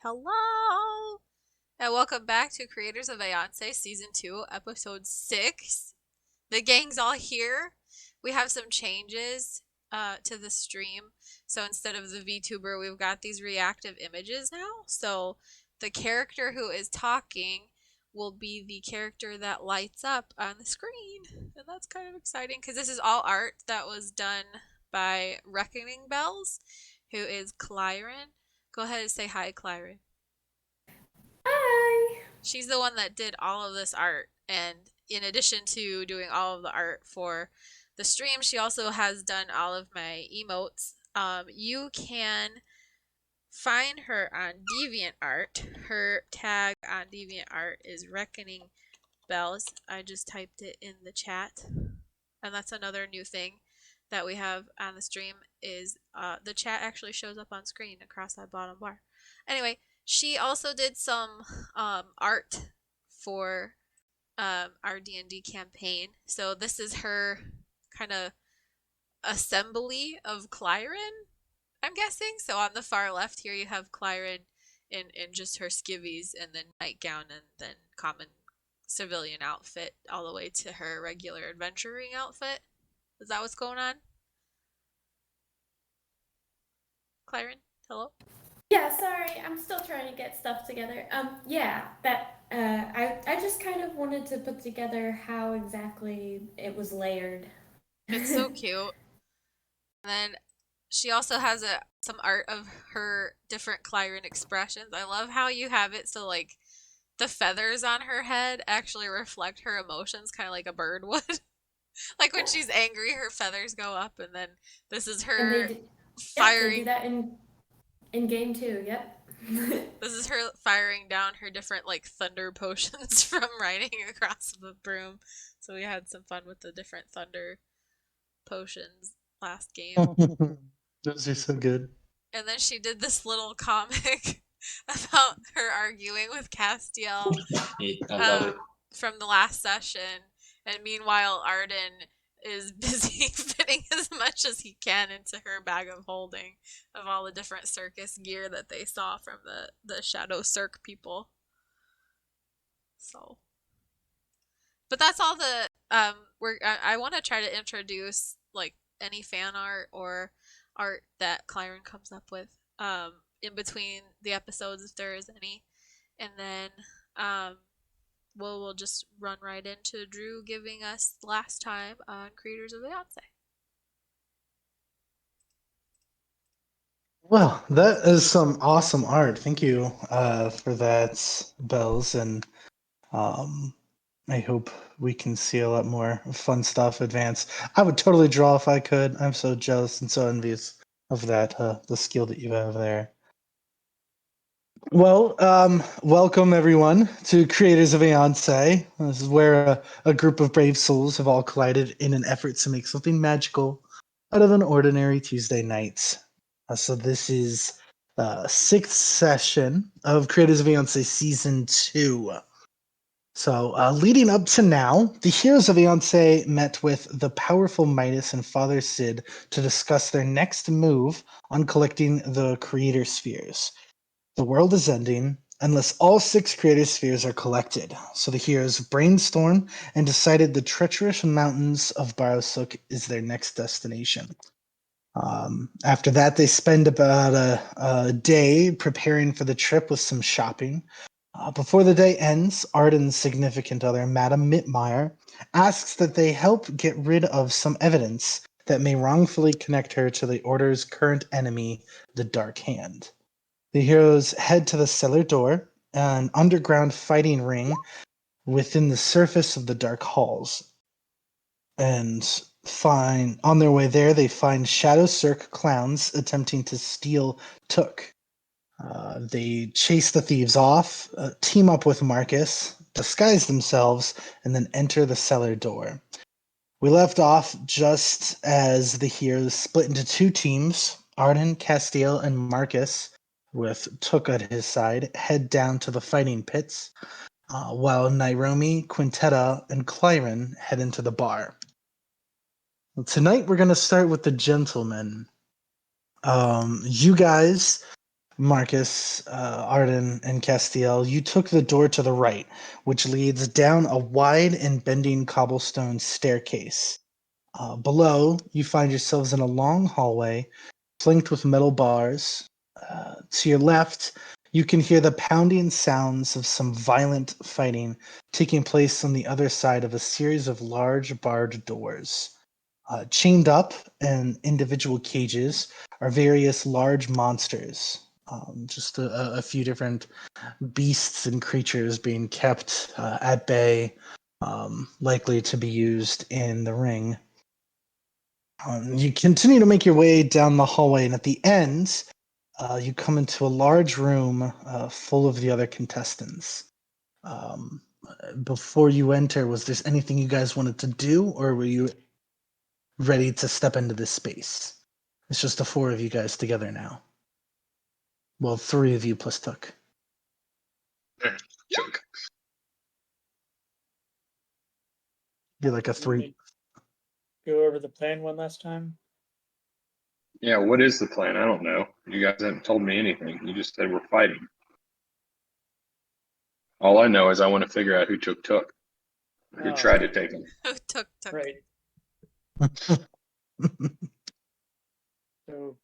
Hello! And welcome back to Creators of Aeonce Season 2, Episode 6. The gang's all here. We have some changes to the stream. So instead of the VTuber, we've got these reactive images now. So the character who is talking will be the character that lights up on the screen. And that's kind of exciting because this is all art that was done by Reckoning Bells, who is Clyron. Go ahead and say hi, Clyron. Hi. She's the one that did all of this art, and in addition to doing all of the art for the stream, she also has done all of my emotes. You can find her on DeviantArt. Her tag on DeviantArt is Reckoning Bells. I just typed it in the chat, and that's another new thing that we have on the stream is the chat actually shows up on screen across that bottom bar. Anyway, she also did some art for our D&D campaign. So this is her kind of assembly of Clyron, I'm guessing. So on the far left here you have Clyron in just her skivvies and then nightgown and then common civilian outfit all the way to her regular adventuring outfit. Is that what's going on? Clyron? Hello? Yeah, sorry, I'm still trying to get stuff together. Yeah, that I just kind of wanted to put together how exactly it was layered. It's so cute. And then she also has some art of her different Clyron expressions. I love how you have it so like the feathers on her head actually reflect her emotions, kind of like a bird would. Like when she's angry, her feathers go up, and then this is And they her do, yep, they do firing. that in game too. Yep. This is her firing down her different like thunder potions from riding across the broom. So we had some fun with the different thunder potions last game. Those are so good. And then she did this little comic about her arguing with Castiel I love it. from the last session. And meanwhile, Arden is busy fitting as much as he can into her bag of holding of all the different circus gear that they saw from the Shadow Cirque people. So, but that's all the I want to try to introduce like any fan art or art that Clyron comes up with in between the episodes if there is any, and then we'll just run right into Drew giving us last time on Creators of Aeonce. Well, that is some awesome art. Thank you for that, Bells, and um, I hope we can see a lot more fun stuff advance. I would totally draw if I could. I'm so jealous and so envious of that, the skill that you have there. Well, welcome everyone to Creators of Aeonce. This is where a group of brave souls have all collided in an effort to make something magical out of an ordinary Tuesday night. So this is sixth session of Creators of Aeonce Season 2. So leading up to now, the heroes of Aeonce met with the powerful Midas and Father Sid to discuss their next move on collecting the Creator Spheres. The world is ending unless all 6 creator spheres are collected. So the heroes brainstorm and decided the treacherous mountains of Barosuk is their next destination. After that, they spend about a day preparing for the trip with some shopping. Before the day ends, Arden's significant other, Madame Mittmeyer, asks that they help get rid of some evidence that may wrongfully connect her to the Order's current enemy, the Dark Hand. The heroes head to the cellar door, an underground fighting ring within the surface of the dark halls. And find on their way there, they find Shadow Cirque clowns attempting to steal Took. They chase the thieves off, team up with Marcus, disguise themselves, and then enter the cellar door. We left off just as the heroes split into 2 teams. Arden, Castiel, and Marcus, with Took at his side, head down to the fighting pits, while Nairomi, Quintetta, and Clyron head into the bar. Tonight we're going to start with the gentlemen. You guys Marcus, Arden, and Castiel, you took the door to the right, which leads down a wide and bending cobblestone staircase. Below, you find yourselves in a long hallway flanked with metal bars. To your left, you can hear the pounding sounds of some violent fighting taking place on the other side of a series of large barred doors. Chained up in individual cages are various large monsters. Just a few different beasts and creatures being kept at bay, likely to be used in the ring. You continue to make your way down the hallway, and at the end, you come into a large room full of the other contestants. Um, Before you enter, was there anything you guys wanted to do, or were you ready to step into this space? It's just the four of you guys together now. Well, three of you plus Took. Chuck. You're like a three. Go over the plan one last time. Yeah, what is the plan? I don't know. You guys haven't told me anything. You just said we're fighting. All I know is I want to figure out who took. Who Oh, tried to take him. Took. Right. So,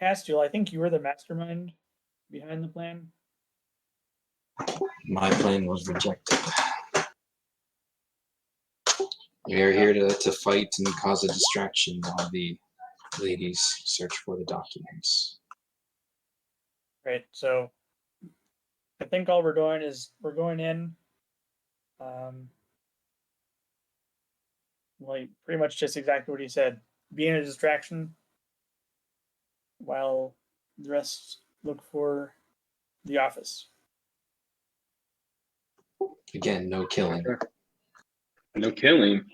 Castiel, I think you were the mastermind behind the plan. My plan was rejected. We are here to fight and cause a distraction while the ladies search for the documents. Right. So, I think all we're doing is we're going in. Like pretty much just exactly what he said. Being a distraction while the rest look for the office. Again, no killing. No killing.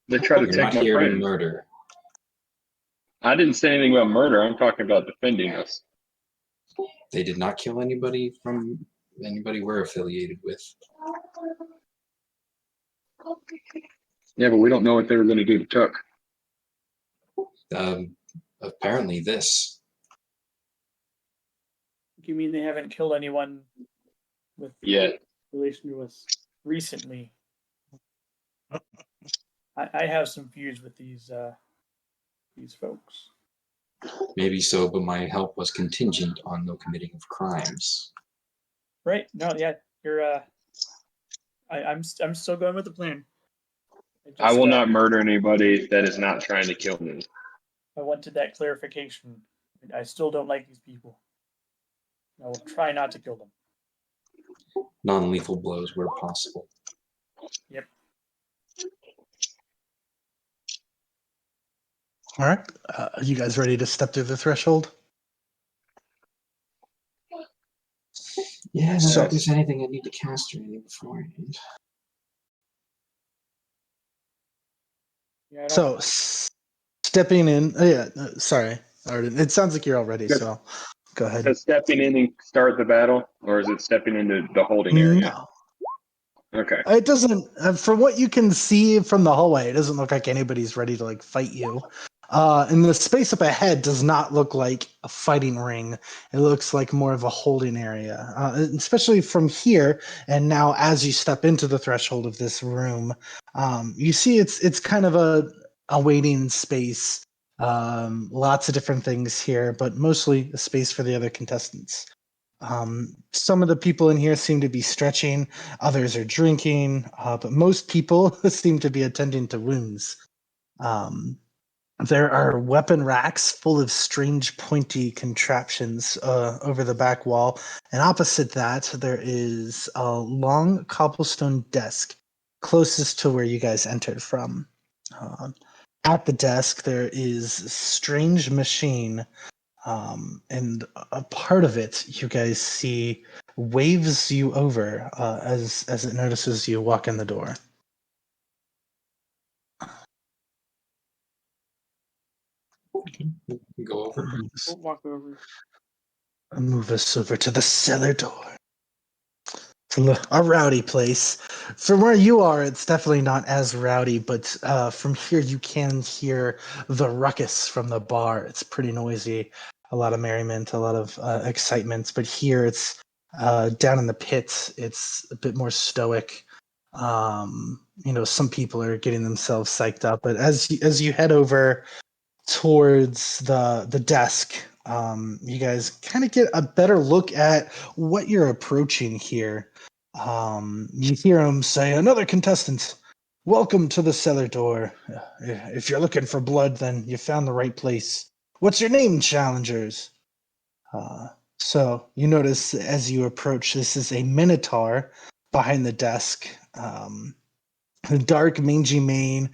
They tried to You're take not my here to friend. murder. I didn't say anything about murder. I'm talking about defending us. They did not kill anybody from anybody we're affiliated with. Yeah, but we don't know what they were going to do to Tuck. Apparently this. You mean they haven't killed anyone with Yet. relation to us recently? I have some feuds with these folks. Maybe so, but my help was contingent on no committing of crimes. Right? No, yeah, you're. I'm still going with the plan. I will not murder anybody that is not trying to kill me. I wanted that clarification. I still don't like these people. I will try not to kill them. Non-lethal blows where possible. Yep. All right. Are you guys ready to step through the threshold? Yeah, I don't So- think there's anything I need to cast or anything beforehand. Yeah, I don't, So, stepping in. Sorry, Arden. It sounds like you're all ready, Yes. so go ahead. Does stepping in and start the battle, or is it stepping into the holding area? No. Okay. It doesn't. From what you can see from the hallway, it doesn't look like anybody's ready to fight you. And the space up ahead does not look like a fighting ring. It looks like more of a holding area, especially from here. And now, as you step into the threshold of this room, you see it's kind of a waiting space. Lots of different things here, but mostly a space for the other contestants. Some of the people in here seem to be stretching, others are drinking, but most people seem to be attending to wounds. There are weapon racks full of strange pointy contraptions over the back wall, and opposite that, there is a long cobblestone desk closest to where you guys entered from. At the desk, there is a strange machine. And a part of it you guys see waves you over as it notices you walk in the door. Go over. we'll walk over. Move us over to the cellar door. It's a rowdy place. From where you are, it's definitely not as rowdy, but from here you can hear the ruckus from the bar. It's pretty noisy. a lot of merriment, a lot of excitement. But here it's down in the pits. It's a bit more stoic. Some people are getting themselves psyched up, but as you head over towards the desk, you guys kind of get a better look at what you're approaching here. You hear him say, "Another contestant. Welcome to the cellar door. If you're looking for blood, then you found the right place. What's your name, challengers?" So you notice as you approach, this is a minotaur behind the desk. Dark, mangy mane,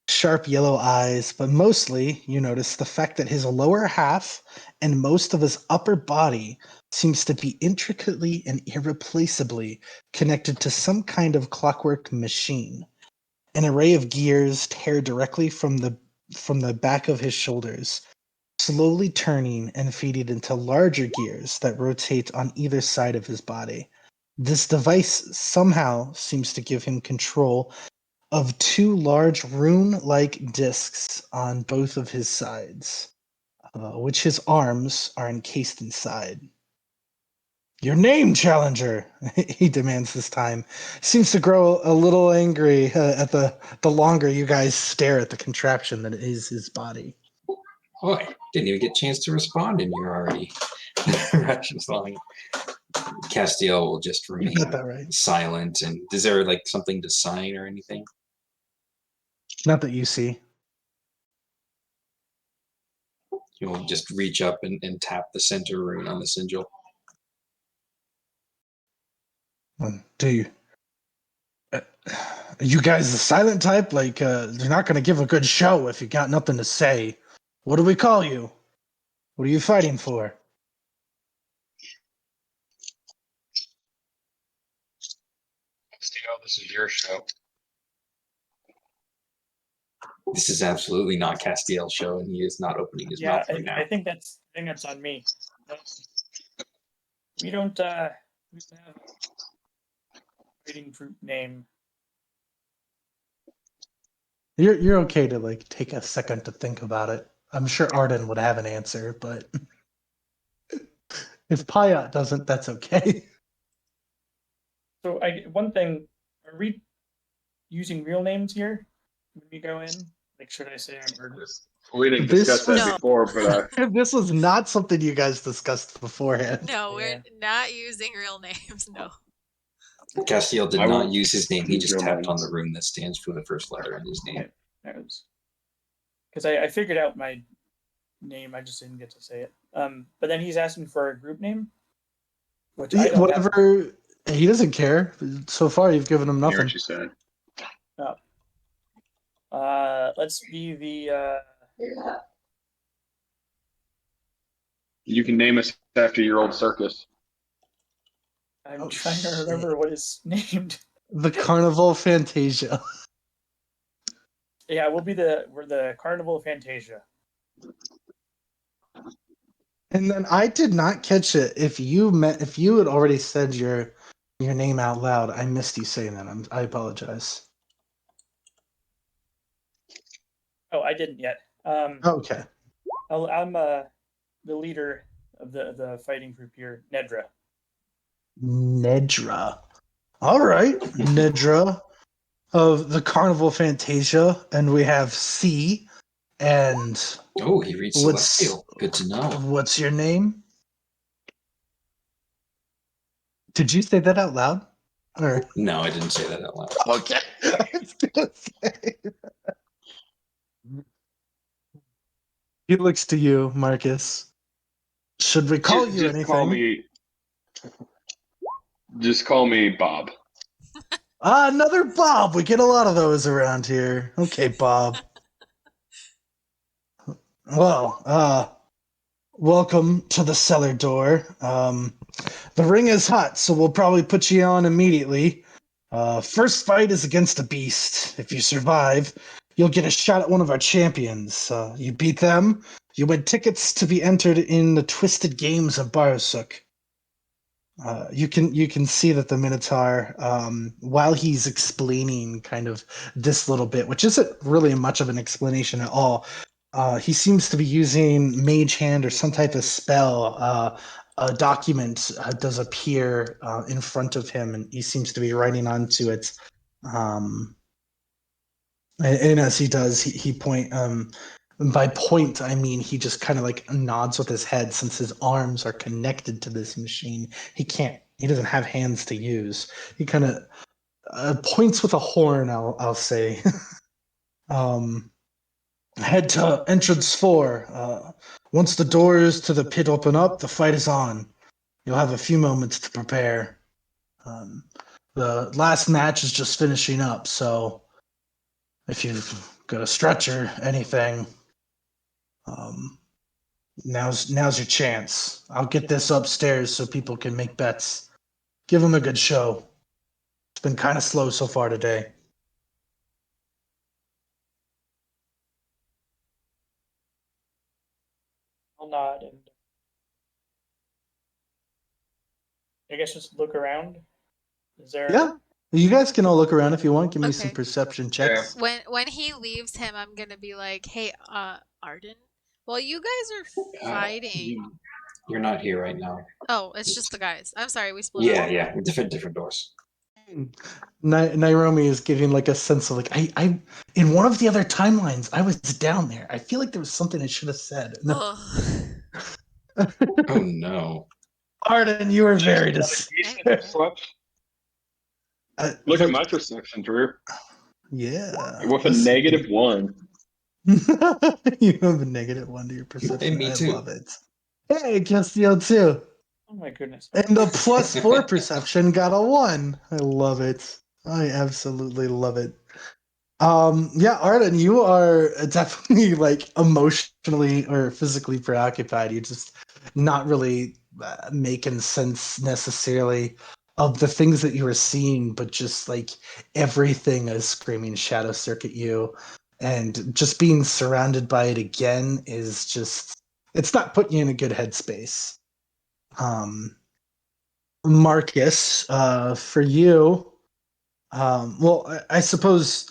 sharp yellow eyes, but mostly you notice the fact that his lower half and most of his upper body seems to be intricately and irreplaceably connected to some kind of clockwork machine. An array of gears tear directly from the back of his shoulders, slowly turning and feeding into larger gears that rotate on either side of his body. This device somehow seems to give him control of two large rune-like discs on both of his sides, which his arms are encased inside. "Your name, challenger," he demands this time. Seems to grow a little angry at the longer you guys stare at the contraption that is his body. Boy, didn't even get a chance to respond, and you're already rationalizing. Castiel will just You got remain that right. silent. And is there like something to sign or anything? Not that you see. You'll just reach up and tap the center rune on the sigil. Do you? Are you guys the silent type? Like, you're not going to give a good show if you got nothing to say. What do we call you? What are you fighting for? Steve, this is your show. This is absolutely not Castiel's show, and he is not opening his mouth right now. I think that's on me. We don't have a fighting group name. You're okay to like take a second to think about it. I'm sure Arden would have an answer, but if Payat doesn't, that's okay. So one thing, are we using real names here when we go in? Like, should I say I'm Ernest? We didn't This discuss that was- before, but This was not something you guys discussed beforehand. No, Yeah. we're not using real names. No. Castiel did I not won't use his name. He use just real tapped on names. the rune that stands for the first letter in his name. Because I figured out my name, I just didn't get to say it. But then he's asking for a group name, which I don't have. Whatever. He doesn't care. So far, you've given him I hear nothing. what you said. Let's be the. You can name us after your old circus. I'm Oh, trying to shit. remember what it's named. The Carnival Fantasia. Yeah, we're the Carnival Fantasia. And then I did not catch it. If you had already said your name out loud, I missed you saying that. I apologize. Oh, I didn't yet. Okay. I'm the leader of the fighting group here, Nedra. Nedra. All right, Nedra of the Carnival Fantasia, and we have C. And Oh, he reads Celestial. Good to know. what's your name? Did you say that out loud? Or No, I didn't say that out loud. okay. I was gonna say. He looks to you, Marcus. Should we call you anything? Just call me Bob. Another Bob. We get a lot of those around here. Okay, Bob. Well, welcome to the cellar door. The ring is hot, so we'll probably put you on immediately. First fight is against a beast. If you survive, you'll get a shot at one of our champions. You beat them, you win tickets to be entered in the Twisted Games of Barasuk. You can see that the Minotaur, while he's explaining kind of this little bit, which isn't really much of an explanation at all, He seems to be using Mage Hand or some type of spell. A document does appear in front of him, and he seems to be writing onto it. And as he does, he point. By point, I mean he just kind of like nods with his head, since his arms are connected to this machine. He can't. He doesn't have hands to use. He kind of points with a horn. I'll say. Head to entrance 4. Once the doors to the pit open up, the fight is on. You'll have a few moments to prepare. The last match is just finishing up, so if you've got a stretch or anything, now's your chance. I'll get this upstairs so people can make bets. Give them a good show. It's been kind of slow so far today. I'll nod and I guess just look around. Is there? Yeah, you guys can all look around if you want. Give me some Okay. perception checks. When he leaves him, I'm gonna be like, "Hey, Arden, while you guys are fighting." You're not here right now. Oh, it's just the guys. I'm sorry, we split Yeah, up. yeah, different doors. Nairomi is giving like a sense of like I in one of the other timelines I was down there. I feel like there was something I should have said. No. Ugh. Oh no. Arden, you were very Decent flush. Look at my perception, Drew. Yeah. With a -1. You have a -1 to your perception. Hey, me too. I love it. Hey, Castiel too. Oh my goodness. And the +4 perception got a 1. I love it. I absolutely love it. Yeah, Arden, you are definitely like emotionally or physically preoccupied. You're just not really making sense necessarily of the things that you were seeing, but just like everything is screaming shadow circuit you, and just being surrounded by it again is just, it's not putting you in a good headspace. Marcus, for you, well, I suppose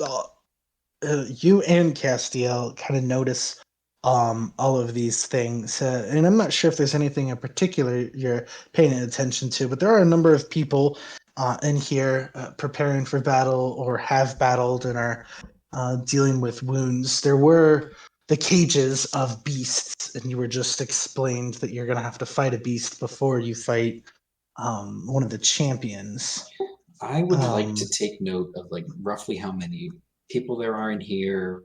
you and Castiel kind of notice all of these things, and I'm not sure if there's anything in particular you're paying attention to, but there are a number of people in here preparing for battle or have battled and are dealing with wounds. There were the cages of beasts, and you were just explained that you're going to have to fight a beast before you fight one of the champions. I would like to take note of like roughly how many people there are in here,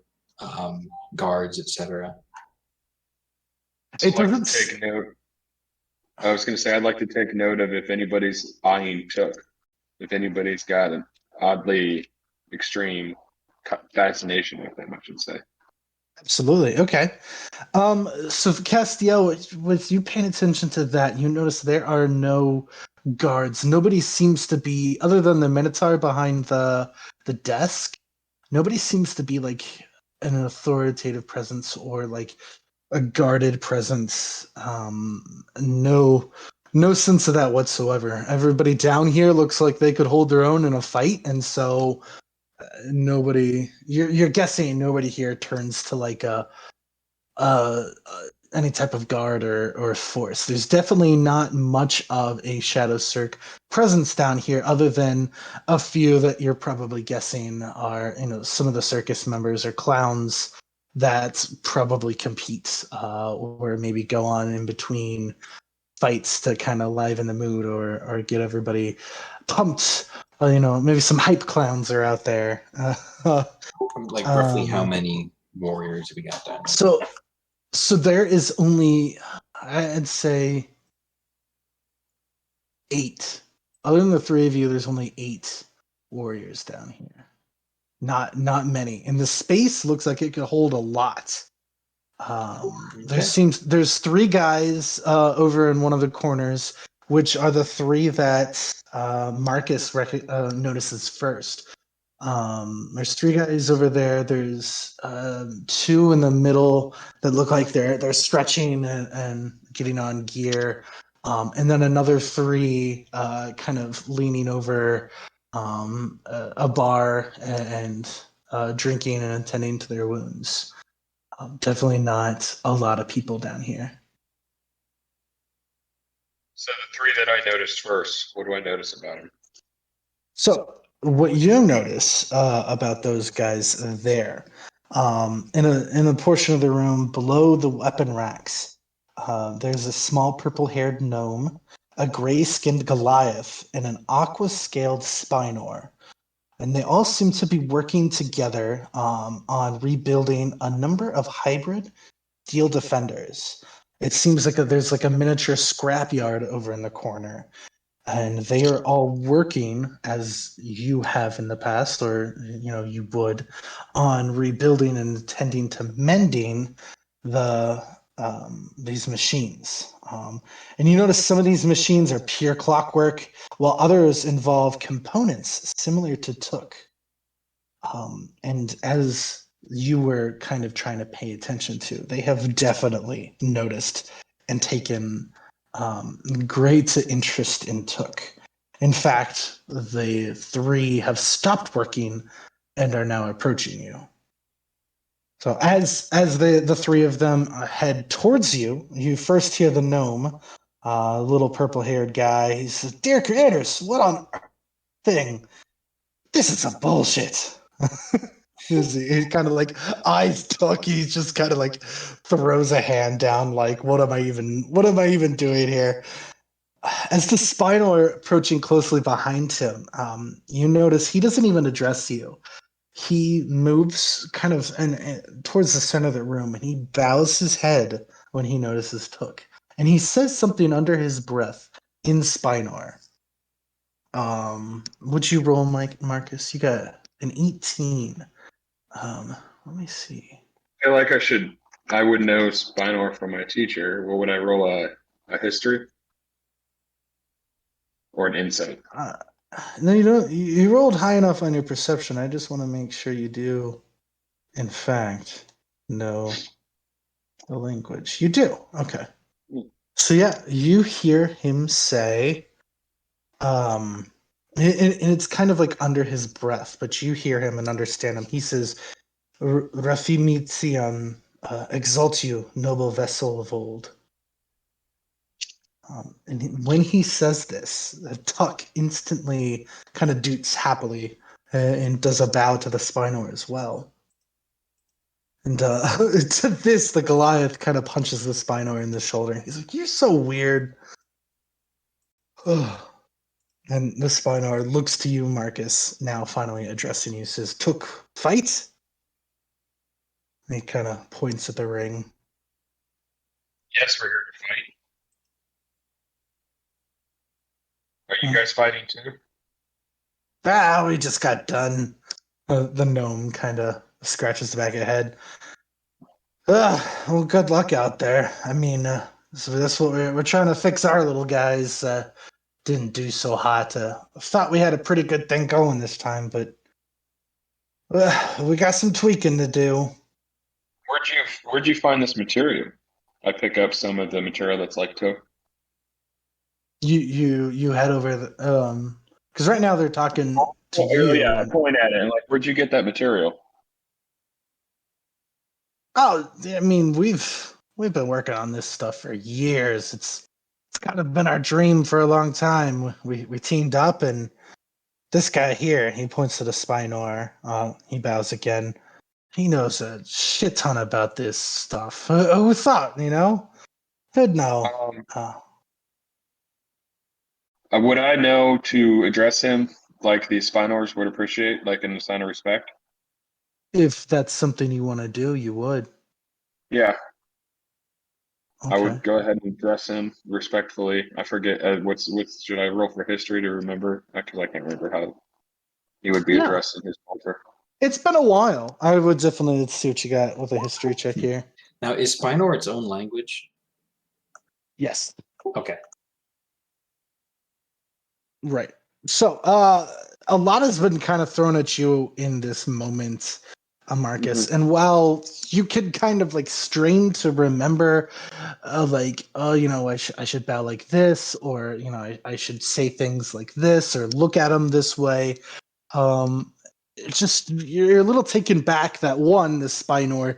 guards, etc. It I'd like doesn't. to take note. I was going to say I'd like to take note of if anybody's eyeing Chuck, if anybody's got an oddly extreme fascination with him, I should say. Absolutely. Okay. So Castiel, with you paying attention to that, you notice there are no guards. Nobody seems to be, other than the Minotaur behind the desk, nobody seems to be like an authoritative presence or like a guarded presence. No sense of that whatsoever. Everybody down here looks like they could hold their own in a fight, and so nobody. You're guessing nobody here turns to like a uh, any type of guard or force. There's definitely not much of a Shadow Cirque presence down here, other than a few that you're probably guessing are, some of the circus members or clowns that probably compete or maybe go on in between fights to kind of liven the mood or get everybody pumped. Maybe some hype clowns are out there. Like roughly how many warriors we got down? So there is only, I'd say, 8. Other than the 3 of you, there's only 8 warriors down here. Not many. And the space looks like it could hold a lot. There's 3 guys over in one of the corners, which are the 3 that Marcus notices first. There's 3 guys over there. There's 2 in the middle that look like they're stretching and getting on gear, and then another 3 kind of leaning over a bar and drinking and attending to their wounds. Definitely not a lot of people down here. So the three that I noticed first, what do I notice about them? So what you notice about those guys there, in a portion of the room below the weapon racks, there's a small purple-haired gnome, a gray-skinned Goliath, and an aqua-scaled Spinor. And they all seem to be working together on rebuilding a number of hybrid steel defenders. It seems like there's like a miniature scrapyard over in the corner, and they are all working as you have in the past, or you would, on rebuilding and intending to mending these machines. And you notice some of these machines are pure clockwork, while others involve components similar to Took. And as you were kind of trying to pay attention to, they have definitely noticed and taken great interest in Took. In fact, the three have stopped working and are now approaching you. So as the three of them head towards you, you first hear the gnome, little purple-haired guy. He says, "Dear creators, what on earth thing? This is a bullshit." He kind of like eyes Tuck. He just kind of like throws a hand down, like, what am I even doing here? As the spinal are approaching closely behind him, you notice he doesn't even address you. He moves kind of towards the center of the room, and he bows his head when he notices Took. And he says something under his breath in Spinor. Would you roll, Marcus? You got an 18. Let me see. I feel like I would know Spinor from my teacher. What would I roll, a history or an insight? No, you don't. You rolled high enough on your perception. I just want to make sure you do, in fact, know the language. You do. Okay. So yeah, you hear him say, and it's kind of like under his breath, but you hear him and understand him. He says, "Rafimitian, exalt you, noble vessel of old." And when he says this, Tuck instantly kind of doots happily and does a bow to the Spinor as well. And to this, the Goliath kind of punches the Spinor in the shoulder. And he's like, "You're so weird." And the Spinor looks to you, Marcus, now finally addressing you, says, "Took, fight?" And he kind of points at the ring. Yes, we're here to fight. Are you guys fighting too? We just got done. The gnome kind of scratches the back of the head. Well, good luck out there. I mean, so that's what we're trying to fix our little guys. Didn't do so hot. Thought we had a pretty good thing going this time, but we got some tweaking to do. Where'd you find this material? I pick up some of the material that's like Took. You head over the because right now they're talking to Oh, you. yeah, I point at it and like, where'd you get that material? Oh, I mean, we've been working on this stuff for years. It's kind of been our dream for a long time. We teamed up, and this guy here, he points to the Spinor. He bows again. He knows a shit ton about this stuff. Who thought, Who'd know? Would I know to address him like the Spinors would appreciate, like in a sign of respect? If that's something you want to do, you would. Yeah, Okay. I would go ahead and address him respectfully. I forget what's should I roll for history to remember? Because I can't remember how he would be Yeah. addressed in his culture. It's been a while. I would definitely see what you got with a history check here. Now, is Spinor its own language? Yes. Okay. Right. So, a lot has been kind of thrown at you in this moment, Marcus. Mm-hmm. And while you can kind of like strain to remember, I should bow like this, or I should say things like this, or look at them this way. It's just you're a little taken back that one, the Spinor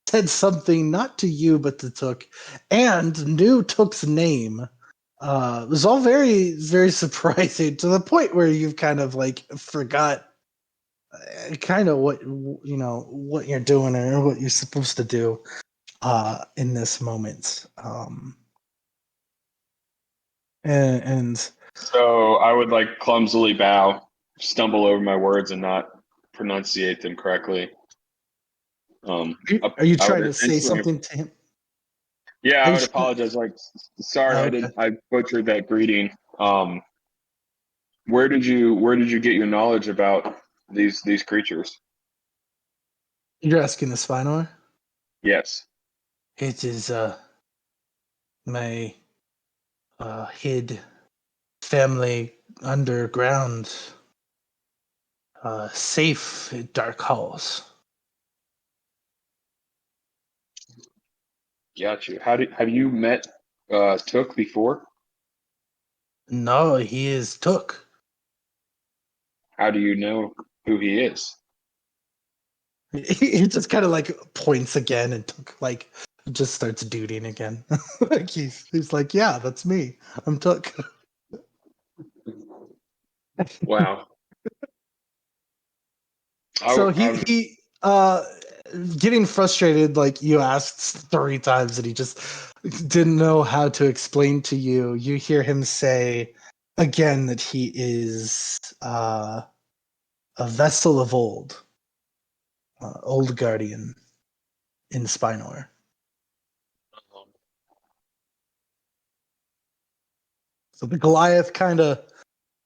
said something not to you but to Took, and knew Took's name. It was all very, very surprising to the point where you've kind of like forgot kind of what what you're doing or what you're supposed to do in this moment. And So I would like clumsily bow, stumble over my words, and not pronunciate them correctly. are you I trying would to say instantly, something to him? yeah, Are I you would trying- apologize. Like, sorry, oh, I okay. didn't. I butchered that greeting. Where did you get your knowledge about these creatures? You're asking the Spinor? Yes. It is my hid family underground, safe dark halls. Got you. Have you met Took before? No, he is Took. How do you know who he is? He just kind of like points again and Took like just starts duding again. Like he's like, yeah, that's me. I'm Took. Wow. So I he getting frustrated, like you asked 3 times and he just didn't know how to explain to you. You hear him say again that he is a vessel of old guardian in Spinor. So the Goliath kind of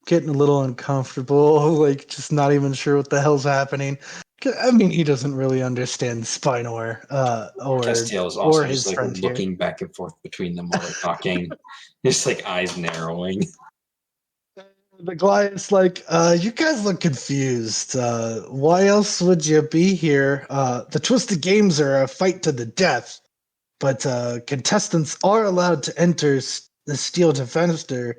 getting a little uncomfortable, like just not even sure what the hell's happening. I mean, he doesn't really understand Spinor Castiel is or also just his like frontier. looking back and forth between them while they're talking, just like eyes narrowing. The Goliath's like, you guys look confused. Why else would you be here? The Twisted Games are a fight to the death, but contestants are allowed to enter the Steel Defender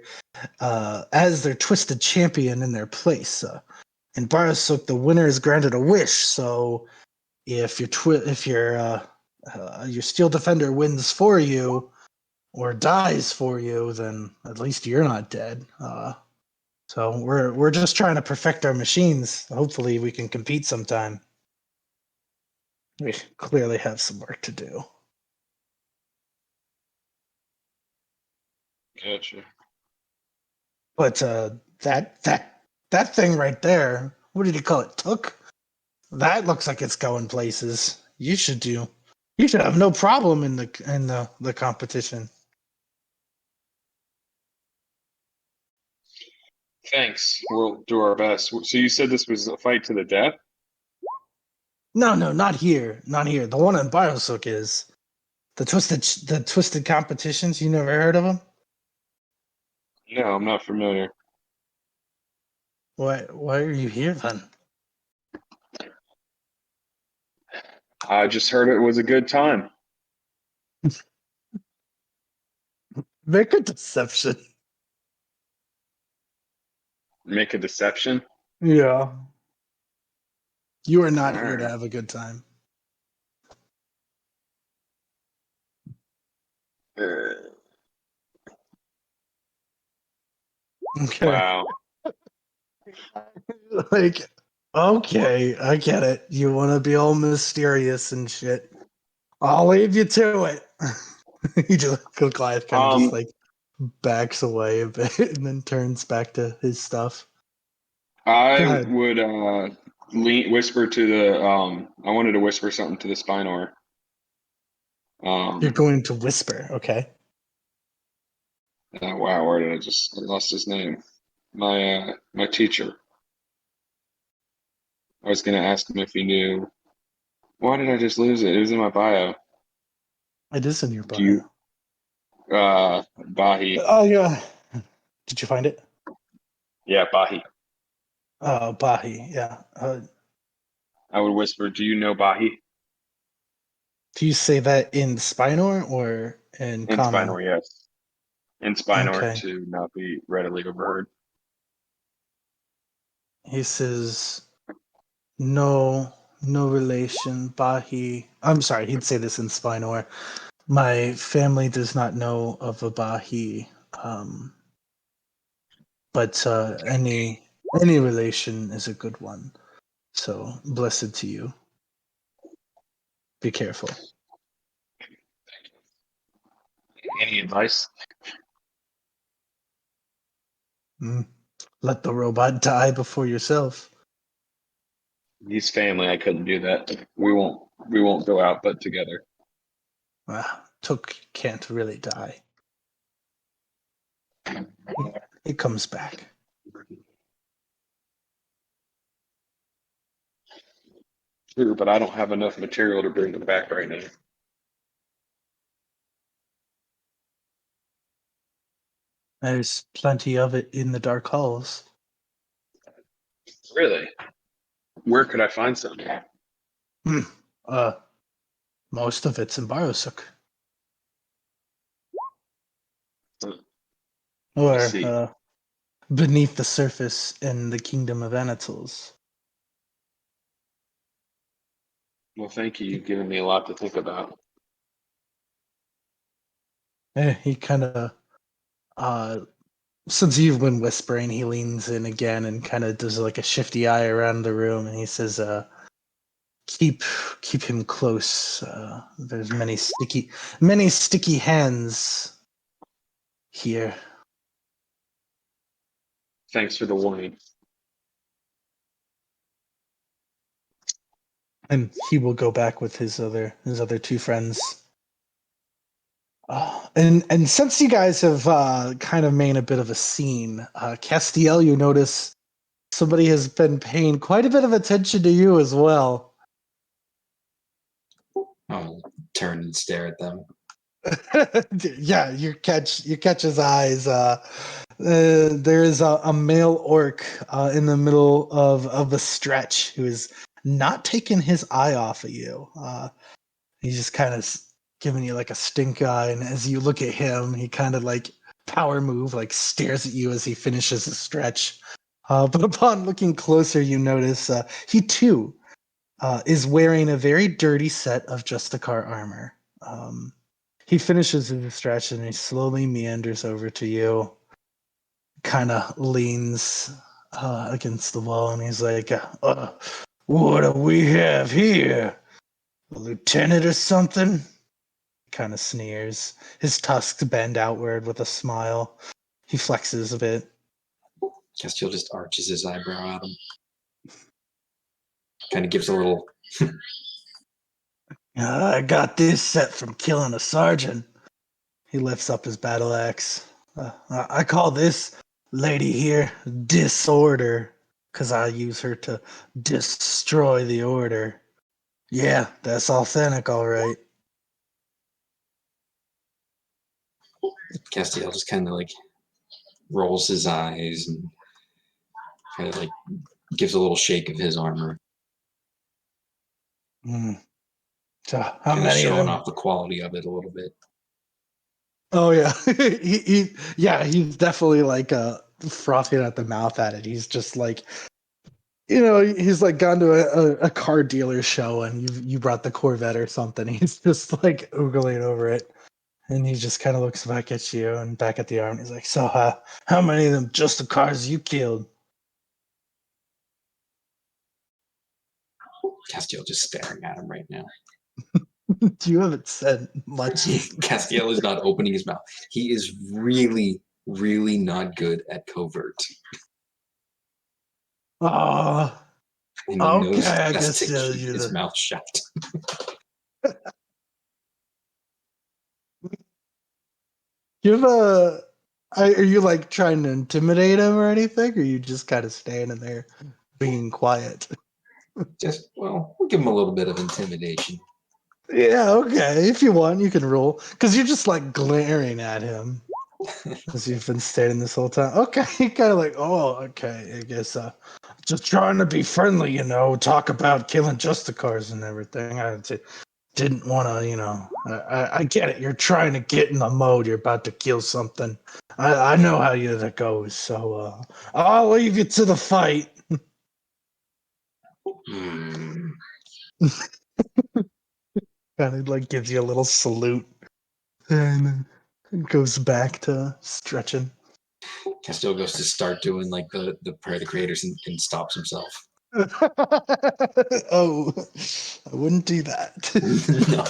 as their Twisted Champion in their place. In Barasuk, the winner is granted a wish. So if your Steel Defender wins for you or dies for you, then at least you're not dead. So we're just trying to perfect our machines. Hopefully, we can compete sometime. We clearly have some work to do. gotcha. But that thing right there, what did you call it? Took? That looks like it's going places. You should have no problem in the competition. Thanks. We'll do our best. So you said this was a fight to the death? No, not here. Not here. The one in Bioshock is the twisted competitions. You never heard of them? No, I'm not familiar. Why are you here then? I just heard it was a good time. Make a deception. Make a deception. Yeah. You are All not here to right. have a good time. Uh, Okay. wow. Like, okay, I get it. You want to be all mysterious and shit. I'll leave you to it. He just, Goliath kind of just Um, like backs away a bit and then turns back to his stuff. Go I ahead. would whisper to the I wanted to whisper something to the Spinor. You're Um, going to whisper, okay? wow, where did I lost his name? My teacher. I was gonna ask him if he knew. Why did I just lose it? It was in my bio. It is in your Do you bio. Bahi? Oh, yeah. Did you find it? Yeah, Bahi. Oh, Bahi, yeah. I would whisper, "Do you know Bahi?" Do you say that in Spinor or in In common? Spinor, yes. In Spinor Okay. to not be readily overheard. He says, no, No relation, Bahi. I'm sorry, he'd say this in Spinor. My family does not know of a Bahi. But any relation is a good one. So blessed to you. Be careful. Any advice? Let the robot die before yourself. He's family. I couldn't do that. We won't go out, but together. Took can't really die. He comes back. True, but I don't have enough material to bring him back right now. There's plenty of it in the dark halls. Really? Where could I find some? Hmm. Most of it's in Biosuk. I Or see. beneath the surface in the kingdom of Anatol's. Well, thank you. You've given me a lot to think about. He kind of, since you've been whispering, he leans in again and kind of does like a shifty eye around the room, and he says, keep him close. There's many sticky hands here." Thanks for the warning. And he will go back with his other two friends. And since you guys have kind of made a bit of a scene, Castiel, you notice somebody has been paying quite a bit of attention to you as well. I'll turn and stare at them. Yeah, you catch his eyes. There is a male orc in the middle of the stretch who is not taking his eye off of you. He's just kind of giving you like a stink eye, and as you look at him, he kind of like power move, like stares at you as he finishes the stretch. But upon looking closer, you notice he too is wearing a very dirty set of Justicar armor. He finishes his stretch and he slowly meanders over to you, kind of leans against the wall, and he's like, "What do we have here? A lieutenant or something?" Kind of sneers. His tusks bend outward with a smile. He flexes a bit. Castiel just arches his eyebrow at him. Kind of gives a little. I got this set from killing a sergeant. He lifts up his battle axe. I call this lady here Disorder, because I use her to destroy the order. Yeah, that's authentic, all right. Castiel just kind of like rolls his eyes and kind of like gives a little shake of his armor. So how kind of many of showing them? off the quality of it a little bit. Oh yeah, he's definitely like frothing at the mouth at it. He's just like, he's like gone to a car dealer show and you brought the Corvette or something. He's just like oogling over it, and he just kind of looks back at you and back at the arm. He's like, "So, how many of them just the cars you killed?" Castiel just staring at him right now. You haven't said much. Castiel is not opening his mouth. He is really, really not good at covert. Oh, And he okay. knows I best guess to keep his mouth shut. Give a. Are you like trying to intimidate him or anything? Or are you just kind of standing there being quiet? We'll give him a little bit of intimidation. Yeah, okay. If you want, you can roll. Because you're just like glaring at him as you've been standing this whole time. Okay, kind of like, oh, okay. I guess just trying to be friendly, talk about killing Justicars and everything. I didn't want to, I get it. You're trying to get in the mode. You're about to kill something. I know how that goes. So I'll leave you to the fight. Kind of like gives you a little salute and goes back to stretching. Castillo goes to start doing like the prayer of the creators and stops himself. Oh, I wouldn't do that. No.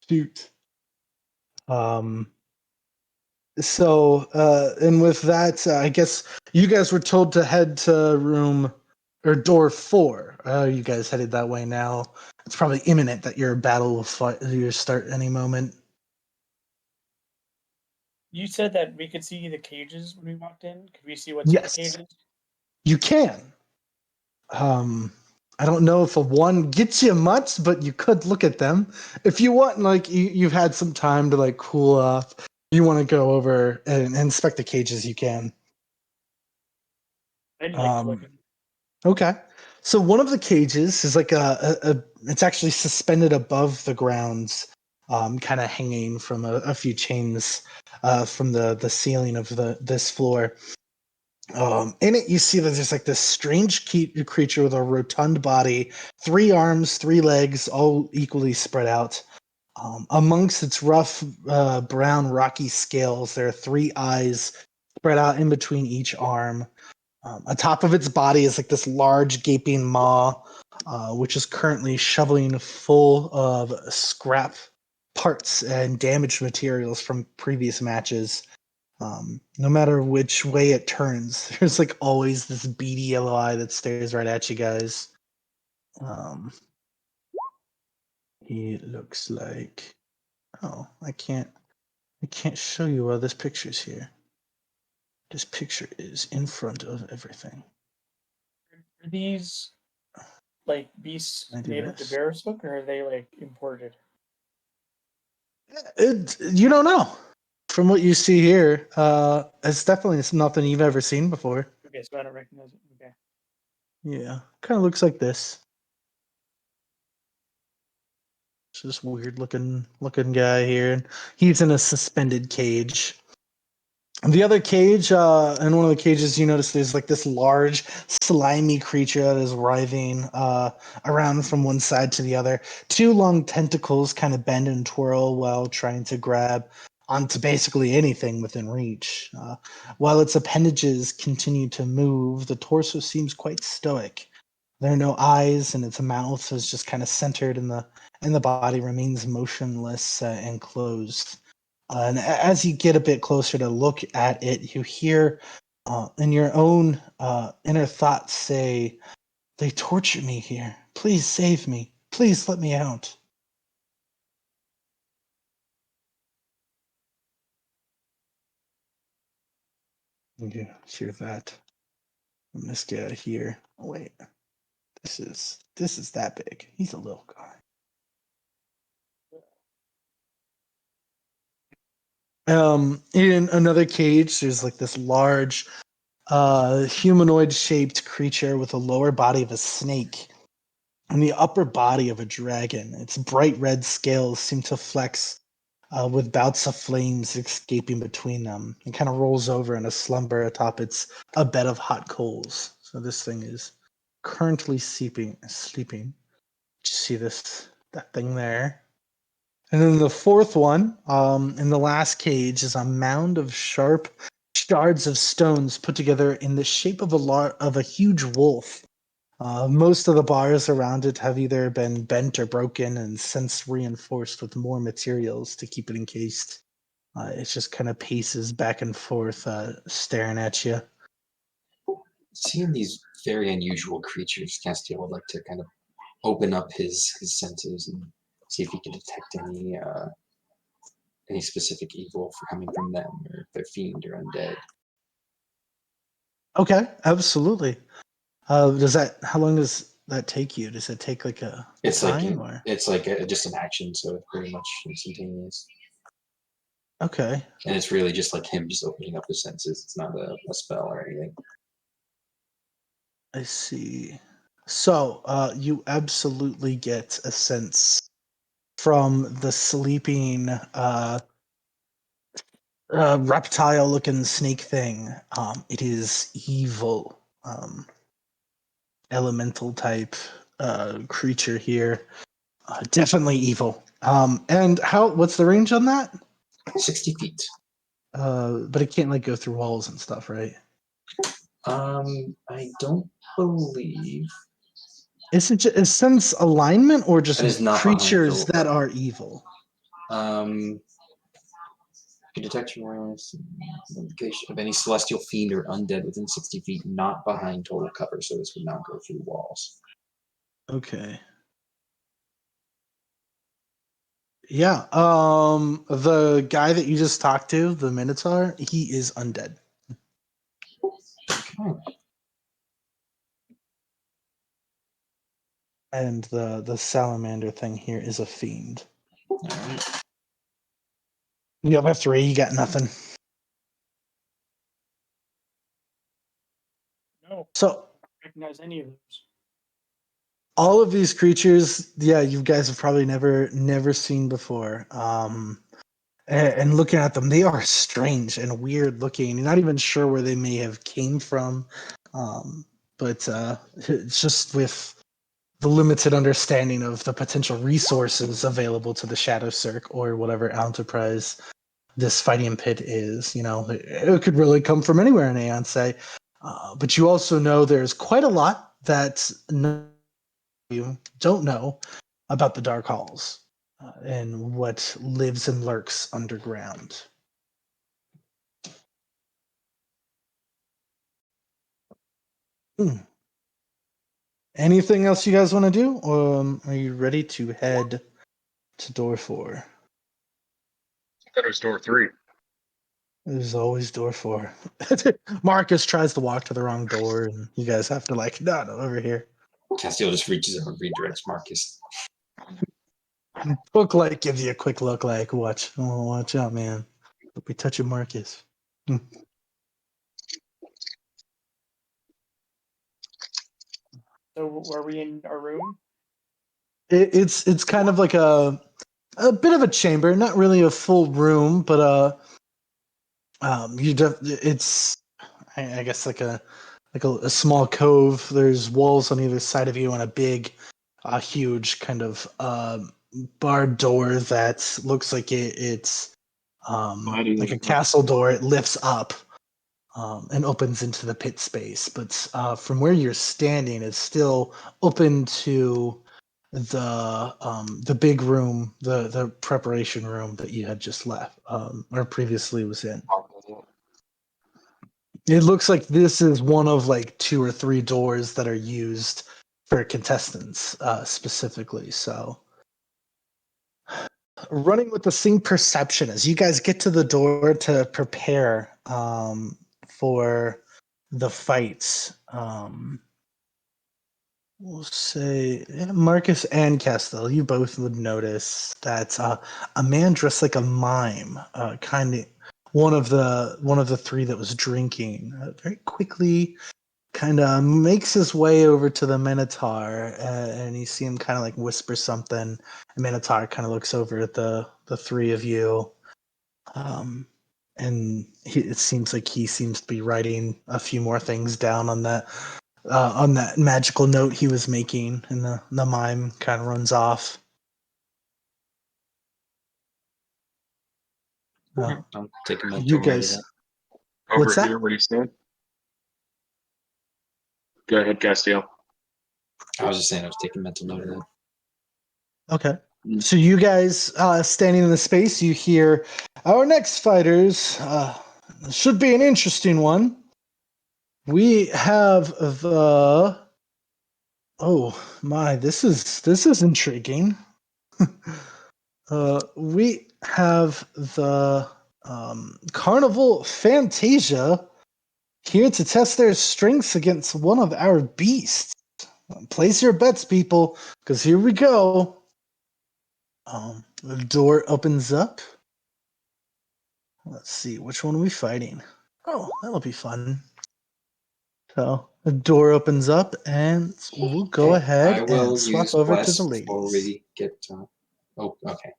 Shoot. So, and with that, I guess you guys were told to head to room or door 4. You guys headed that way now. It's probably imminent that your battle will start any moment. You said that we could see the cages when we walked in. Could we see what's in the Yes, cages? you can. I don't know if a 1 gets you much, but you could look at them. If you want, like, you've had some time to, like, cool off. You want to go over and inspect the cages, you can. I'd like to look Um, at. okay. So one of the cages is like it's actually suspended above the grounds, kind of hanging from a few chains from the ceiling of this floor. In it, you see that there's like this strange creature with a rotund body, 3 arms, 3 legs, all equally spread out. Amongst its rough brown rocky scales, there are 3 eyes spread out in between each arm. Atop of its body is like this large gaping maw, which is currently shoveling full of scrap parts and damaged materials from previous matches. No matter which way it turns, there's like always this beady yellow eye that stares right at you guys. Um, he looks like, oh, I can't show you while this picture's here. This picture is in front of everything. Are these like beasts Can I do native to this? Bearshook, or are they like imported? You don't know. From what you see here, it's definitely nothing you've ever seen before. Okay, so I don't recognize it. Okay. Yeah, kind of looks like this. It's this weird looking guy here. He's in a suspended cage. The other cage, in one of the cages, you notice there's like this large, slimy creature that is writhing around from one side to the other. 2 long tentacles kind of bend and twirl while trying to grab onto basically anything within reach. While its appendages continue to move, the torso seems quite stoic. There are no eyes, and its mouth is just kind of centered, and the body remains motionless and closed. And as you get a bit closer to look at it, you hear in your own inner thoughts say, "They torture me here. Please save me. Please let me out." You hear that from this guy here. Oh, wait, this is that big. He's a little guy. In another cage, there's like this large humanoid shaped creature with a lower body of a snake and the upper body of a dragon. Its bright red scales seem to flex with bouts of flames escaping between them. It kind of rolls over in a slumber atop a bed of hot coals. So this thing is currently sleeping. You see that thing there? And then the fourth one, in the last cage, is a mound of sharp shards of stones put together in the shape of a huge wolf. Most of the bars around it have either been bent or broken and since reinforced with more materials to keep it encased. It just kind of paces back and forth, staring at you. Seeing these very unusual creatures, Castiel would like to kind of open up his senses and see if he can detect any specific evil for coming from them, or if they're fiend or undead. Okay, absolutely. How long does that take you? Does it take like a It's like time or? it's like just an action, so it's pretty much instantaneous. Okay, And it's really just like him just opening up his senses. It's not a spell or anything. I see. So, you absolutely get a sense from the sleeping reptile looking snake thing. It is evil. elemental type creature here. Definitely evil. And what's the range on that? 60 feet. But it can't like go through walls and stuff, right? I don't believe Isn't it sense alignment or just that is not creatures behind that are evil? You detect your indication of any celestial fiend or undead within 60 feet, not behind total cover, so this would not go through walls. Okay. Yeah. The guy that you just talked to, the Minotaur, he is undead. Okay. And the salamander thing here is a fiend. All right. You have a 3, you got nothing. No, So I don't recognize any of those. all of these creatures, yeah, you guys have probably never seen before. And looking at them, they are strange and weird looking. You're not even sure where they may have came from. But it's just with the limited understanding of the potential resources available to the Shadow Cirque or whatever enterprise this fighting pit is, it could really come from anywhere in Aeonce. But you also know there's quite a lot that you don't know about the Dark Halls and what lives and lurks underground. Anything else you guys want to do? Are you ready to head to door 4? I thought it was door 3. There's always door 4. Marcus tries to walk to the wrong door, and you guys have to no, over here. Castiel just reaches out and redirects Marcus. Book gives you a quick look watch out, man. Don't be touching Marcus. So were we in our room? It's kind of like a bit of a chamber, not really a full room, but it's I guess like a small cove. There's walls on either side of you and a big, huge kind of barred door that looks like it's like a castle door. It lifts up and opens into the pit space, but from where you're standing, it's still open to the big room, the preparation room that you had just left or previously was in. It looks like this is one of 2 or 3 doors that are used for contestants specifically. So running with the same perception as you guys get to the door to prepare for the fights. We'll say Marcus and Castell, you both would notice that a man dressed like a mime, kind of one of the 3 that was drinking, very quickly kind of makes his way over to the Minotaur, and you see him kind of whisper something. The Minotaur kind of looks over at the 3 of you, and it seems like he seems to be writing a few more things down on that magical note he was making, and the mime kind of runs off. I'll take a mental You note of guys, that. what's Over that? here, where you stand? Go ahead, Castiel. I was just saying I was taking mental note of that. Okay. So you guys standing in the space, you hear our next fighters. Should be an interesting one. We have the. Oh my! This is intriguing. We have the Carnival Fantasia here to test their strengths against one of our beasts. Place your bets, people, because here we go. The door opens up. Let's see, which one are we fighting? Oh, that'll be fun. So the door opens up, and we'll go Okay, I ahead will and swap use over to bless the before ladies. we get. Oh, okay.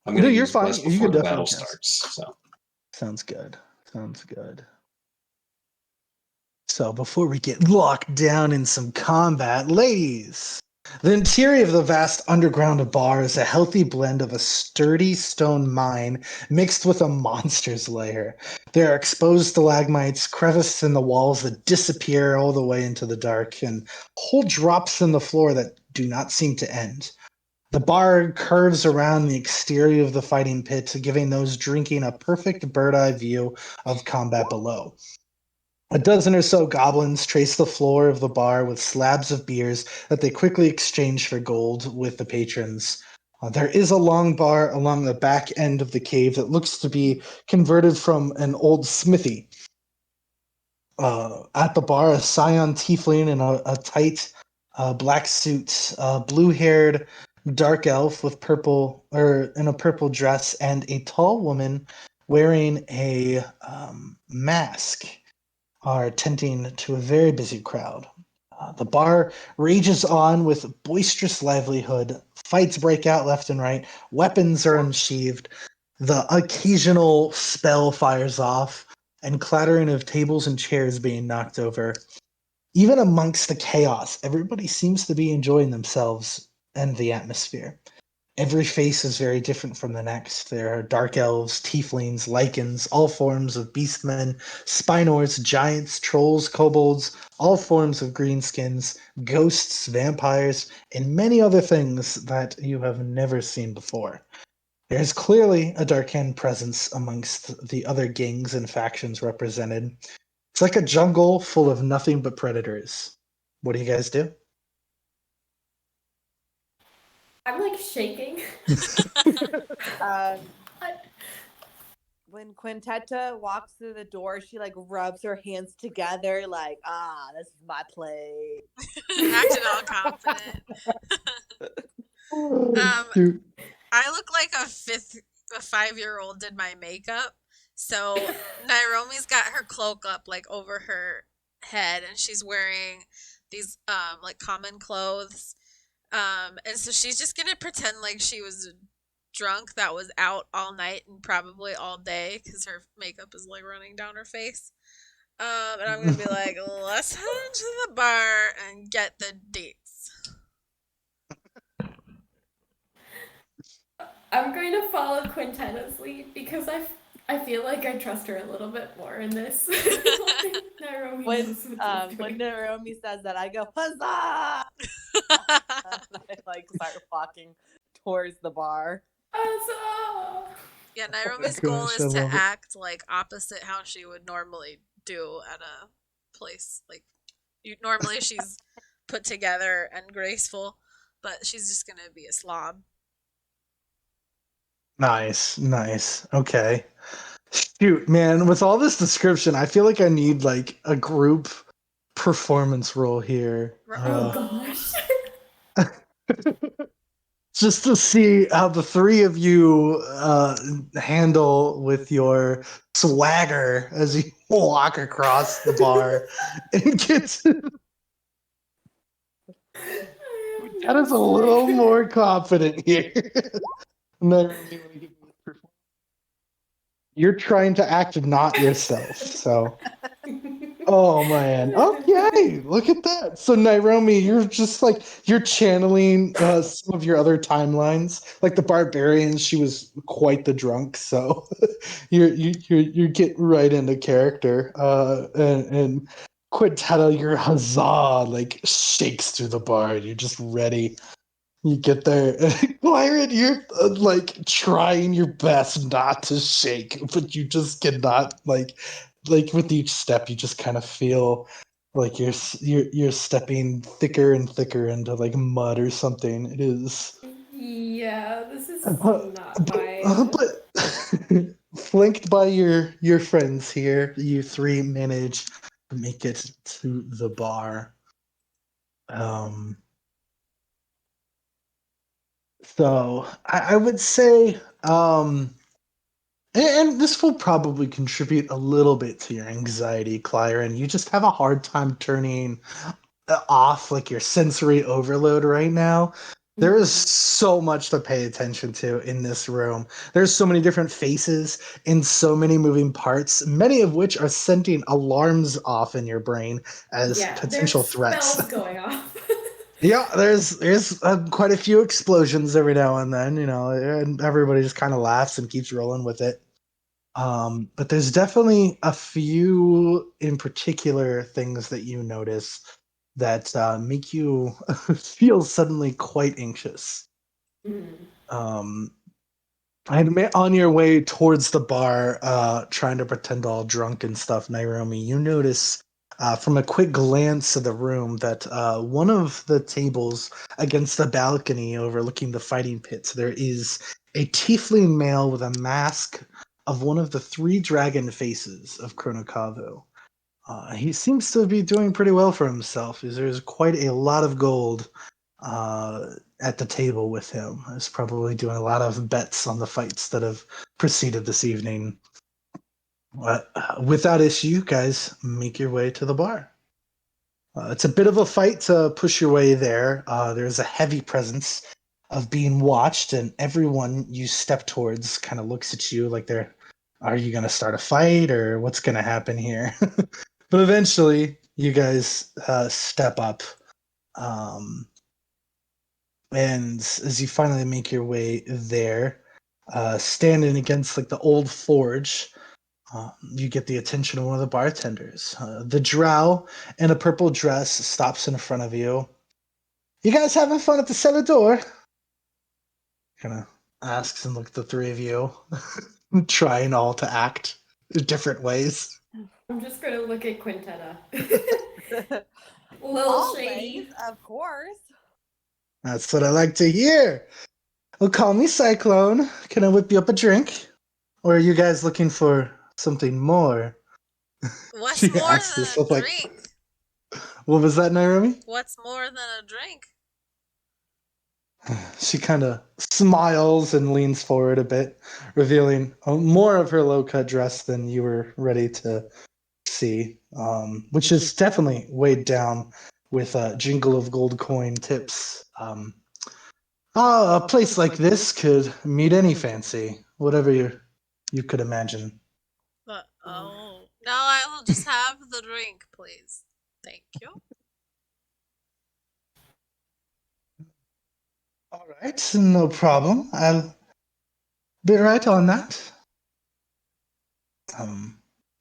I'm No, going to you're use fine. bless You before could the definitely battle cast. starts. So Sounds good. Sounds good. So before we get locked down in some combat, ladies, the interior of the vast underground bar is a healthy blend of a sturdy stone mine mixed with a monster's lair. There are exposed stalagmites, crevices in the walls that disappear all the way into the dark, and whole drops in the floor that do not seem to end. The bar curves around the exterior of the fighting pit, giving those drinking a perfect bird-eye view of combat below. A dozen or so goblins trace the floor of the bar with slabs of beers that they quickly exchange for gold with the patrons. There is a long bar along the back end of the cave that looks to be converted from an old smithy. At the bar, a scion tiefling in a tight black suit, blue-haired dark elf with purple or in a purple dress, and a tall woman wearing a mask are tending to a very busy crowd. The bar rages on with boisterous livelihood. Fights break out left and right. Weapons are unsheathed. The occasional spell fires off, and clattering of tables and chairs being knocked over. Even amongst the chaos, everybody seems to be enjoying themselves and the atmosphere. Every face is very different from the next. There are dark elves, tieflings, lycans, all forms of beastmen, spinors, giants, trolls, kobolds, all forms of greenskins, ghosts, vampires, and many other things that you have never seen before. There is clearly a Darkan presence amongst the other gangs and factions represented. It's like a jungle full of nothing but predators. What do you guys do? I'm like shaking. Um, I- when Quintetta walks through the door, she like rubs her hands together, like, this is my place. Acting all confident. Shoot. I look like a 5-year-old did my makeup. So Nairomi's got her cloak up like over her head, and she's wearing these like common clothes. And so she's just gonna pretend like she was drunk that was out all night and probably all day because her makeup is like running down her face. And I'm gonna be like, let's head into the bar and get the dates. I'm going to follow Quintetta's lead because I feel like I trust her a little bit more in this. Nairobi When knows what she's when doing. Naomi says that, I go huzzah! And I like start walking towards the bar. Huzzah! Yeah, Oh my Nairobi's goal gosh, is I to love it. act like opposite how she would normally do at a place. Like, normally she's put together and graceful, but she's just gonna be a slob. Nice, nice. Okay. Shoot, man, with all this description, I feel like I need like a group performance role here. Oh Oh, gosh. Just to see how the three of you handle with your swagger as you walk across the bar and get to, that is a little more confident here. You're trying to act not yourself, so. Oh man. Okay. Look at that. So Nairomi, you're just like you're channeling some of your other timelines. Like the barbarians, she was quite the drunk, so you get right into character. And Quintetta, your huzzah like shakes through the bar. You're just ready. You get there, Byron. You're like trying your best not to shake, but you just cannot. Like with each step, you just kind of feel like you're stepping thicker and thicker into like mud or something. It is, Yeah, this is but not fine. but flanked by your friends here, you three manage to make it to the bar. Um. So I would say, and this will probably contribute a little bit to your anxiety, Clyron. You just have a hard time turning off like your sensory overload right now. There is so much to pay attention to in this room. There's so many different faces and so many moving parts, many of which are sending alarms off in your brain as Yeah, there's potential threats. spells going off. Yeah, there's quite a few explosions every now and then, and everybody just kind of laughs and keeps rolling with it. But there's definitely a few in particular things that you notice that make you feel suddenly quite anxious. Mm. Um, on your way towards the bar, trying to pretend all drunk and stuff, Nairomi, you notice from a quick glance of the room that one of the tables against the balcony overlooking the fighting pits, there is a tiefling male with a mask of one of the three dragon faces of Chronokavu. He seems to be doing pretty well for himself. There's quite a lot of gold at the table with him. Is probably doing a lot of bets on the fights that have preceded this evening. Without issue, you guys make your way to the bar. It's a bit of a fight to push your way there. There's a heavy presence of being watched, and everyone you step towards kind of looks at you like are you going to start a fight or what's going to happen here? But eventually, you guys step up. Um, and as you finally make your way there, standing against like the old forge, you get the attention of one of the bartenders. The drow in a purple dress stops in front of you. You guys having fun at the cellar door? Kind of asks and looks at the three of you, trying all to act different ways. I'm just gonna look at Quintetta. Little Always, shady. of course. That's what I like to hear. Well, call me Cyclone. Can I whip you up a drink? Or are you guys looking for something more? What's She more asks than this a with like, drink? what was that, Naomi? What's more than a drink? She kind of smiles and leans forward a bit, revealing more of her low-cut dress than you were ready to see, which is definitely weighed down with a jingle of gold coin tips. A place like this could meet any fancy, whatever you could imagine. But no, I will just have the drink, please. Thank you. All right, no problem. I'll be right on that.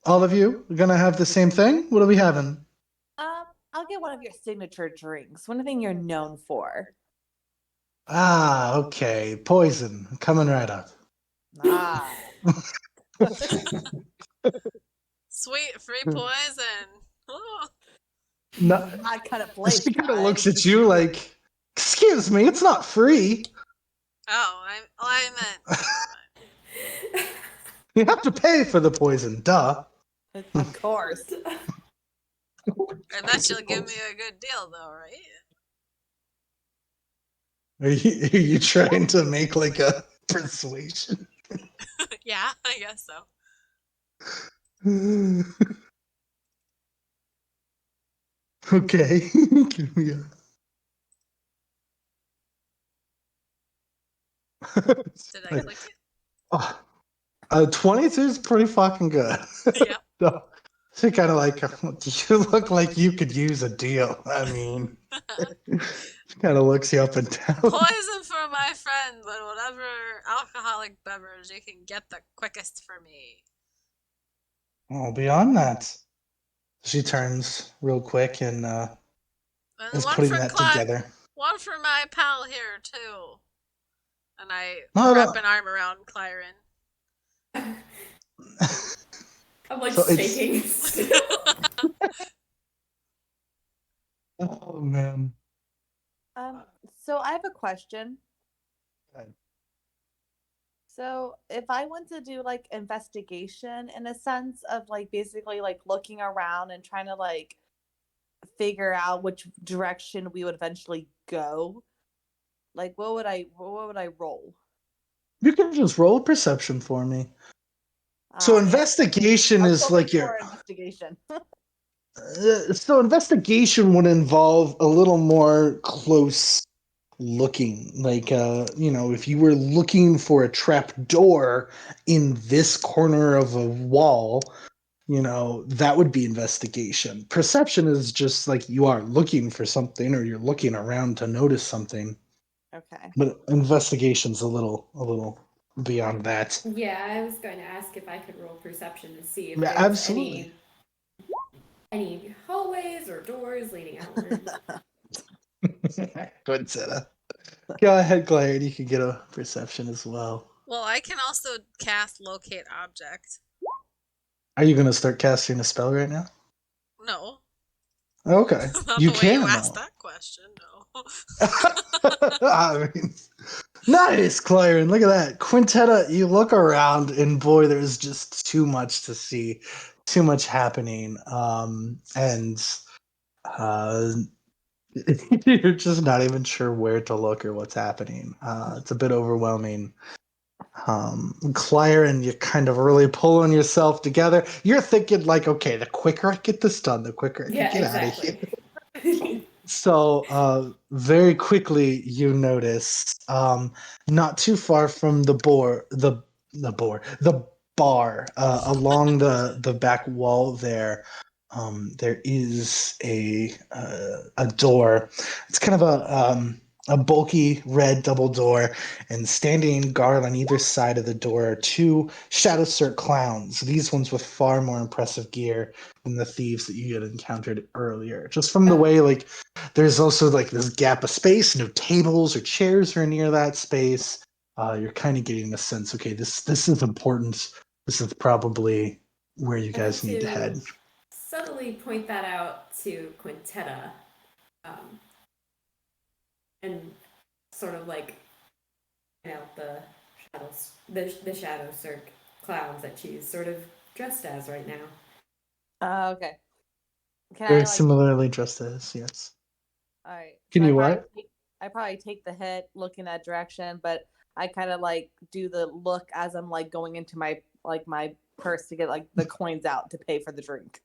All of you are gonna have the same thing? What are we having? I'll get one of your signature drinks. One thing you're known for. Ah, okay. Poison. Coming right up. Ah. Sweet free poison. Oh. No, Not kind of place. she kind of looks at you like, excuse me, it's not free. I meant. You have to pay for the poison, duh. Of course. I bet you'll give me a good deal, though, right? Are you trying to make like a persuasion? Yeah, I guess so. Okay. Give me Did I click it? Oh, 22 is pretty fucking good. Yeah. No, she kind of like, you look like you could use a deal. I mean, she kind of looks you up and down. Poison for my friend, but whatever alcoholic beverage you can get the quickest for me. Oh, beyond that, she turns real quick and And is one putting for that together. One for my pal here too. And I No, wrap no. an arm around Clyren. I'm like So it's- shaking still. Oh man. So I have a question. Go ahead. So if I want to do like investigation in a sense of like basically like looking around and trying to like figure out which direction we would eventually go, like what would I roll? You can just roll a perception for me. So Yeah. investigation I was is hoping like your. for investigation. So investigation would involve a little more close looking. Like, if you were looking for a trap door in this corner of a wall, that would be investigation. Perception is just like you are looking for something or you're looking around to notice something. Okay. But investigation's a little beyond that. Yeah, I was going to ask if I could roll perception to see if Yeah, there's absolutely. any hallways or doors leading outward. Good, Zeta. Go ahead, Claire, and you can get a perception as well. Well, I can also cast locate object. Are you going to start casting a spell right now? No, Okay. not You the way you can, asked though. that question. No. I mean, nice, Claren. Look at that. Quintetta, you look around, and boy, there's just too much to see, too much happening. And you're just not even sure where to look or what's happening. It's a bit overwhelming. Claren, you're kind of really pulling yourself together. You're thinking, like, okay, the quicker I get this done, the quicker I can Yeah, get out of here. exactly. So, very quickly, you notice, not too far from the bar, along the back wall there, there is a door. It's kind of a bulky red double door, and standing guard on either side of the door are two Shadow Cert clowns. These ones with far more impressive gear than the thieves that you had encountered earlier. Just from the way, like, there's also like this gap of space, no tables or chairs are near that space. You're kind of getting a sense, okay, this is important. This is probably where you I like guys need to to head. subtly point that out to Quintetta, and sort of like out the shadows, the shadow circ clowns that she's sort of dressed as right now. Okay. Can Very I like? similarly dressed as, yes. All right. Can So you what? I probably take the hit, look in that direction, but I kind of like do the look as I'm like going into my purse to get like the coins out to pay for the drink.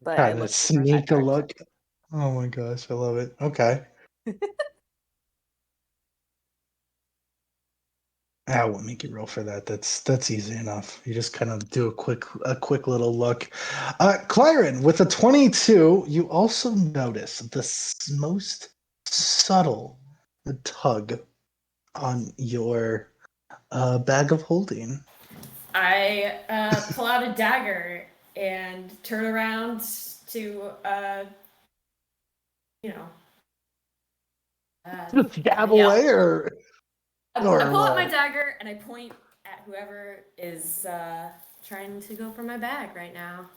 But I Kind of look over in that sneak a direction. look. Oh my gosh, I love it. Okay. I won't make you roll for that. That's easy enough. You just kind of do a quick little look. Claren, with a 22, you also notice the most subtle tug on your bag of holding. I pull out a dagger and turn around to, you know, Just stab yell. away, or I pull out my what? dagger and I point at whoever is trying to go for my bag right now.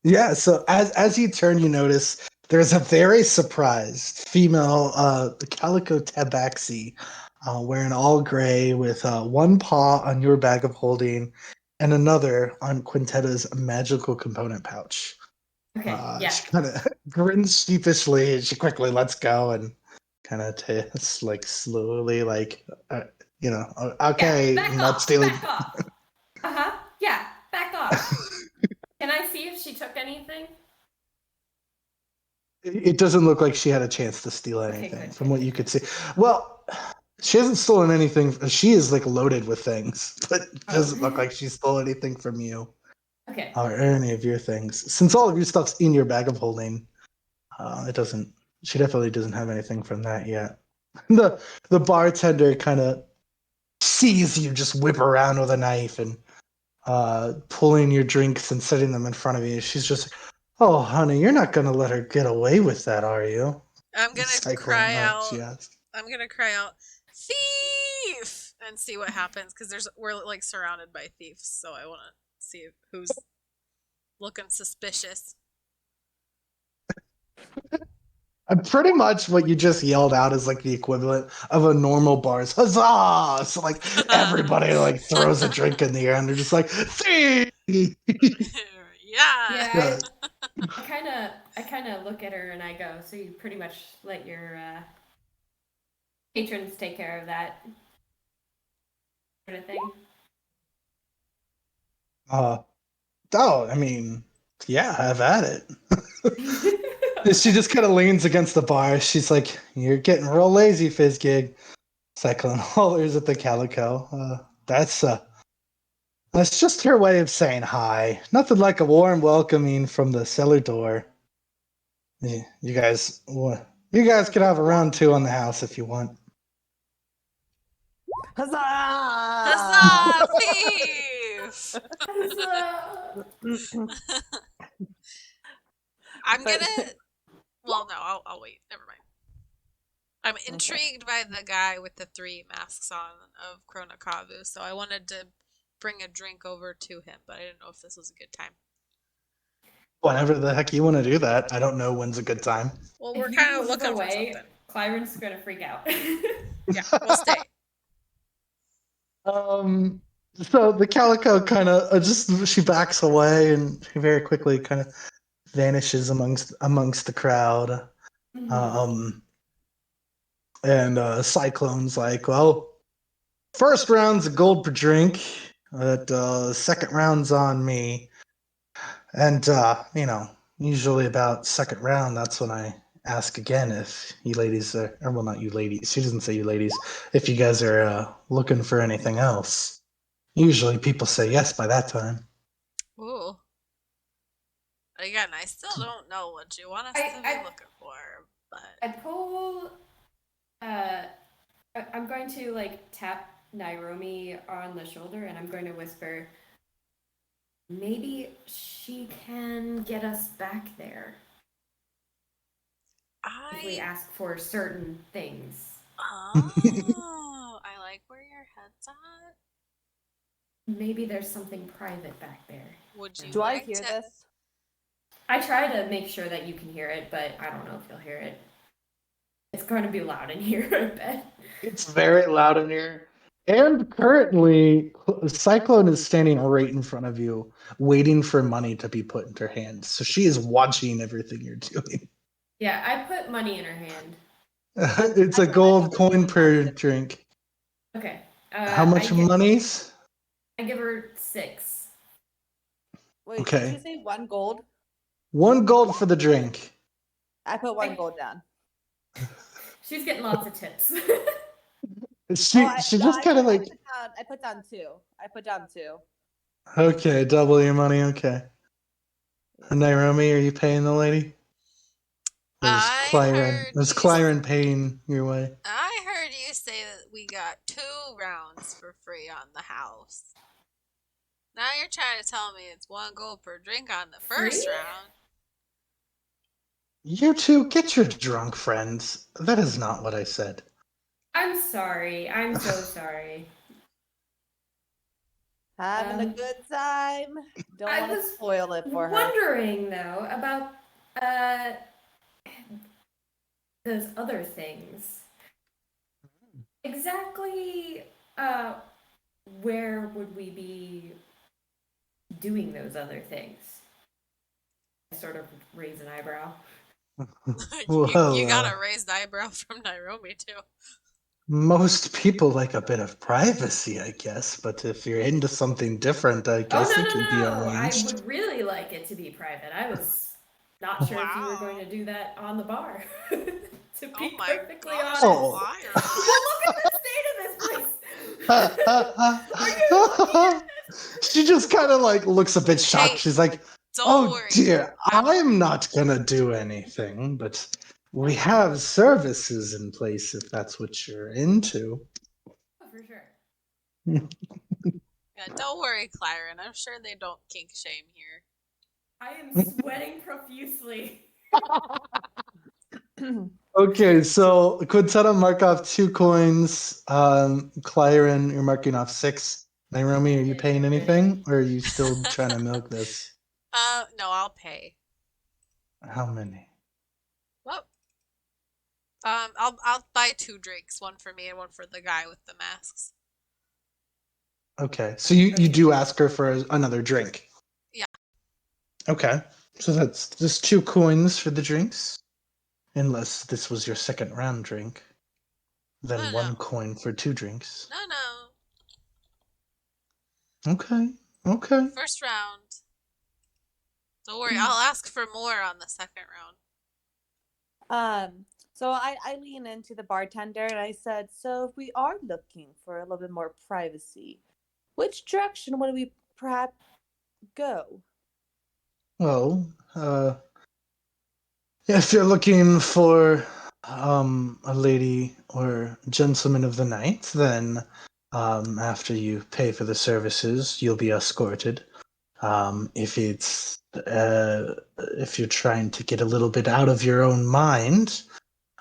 Yeah, so as you turn, you notice there's a very surprised female, the Calico Tabaxi, wearing all gray with one paw on your bag of holding and another on Quintetta's magical component pouch. Okay, yeah. She kind of grins sheepishly and she quickly lets go and kind of like slowly, like, okay, Yeah, I'm not stealing. back off. Uh-huh, yeah, back off. Can I see if she took anything? It doesn't look like she had a chance to steal anything good, from good, what good, you good. could see. Well, she hasn't stolen anything. She is like loaded with things, but it doesn't look like she stole anything from you Okay. or any of your things. Since all of your stuff's in your bag of holding, it doesn't. She definitely doesn't have anything from that yet. The bartender kind of sees you just whip around with a knife and pulling your drinks and setting them in front of you. She's just, oh, honey, you're not gonna let her get away with that, are you? I'm gonna Cycling cry up, out. she asks. I'm gonna cry out, thief, and see what happens because we're like surrounded by thieves, so I want to see who's looking suspicious. Pretty much what you just yelled out is like the equivalent of a normal bar's huzzah! So like everybody like throws a drink in the air and they're just like, see. Yeah. Yeah, I kind of look at her and I go, so you pretty much let your patrons take care of that sort of thing. Oh, I mean, yeah, have at it. She just kind of leans against the bar. She's like, "You're getting real lazy, Fizzgig." Cyclone hollers at the calico. That's just her way of saying hi. Nothing like a warm welcoming from the cellar door. You guys can have a round two on the house if you want. Huzzah! Huzzah, beef! I'm gonna. Well, no, I'll wait. Never mind. I'm intrigued by the guy with the 3 masks on of Chronakavu, so I wanted to bring a drink over to him, but I didn't know if this was a good time. Whenever the heck you want to do that. I don't know when's a good time. Well, If we're you kind of move looking for away, something. Clyron's gonna freak out. Yeah, we'll stay. So the calico kind of she backs away and she very quickly kind of vanishes amongst the crowd. Mhm. And Cyclone's like, well, first round's a gold per drink, but second round's on me. And usually about second round, that's when I ask again if you ladies are, or well, not you ladies. She doesn't say you ladies. If you guys are looking for anything else. Usually people say yes by that time. Ooh. Again, I still don't know what you want us to be looking for, but I pull. I'm going to like tap Nairomi on the shoulder, and I'm going to whisper. Maybe she can get us back there if we ask for certain things. Oh, I like where your head's at. Maybe there's something private back there. Would you Do I like hear to? this? I try to make sure that you can hear it, but I don't know if you'll hear it. It's going to be loud in here, I bet. It's very loud in here. And currently, Cyclone is standing right in front of you, waiting for money to be put into her hands. So she is watching everything you're doing. Yeah, I put money in her hand. It's a gold coin per drink. Okay. How much monies? I give her 6. Wait, Okay. did you say 1 gold? 1 gold for the drink. I put 1 gold down. She's getting lots of tips. She just kind of like. I put down 2. I put down 2. Okay, double your money. Okay. Nairomi, are you paying the lady? Or is Clyron paying your way? I heard you say that we got 2 rounds for free on the house. Now you're trying to tell me it's 1 gold per drink on the first round. You two, get your drunk friends. That is not what I said. I'm sorry. I'm so sorry. Having a good time. Don't want to spoil it for her. I was wondering, though, about those other things. Exactly where would we be doing those other things? I sort of raise an eyebrow. You got a raised eyebrow from Nairobi, too. Most people like a bit of privacy, I guess. But if you're into something different, I guess it can be arranged. I would really like it to be private. I was not sure if you were going to do that on the bar. To be perfectly honest. Oh. Well, look at the state of this place. She just kind of like looks a bit shocked. She's like, "Oh worry. dear, I'm not gonna do anything, but we have services in place if that's what you're into." Oh, for sure. Yeah, don't worry, Clyron. I'm sure they don't kink shame here. I am sweating profusely. Okay, so Quintetta mark off 2 coins. Clyron, you're marking off 6. Nairomi, are you paying anything, or are you still trying to milk this? No, I'll pay. How many? Well, I'll buy 2 drinks, 1 for me and 1 for the guy with the masks. Okay, so you do ask her for another drink. Yeah. Okay, so that's just 2 coins for the drinks, unless this was your second round drink. Then 1 coin for 2 drinks. No. Okay. First round. Don't worry, I'll ask for more on the second round. So I lean into the bartender and I said, so if we are looking for a little bit more privacy, which direction would we perhaps go? Well, if you're looking for a lady or gentleman of the night, then after you pay for the services, you'll be escorted. If you're trying to get a little bit out of your own mind,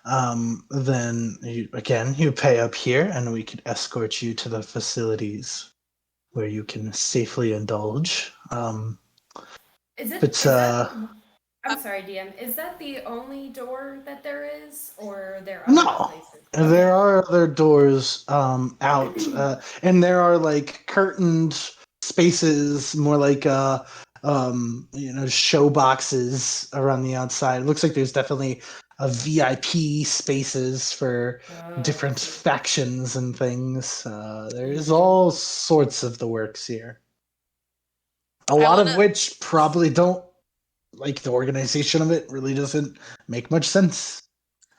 then you pay up here, and we could escort you to the facilities where you can safely indulge. Is it? But Is that? I'm Um, sorry, DM. Is that the only door that there is, or are there other no, places? there are other doors out, and there are like curtained spaces, more like show boxes around the outside. It looks like there's definitely a VIP spaces for Oh, I different see. factions and things. There's Mhm. all sorts of the works here. A I lot want of to. which probably don't, like, the organization of it really doesn't make much sense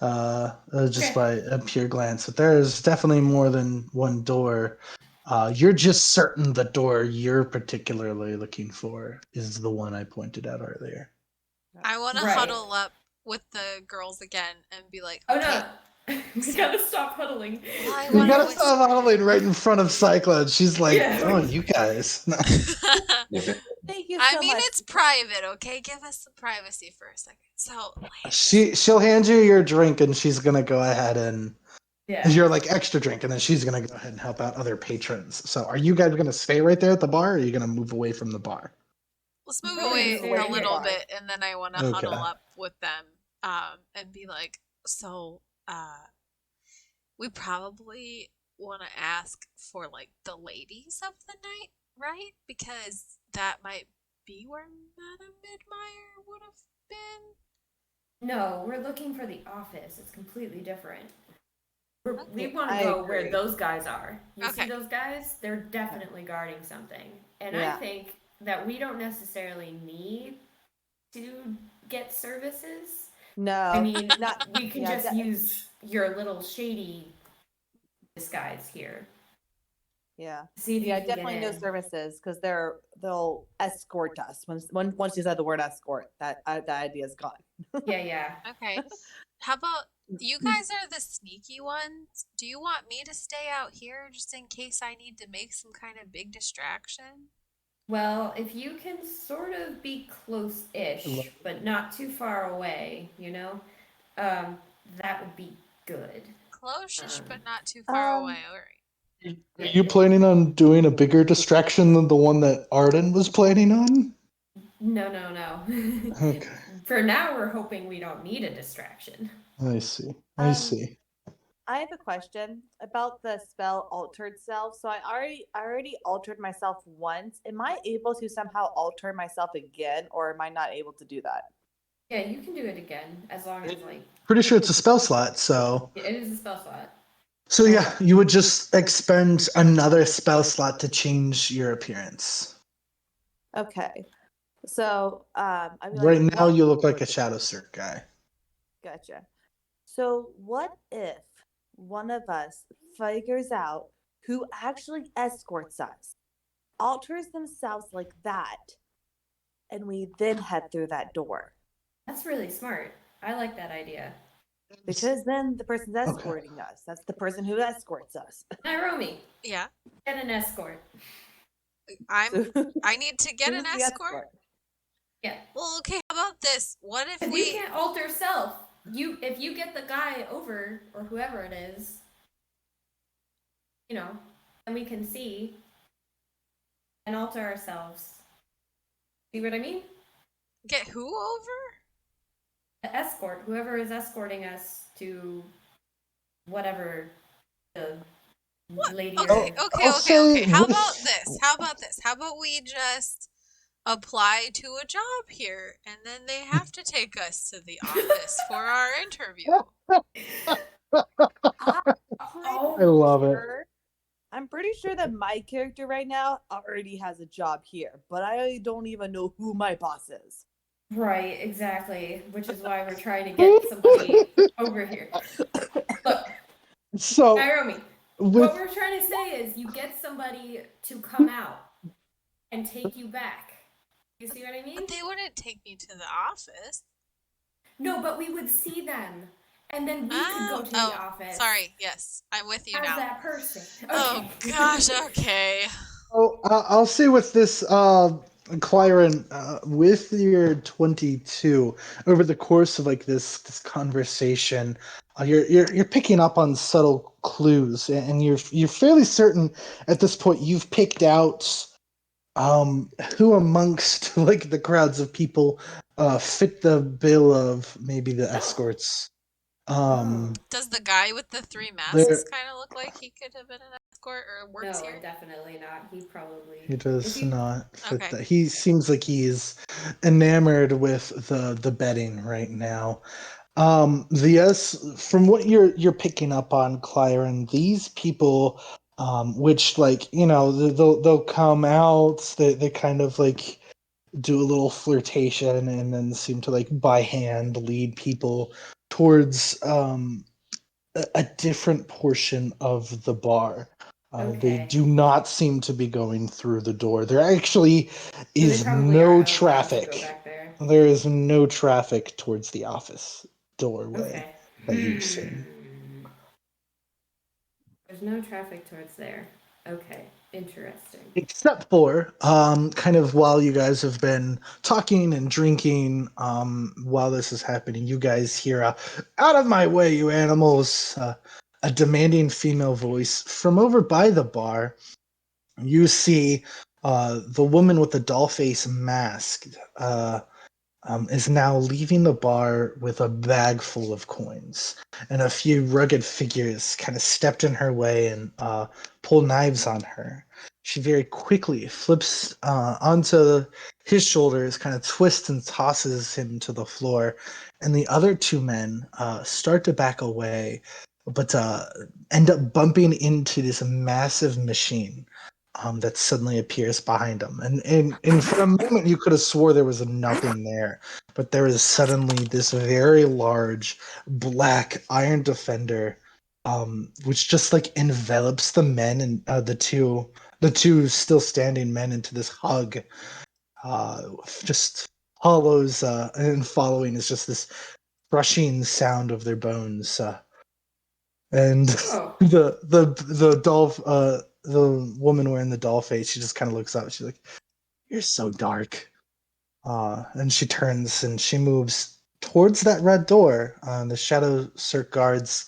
just Okay. by a pure glance. But there's definitely more than one door. You're just certain the door you're particularly looking for is the one I pointed out earlier. I want to Right. huddle up with the girls again and be like, Oh okay, no. We so gotta stop huddling. well, I You want to gotta whisper. stop huddling right in front of Cyclone. She's like, Yeah. "Oh, you guys." No. If it, Thank you I so mean, much. it's private, okay? Give us some privacy for a second. So, She'll hand you your drink, and she's gonna go ahead and Yeah. you're like extra drink, and then she's gonna go ahead and help out other patrons. So, are you guys gonna stay right there at the bar, or are you gonna move away from the bar? let's We're move probably gonna away stay Away a right from the here. little bar. bit, and then I want to Okay. huddle up with them and be like, so, we probably want to ask for like the ladies of the night, right? Because that might be where Madame Midmeyer would have been. No, we're looking for the office. It's completely different. We Okay. want to I go where agree. those guys are. You see Okay. those guys? They're definitely guarding something. And I Yeah. think that we don't necessarily need to get services. No. I mean, Not we can yeah, just use your little shady disguise here. yeah. See if Yeah, you can definitely get no in. services because they'll escort us. Once you said the word escort, that idea is gone. Yeah, yeah. Okay. How about you guys are the sneaky ones? Do you want me to stay out here just in case I need to make some kind of big distraction? Well, if you can sort of be close-ish, but not too far away, um, that would be good. Close-ish, but not too far Um, away. All right. Are you planning on doing a bigger distraction than the one that Arden was planning on? No, no, no. Okay, For now, we're hoping we don't need a distraction. I see. I um, see. I have a question about the spell altered self. So I already altered myself once. Am I able to somehow alter myself again, or am I not able to do that? Yeah, you can do it again as long as Pretty sure it's a spell slot, so it is a spell slot. yeah, you would just expend another spell slot to change your appearance. Okay. So I'd be like, Right now, what? you look like a Shadow Cirque guy. Gotcha. So what if one of us figures out who actually escorts us, alters themselves like that, and we then head through that door? That's really smart. I like that idea. Because then the person's Okay. escorting us. That's the person who escorts us. Nairomi, Yeah. get an escort. I need to get Who's an the escort. Yeah. Well, okay, how about this? What if If we you can't alter self, if you get the guy over or whoever it is, then we can see and alter ourselves. See what I mean? get who over? The escort, whoever is escorting us to whatever the lady Okay, or okay, I'll say okay. How with- about this? How about this? How about we just apply to a job here and then they have to take us to the office for our interview? I love it. I'm pretty sure that my character right now already has a job here, but I don't even know who my boss is. Right, exactly. Which is why we're trying to get somebody over here. Look, So Naomi, what with we're trying to say is you get somebody to come out and take you back. You see what I mean? But they wouldn't take me to the office. No, but we would see them. And then we could go to the Oh, office sorry. Yes, I'm with you as now. that person. Oh Okay. gosh. Okay. Oh, I'll say with this, Clyron, with your 22, over the course of like this conversation, you're picking up on subtle clues, and you're fairly certain at this point you've picked out who amongst like the crowds of people fit the bill of maybe the escorts. Oh. Does the guy with the 3 masks There kind of look like he could have been an escort or works No, here? definitely not. He probably He is does he not fit Okay. that. He seems like he's enamored with the betting right now. From what you're picking up on, Clyron, these people, which like they'll come out, they kind of like do a little flirtation and then seem to like by hand lead people towards a different portion of the bar. They okay. do not seem to be going through the door. There actually So they is probably are no allowed to go traffic. back there. There is no traffic towards the office doorway Okay. that you've seen. There's no traffic towards there. Okay. Interesting. Except for kind of while you guys have been talking and drinking, while this is happening, you guys hear out of my way, you animals, a demanding female voice from over by the bar. You see the woman with the doll face mask is now leaving the bar with a bag full of coins. And a few rugged figures kind of stepped in her way and pull knives on her. She very quickly flips onto his shoulders, kind of twists and tosses him to the floor. And the other two men start to back away, but end up bumping into this massive machine that suddenly appears behind them. And for a moment, you could have swore there was nothing there, but there is suddenly this very large black iron defender, which just like envelops the men and the two still standing men into this hug. Just follows and following is just this crushing sound of their bones. And Oh. the woman wearing the doll face, she just kind of looks up. She's like, "You're so dark." And she turns and she moves towards that red door. The Shadow Cirque guards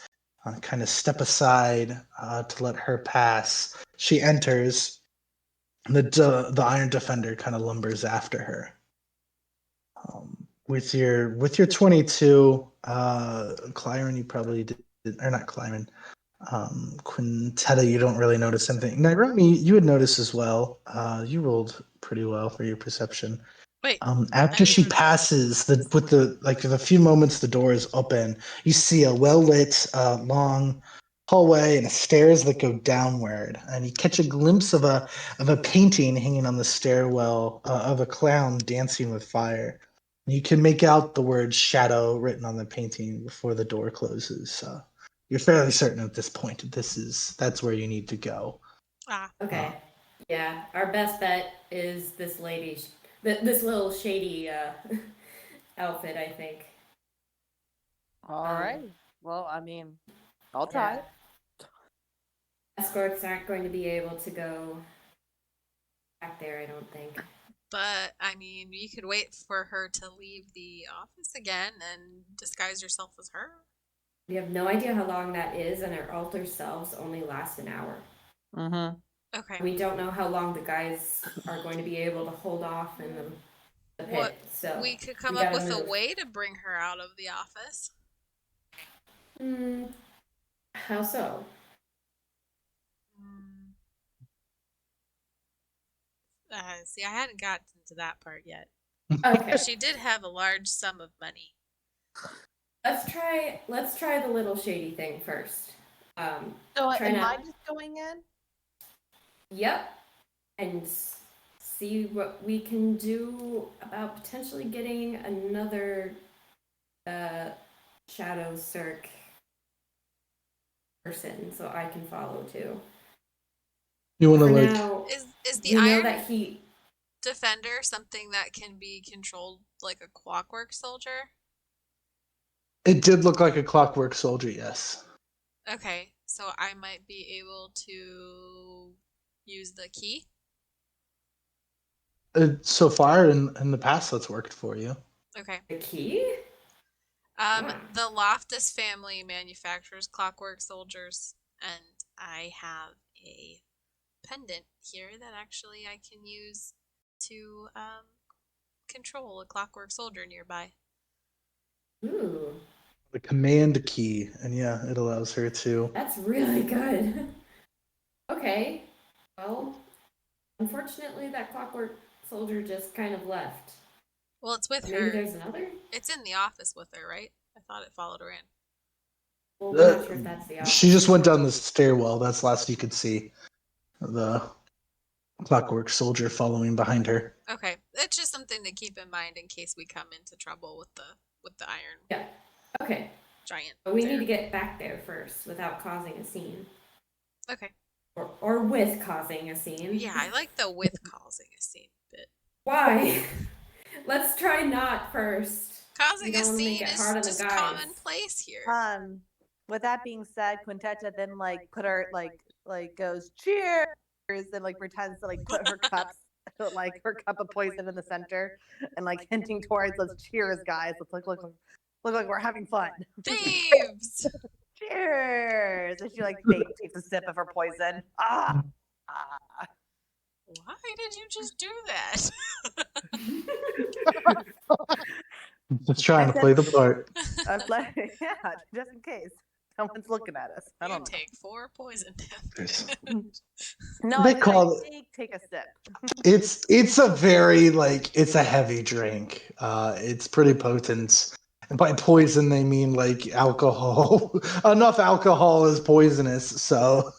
kind of step aside to let her pass. She enters. The Iron Defender kind of lumbers after her. With your 22, Clyron, you probably did, or not Clyron. Quintetta, you don't really notice anything. Nairobi, you would notice as well. You rolled pretty well for your perception. Wait. After I she didn't even passes, the few moments the door is open, you see a well lit, long hallway and stairs that go downward, and you catch a glimpse of a painting hanging on the stairwell of a clown dancing with fire. You can make out the word "shadow" written on the painting before the door closes. You're fairly certain at this point that's where you need to go. Okay. Yeah. Our best bet is this lady, this little shady outfit, I think. All right. Well, I mean, I'll Yeah. try. Escorts aren't going to be able to go back there, I don't think. But I mean, you could wait for her to leave the office again and disguise yourself as her. We have no idea how long that is, and our alter selves only last an hour. Mm-hmm. Okay. We don't know how long the guys are going to be able to hold off in the pit. What So we could come we up gotta with a move. way to bring her out of the office. How so? See, I hadn't gotten to that part yet. Okay. She did have a large sum of money. Let's try the little shady thing first. So try am not. I just going in? Yep. And see what we can do about potentially getting another Shadow Cirque person so I can follow too. You want to For like? now, Is the you know Iron that he. Defender something that can be controlled like a clockwork soldier? It did look like a clockwork soldier, yes. Okay, so I might be able to use the key. So far in the past, that's worked for you. Okay. The key? The Loftus family manufactures clockwork soldiers, and I have a pendant here that actually I can use to control a clockwork soldier nearby. Ooh, The command key, and yeah, it allows her to. that's really good. Okay, well, unfortunately, that clockwork soldier just kind of left. Well, it's with Maybe her. there's another? It's in the office with her, right? I thought it followed her in. Well, we're not sure if that's the office. She just went down the stairwell. That's last you could see. The clockwork soldier following behind her. Okay, it's just something to keep in mind in case we come into trouble with the iron Yeah. Okay. giant. But we there. need to get back there first without causing a scene. Okay. Or with causing a scene. Yeah, I like the with causing a scene bit. Why? Let's try not first. Causing a wanna make scene it is hard on the just guys. commonplace here. With that being said, Quintetta then like put her like goes cheers and like pretends to like put her cups like her cup of poison in the center and like hinting towards us, cheers guys, let's look like we're having fun. Thieves! Cheers! And she like takes a sip of her poison. Ah. Why did you just do that? Just trying to play the part. I was like, yeah, just in case someone's looking at us. I don't know. Take 4 poison damage. No, They I was call like, take a sip. It's a very like it's a heavy drink. It's pretty potent. And by poison they mean like alcohol. Enough alcohol is poisonous, so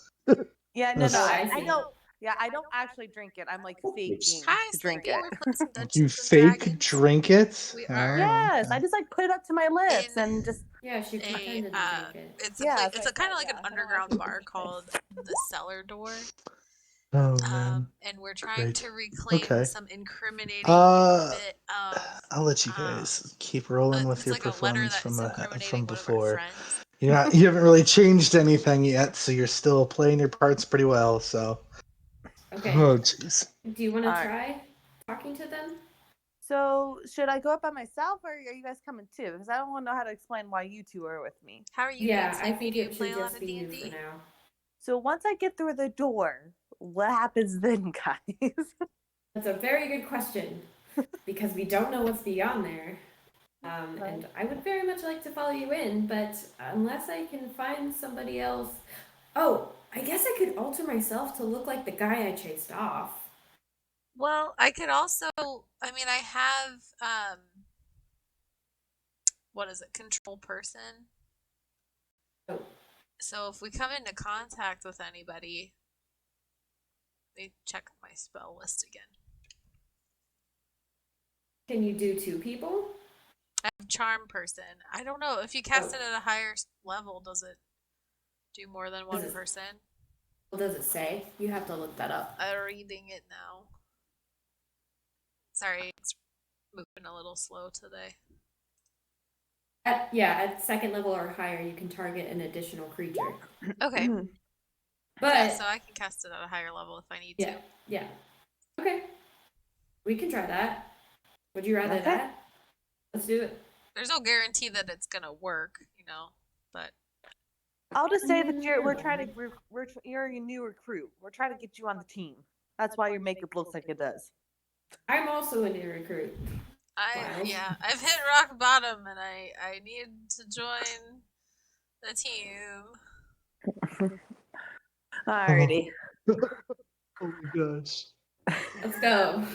Yeah, no, That's- I don't. Yeah, I don't actually drink it. I'm like faking Hi, to drink Sleepy. it. We're playing some Dungeons you and fake Dragons. drink it. We are. Yes, okay. I just like put it up to my lips In and just Yeah, she a pretended to drink it. it's Yeah, a that's it's what a kind I of said, like an yeah. I don't underground actually bar drink it. called the Cellar Door. Oh man. And we're trying Great. to reclaim Okay. some incriminating Uh, bit of I'll let you guys keep rolling with it's your like a letter performance that's from incriminating one of our before. friends. You haven't really changed anything yet, so you're still playing your parts pretty well. So. Okay. Oh jeez. Do you want to Alright. try talking to them? So should I go up by myself or are you guys coming too? Because I don't want to know how to explain why you two are with me. How are you Yeah, doing, I Sleepy? think Do you it play should a lot just of be you D&D? for now. So once I get through the door, what happens then, guys? That's a very good question because we don't know what's beyond there. And I would very much like to follow you in, but unless I can find somebody else. Oh, I guess I could alter myself to look like the guy I chased off. Well, I could also I mean I have what is it? Control person. Oh, So if we come into contact with anybody, let me check my spell list again. can you do 2 people? I have charm person. I don't know if you cast it at a higher level, does it do more than one it- person? What does it say? You have to look that up. I'm reading it now. Sorry, it's moving a little slow today. At 2nd level or higher, you can target an additional creature. Okay. But Yeah, so I can cast it at a higher level if I need to. yeah. Okay. We can try that. Would you rather Okay. that? Let's do it. There's no guarantee that it's gonna work, but I'll just say that we're trying to you're a new recruit. We're trying to get you on the team. That's why your makeup looks like it does. I'm also a new recruit. Wow. I've hit rock bottom and I need to join the team. Alrighty. Oh my gosh. Let's go.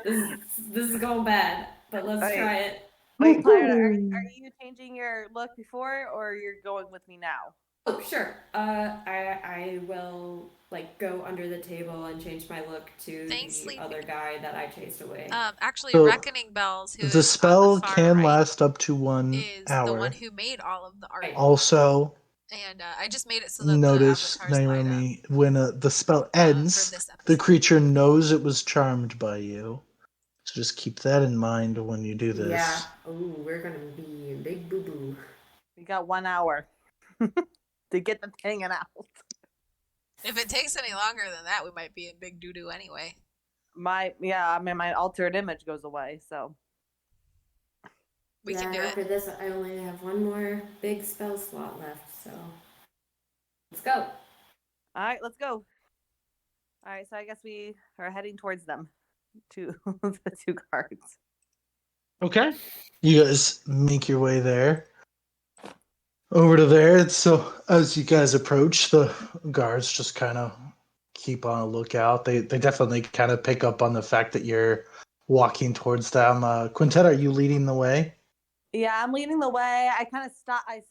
This is going bad, but let's Okay. try it. Wait, Clara, are you changing your look before or you're going with me now? Oh, sure. I will like go under the table and change my look to Thanks, the other Sleepy. guy that I chased away. Actually, So Reckoning Bells, who the is on the spell far can right, last up to 1 is the one hour. who made all of the art. Right. Also, And I just made it so that the notice, avatars light up Naomi, when the spell for ends, this the episode. creature knows it was charmed by you. So just keep that in mind when you do this. Yeah. Oh, we're gonna be in big boo boo. We got 1 hour to get them hanging out. If it takes any longer than that, we might be in big doo doo anyway. My altered image goes away, so We can do it. After this, I only have one more big spell slot left, so let's go. all right, let's go. All right, so I guess we are heading towards them, to the 2 guards. Okay. You guys make your way there. Over to there. So as you guys approach, the guards just kind of keep on a lookout. They definitely kind of pick up on the fact that you're walking towards them. Quintet, are you leading the way? Yeah, I'm leading the way. I kind of stop. I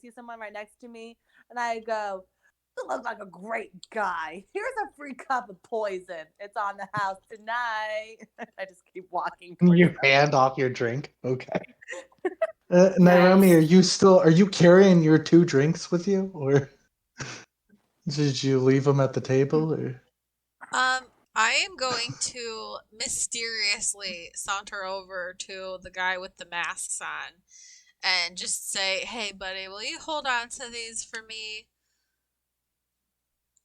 see someone right next to me, and I go, "You look like a great guy. Here's a free cup of poison. It's on the house tonight." I just keep walking. You them. hand off your drink. Okay. Nice. Naomi, are you carrying your 2 drinks with you, or did you leave them at the table? Or I am going to mysteriously saunter over to the guy with the masks on and just say, "Hey, buddy, will you hold on to these for me?"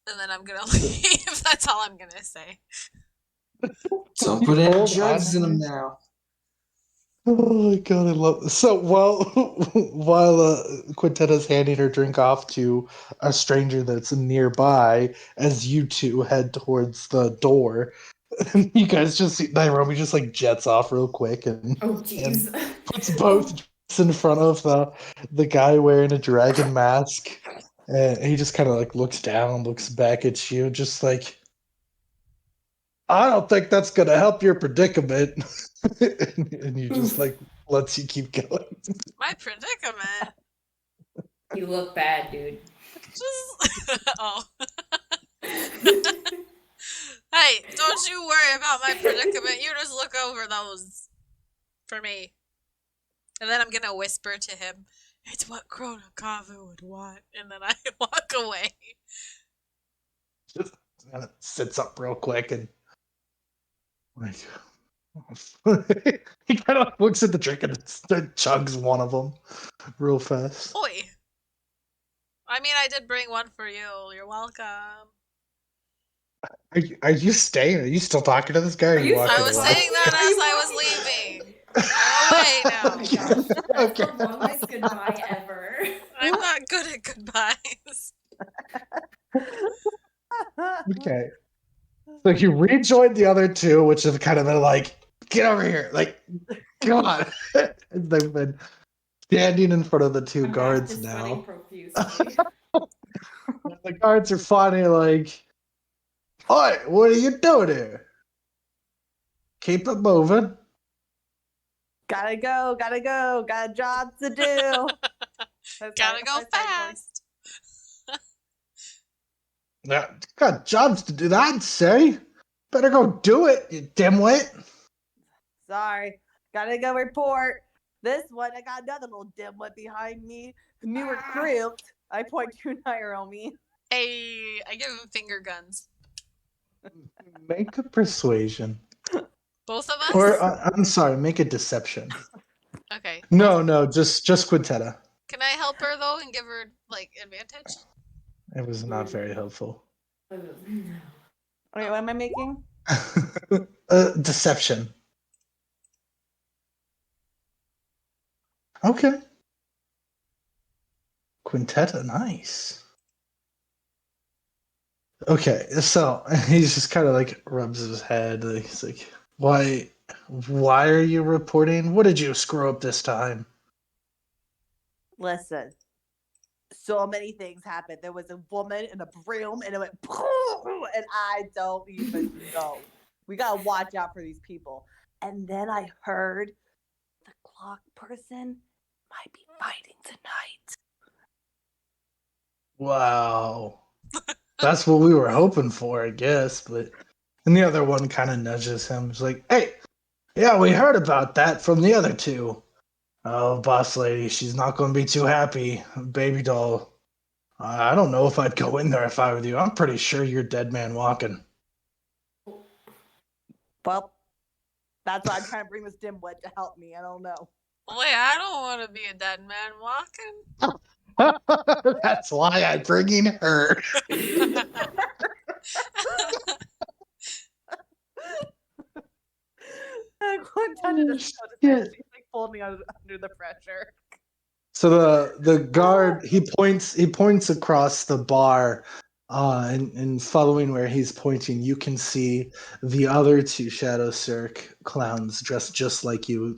And then I'm gonna leave. That's all I'm gonna say. Don't put any Hold drugs on. in them now. Oh my god, I love this. So while Quintetta's handing her drink off to a stranger that's nearby, as you two head towards the door, you guys just see Nairobi just like jets off real quick and Oh, jeez. puts both drinks in front of the guy wearing a dragon mask, and he just kind of like looks down, looks back at you, just like, I don't think that's gonna help your predicament. And you just like lets you keep going. My predicament. You look bad, dude. Just oh. Hey, don't you worry about my predicament. You just look over those for me. And then I'm gonna whisper to him, "It's what Chronokavu would want." And then I walk away. Just kind of sits up real quick and like he kind of looks at the drink and chugs one of them real fast. Oi. I mean, I did bring one for you. You're welcome. Are you staying? Are you still talking to this guy? Or Are are you you walking I was away? saying that Are you as I was walking? leaving. I'm away Oh my now. gosh, that's Okay. the longest goodbye ever. I'm not good at goodbyes. Okay. So you rejoined the other 2, which have kind of been like, get over here, like, come on. And they've been standing in front of the 2 I'm back guards to sweating now. profusely. And the guards are finally like, "Oi, what are you doing here? Keep it moving." Gotta go. Got a job to do. Gotta go fast. Yeah, got jobs to do. That say, better go do it, you dimwit. Sorry. Gotta go report. This one, I got another little dimwit behind me. New recruit. I point to Naomi. Hey, I give him finger guns. Make a persuasion, Both of us? or I'm sorry, make a deception. Okay. No, just Quintetta. Can I help her though and give her like advantage? It was not very helpful. Oh, Wait, what am I making? Deception. Okay. Quintetta, nice. Okay, so he's just kind of like rubs his head. He's like, why are you reporting? What did you screw up this time?" Listen. So many things happened. There was a woman in a broom, and it went, and I don't even know. We gotta watch out for these people. And then I heard the clock person might be fighting tonight. Wow. That's what we were hoping for, I guess. But and the other one kind of nudges him. He's like, "Hey, yeah, we heard about that from the other two. Oh, boss lady, she's not going to be too happy. Baby doll. I don't know if I'd go in there if I were you. I'm pretty sure you're dead man walking." Well, that's why I'm trying to bring this dimwit to help me. I don't know. Wait, I don't want to be a dead man walking. That's why I'm bringing her. Quinton just Yeah. she's like folding under the pressure. So the guard he points across the bar, and following where he's pointing, you can see the other two Shadow Cirque clowns dressed just like you.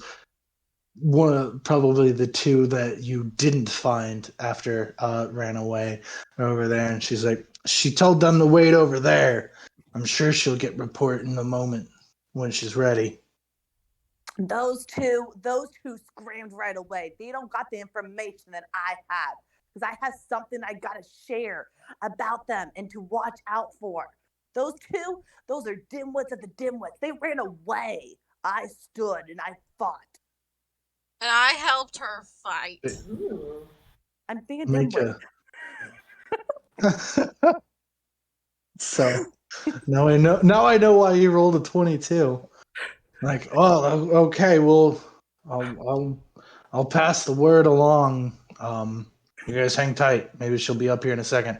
One of probably the two that you didn't find after ran away over there, and she's like, she told them to wait over there. I'm sure she'll get report in a moment when she's ready. Those two screamed right away. They don't got the information that I have. Because I have something I gotta share about them and to watch out for. Those two, those are dimwits of the dimwits. They ran away. I stood and I fought. And I helped her fight. Ooh. I'm being a Make dimwit. a so now I know why you rolled a 22. Like, oh, okay, well, I'll pass the word along. You guys hang tight. Maybe she'll be up here in a second.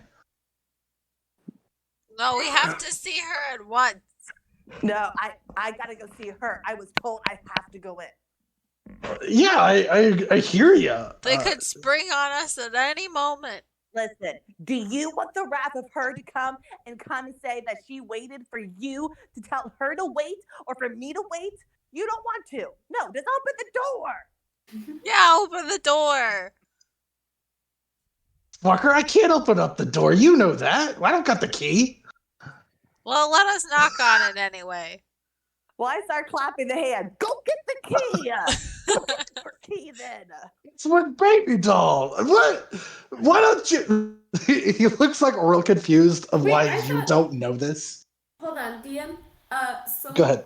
No, we have to see her at once. No, I gotta go see her. I was told I have to go in. Yeah, I hear you. They could spring on us at any moment. Listen, do you want the wrath of her to come and say that she waited for you to tell her to wait or for me to wait? You don't want to. No, just open the door. Yeah, open the door. Fucker, I can't open up the door. You know that. I don't got the key. Well, let us knock on it anyway. Well, I start clapping the hand. Go get the key. Go get your key then. It's with baby doll. What? Why don't you? He looks like real confused of Wait, why I you thought- don't know this. Hold on, DM. So Go ahead.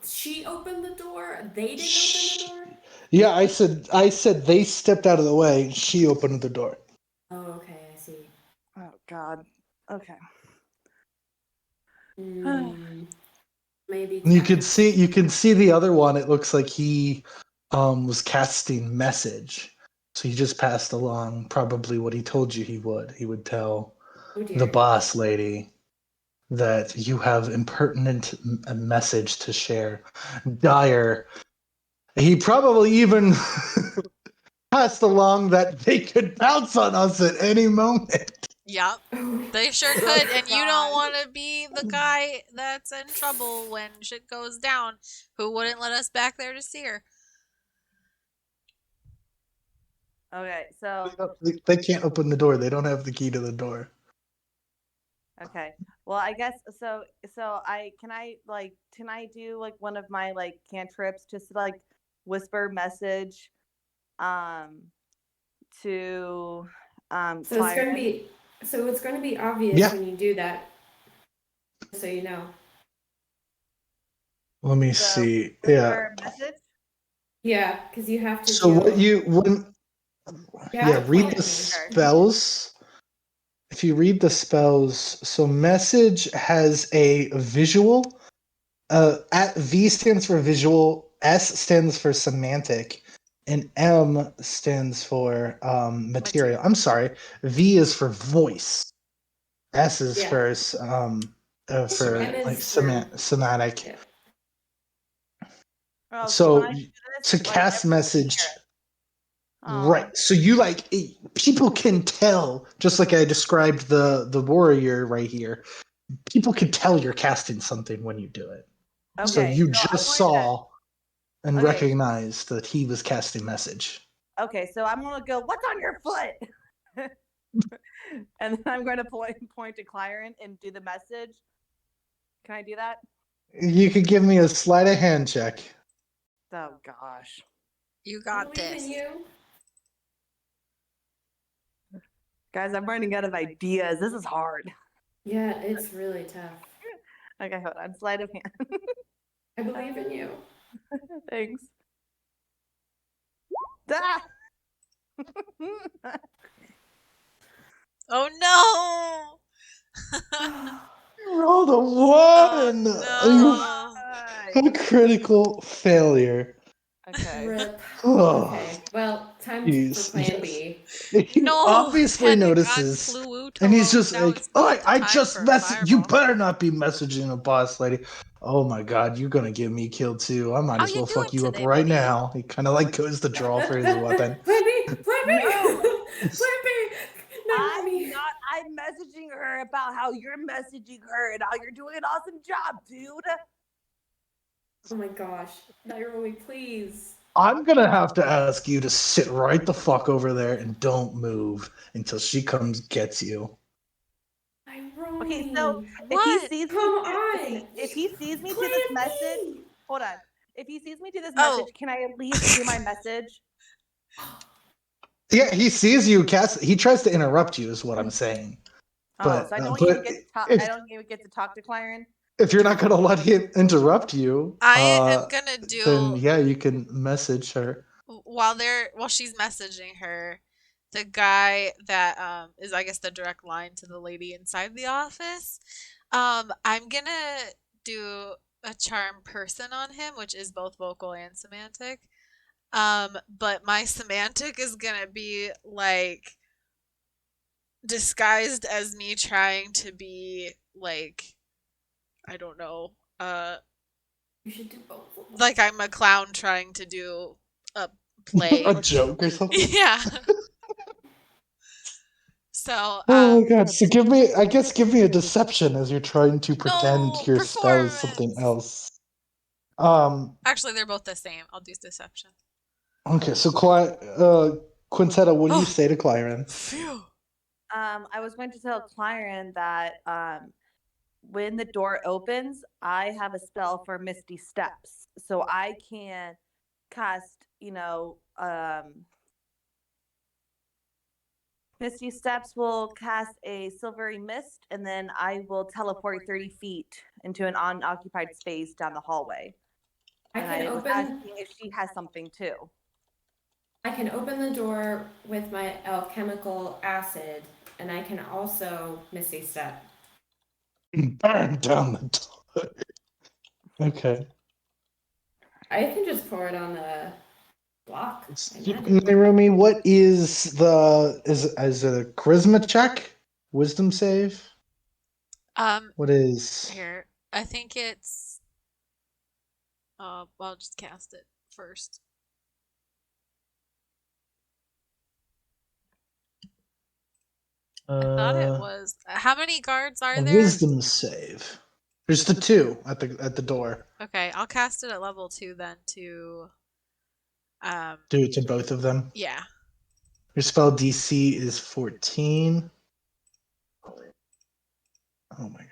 She opened the door. They didn't open the door. Yeah, I said they stepped out of the way. She opened the door. Oh, okay, I see. Oh God. Okay. Maybe You can see the other one. It looks like he was casting message. So he just passed along probably what he told you he would. He would tell the boss lady that you have impertinent message to share. Dire. He probably even passed along that they could bounce on us at any moment. Yep, they sure could. And you don't want to be the guy that's in trouble when shit goes down, who wouldn't let us back there to see her. Okay, so They can't open the door. They don't have the key to the door. okay. Well, I guess so. So can I do like one of my like cantrips just to like whisper message, to So it's going to be obvious Yeah. when you do that. So you know. Let me So, see. whisper message. Yeah, because you have to. So what you when Yeah, read point the at me. spells. If you read the spells, so message has a visual. At V stands for visual, S stands for semantic, and M stands for material. I'm sorry. V is for voice. S is Yeah. for M is like for- semantic. Yeah. Oh, So when I do this, to like, cast everyone message. can hear it. Right. So you people can tell, just like I described the warrior right here. People can tell you're casting something when you do it. Okay, So you I just wanted saw and Okay. recognized that he was casting message. Okay, so I'm gonna go. What's on your foot? And then I'm going to point to Claren and do the message. Can I do that? You could give me a sleight of hand check. Oh gosh. You I got believe this. in you. Guys, I'm running out of ideas. This is hard. Yeah, it's really tough. Okay, hold on. Sleight of hand. I believe in you. Thanks. Ah! Oh no! You rolled a Oh 1. no! A critical failure. Okay. Rip. Oh, Okay. Well, time for jeez. plan Yes. B. He No! obviously Panic on notices, and he's Pluto. just Now like, it's "Oh, I time just for messaged. You fireball. better not be messaging a boss lady. Oh my god, you're gonna get me killed too. I might How as you well doing fuck you up today, right buddy? now." He kind of like goes to draw for his weapon. Plan B! Plan B! No. Plan B! I'm not. I'm messaging her about how you're messaging her and how you're doing an awesome job, dude. Oh my gosh. Nairobi, please. I'm gonna have to ask you to sit right the fuck over there and don't move until she comes gets you. Nairobi. Okay, so if he What? sees Come me, on. if he sees me to Plan this message, B. hold on. If he sees me to this Oh. message, can I at least do my message? Yeah, he sees you cast. He tries to interrupt you, is what I'm saying. Oh, so I don't even get to talk. I don't even get to talk to Claren. If you're not gonna let him interrupt you, I am gonna then do yeah, you can message her. while she's messaging her, the guy that is I guess the direct line to the lady inside the office. I'm gonna do a charm person on him, which is both vocal and semantic. But my semantic is gonna be like disguised as me trying to be like, I don't know, You should do both. like I'm a clown trying to do a play. A joke or something. Yeah. So, Oh my god! So give me a deception as you're trying to pretend no, your spell is something performance. else. Actually, they're both the same. I'll do deception. Okay, so Quintetta, what do you Oh, say to Claren? phew. I was going to tell Claren that when the door opens, I have a spell for Misty Steps, so I can cast, Misty Steps will cast a silvery mist, and then I will teleport 30 feet into an unoccupied space down the hallway. I And can I was open. asking if she has something too. I can open the door with my alchemical acid, and I can also Misty Step. Burn down the door. Okay. I can just pour it on the block. I imagine. Nairumi, what is is it a charisma check? Wisdom save? What is Here, I think it's. Well, I'll just cast it first. I thought it was. How many guards are a there? wisdom save? There's the 2 at the door. Okay, I'll cast it at level 2 then to. Do it to both of them. Yeah. Your spell DC is 14. Oh my god.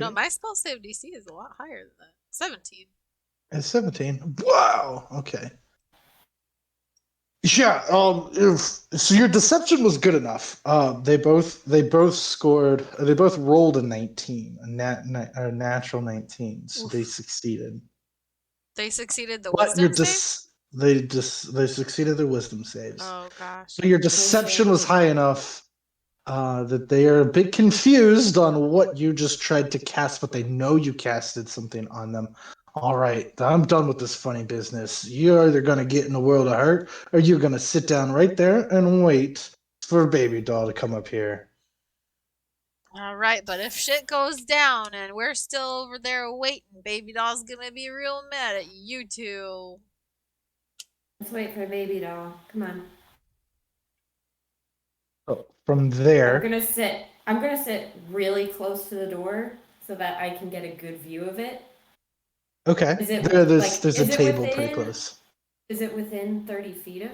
No, Okay. my spell save DC is a lot higher than that. 17. It's 17. Wow. Okay. Yeah. So your deception was good enough. They both scored. They both rolled a 19, a natural 19. So they succeeded. They succeeded the But wisdom save? they succeeded their wisdom saves. Oh gosh. So your deception was high enough that they are a bit confused on what you just tried to cast, but they know you casted something on them. All right, I'm done with this funny business. You're either going to get in a world of hurt, or you're going to sit down right there and wait for Baby Doll to come up here. All right, but if shit goes down and we're still over there waiting, Baby Doll's gonna be real mad at you two. Let's wait for Baby Doll. Come on. So from there, I'm gonna sit really close to the door so that I can get a good view of it. okay, Is it there's a is it table within, pretty close. Is it within 30 feet of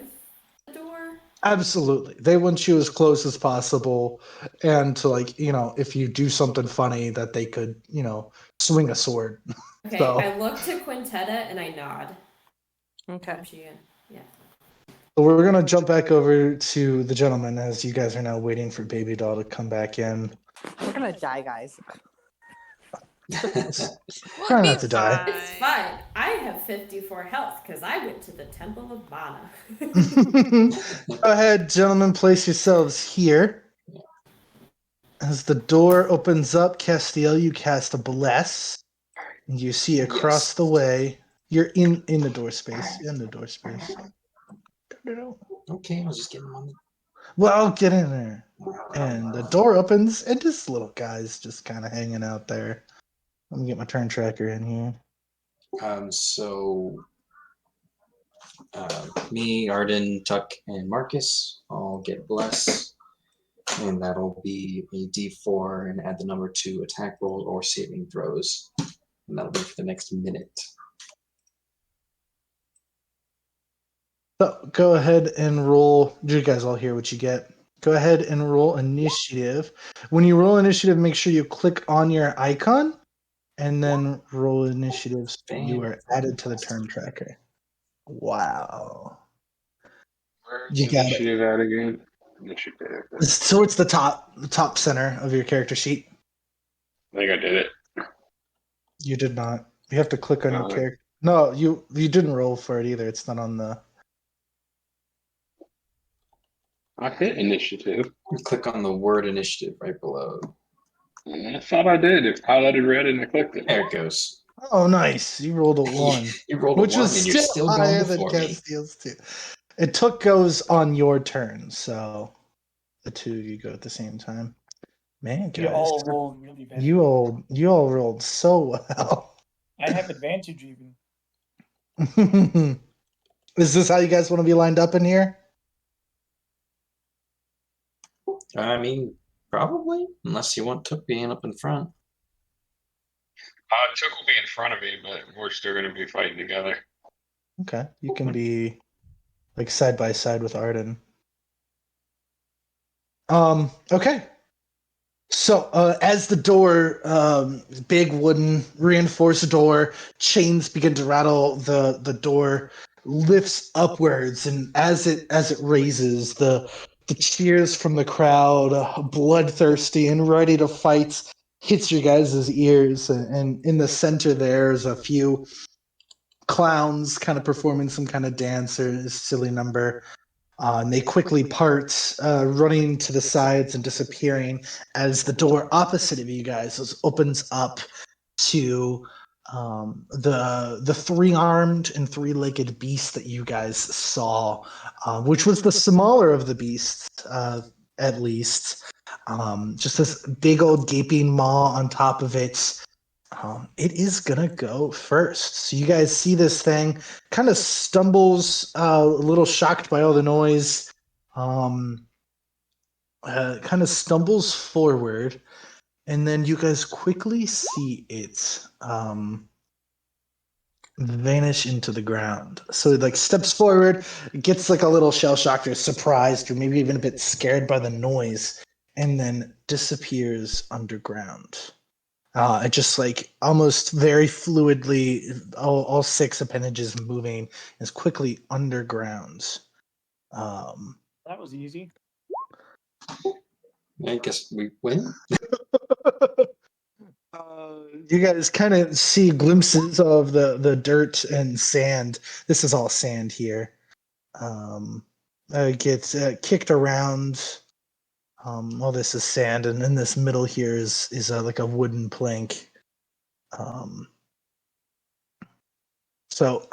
the door? Absolutely. They want you as close as possible, and to if you do something funny that they could, swing a sword. Okay, So I look to Quintetta and I nod. Okay. Yeah. So we're gonna jump back over to the gentleman as you guys are now waiting for Baby Doll to come back in. We're gonna die, guys. We'll Try be not to die. It's fine. fine. I have 54 health because I went to the Temple of Mana. Go ahead, gentlemen, place yourselves here. As the door opens up, Castiel, you cast a bless. And you see across Yes. the way, you're in the door space. In the door space. Okay, I'll just get him on. Well, get in there. And the door opens, and this little guy's just kind of hanging out there. Let me get my turn tracker in here. So me, Arden, Tuck, and Marcus all get bless, and that'll be a D4 and add the number to attack rolls or saving throws, and that'll be for the next minute. So go ahead and roll. Did you guys all hear what you get? Go ahead and roll initiative. When you roll initiative, make sure you click on your icon and then roll initiatives. You are added to the turn tracker. Wow. Where's You got it. initiative at again? Initiative. So it's the top center of your character sheet. I think I did it. You did not. You have to click on your Uh, character. No, you didn't roll for it either. It's not on the. I hit initiative. Click on the word initiative right below. I thought I did. It highlighted red and I clicked it. There it goes. Oh, nice! You rolled a one, You rolled which a 1 was and you're still still going higher than before me. Castiel's too. It goes on your turn, so the two of you go at the same time. Man, We guys, all roll really bad. you all rolled so well. I have advantage even. Is this how you guys want to be lined up in here? I mean, probably, unless you want Tuck being up in front. Took will be in front of me, but we're still going to be fighting together. Okay, you can be like side by side with Arden. Okay. So as the door, big wooden reinforced door, chains begin to rattle. The door lifts upwards, and as it raises, the cheers from the crowd, bloodthirsty and ready to fight, hits your guys' ears. And in the center, there's a few clowns kind of performing some kind of dance or silly number. And they quickly part, running to the sides and disappearing as the door opposite of you guys opens up to the three-armed and three-legged beast that you guys saw, which was the smaller of the beasts, at least. Just this big old gaping maw on top of it. It is gonna go first. So you guys see this thing kind of stumbles, a little shocked by all the noise, kind of stumbles forward, and then you guys quickly see it vanish into the ground. So it like steps forward, gets like a little shell shocked or surprised or maybe even a bit scared by the noise, and then disappears underground. It just like almost very fluidly, all six appendages moving as quickly underground. That was easy. I guess we win. You guys kind of see glimpses of the dirt and sand. This is all sand here. Gets kicked around. All this is sand, and in this middle here is like a wooden plank. So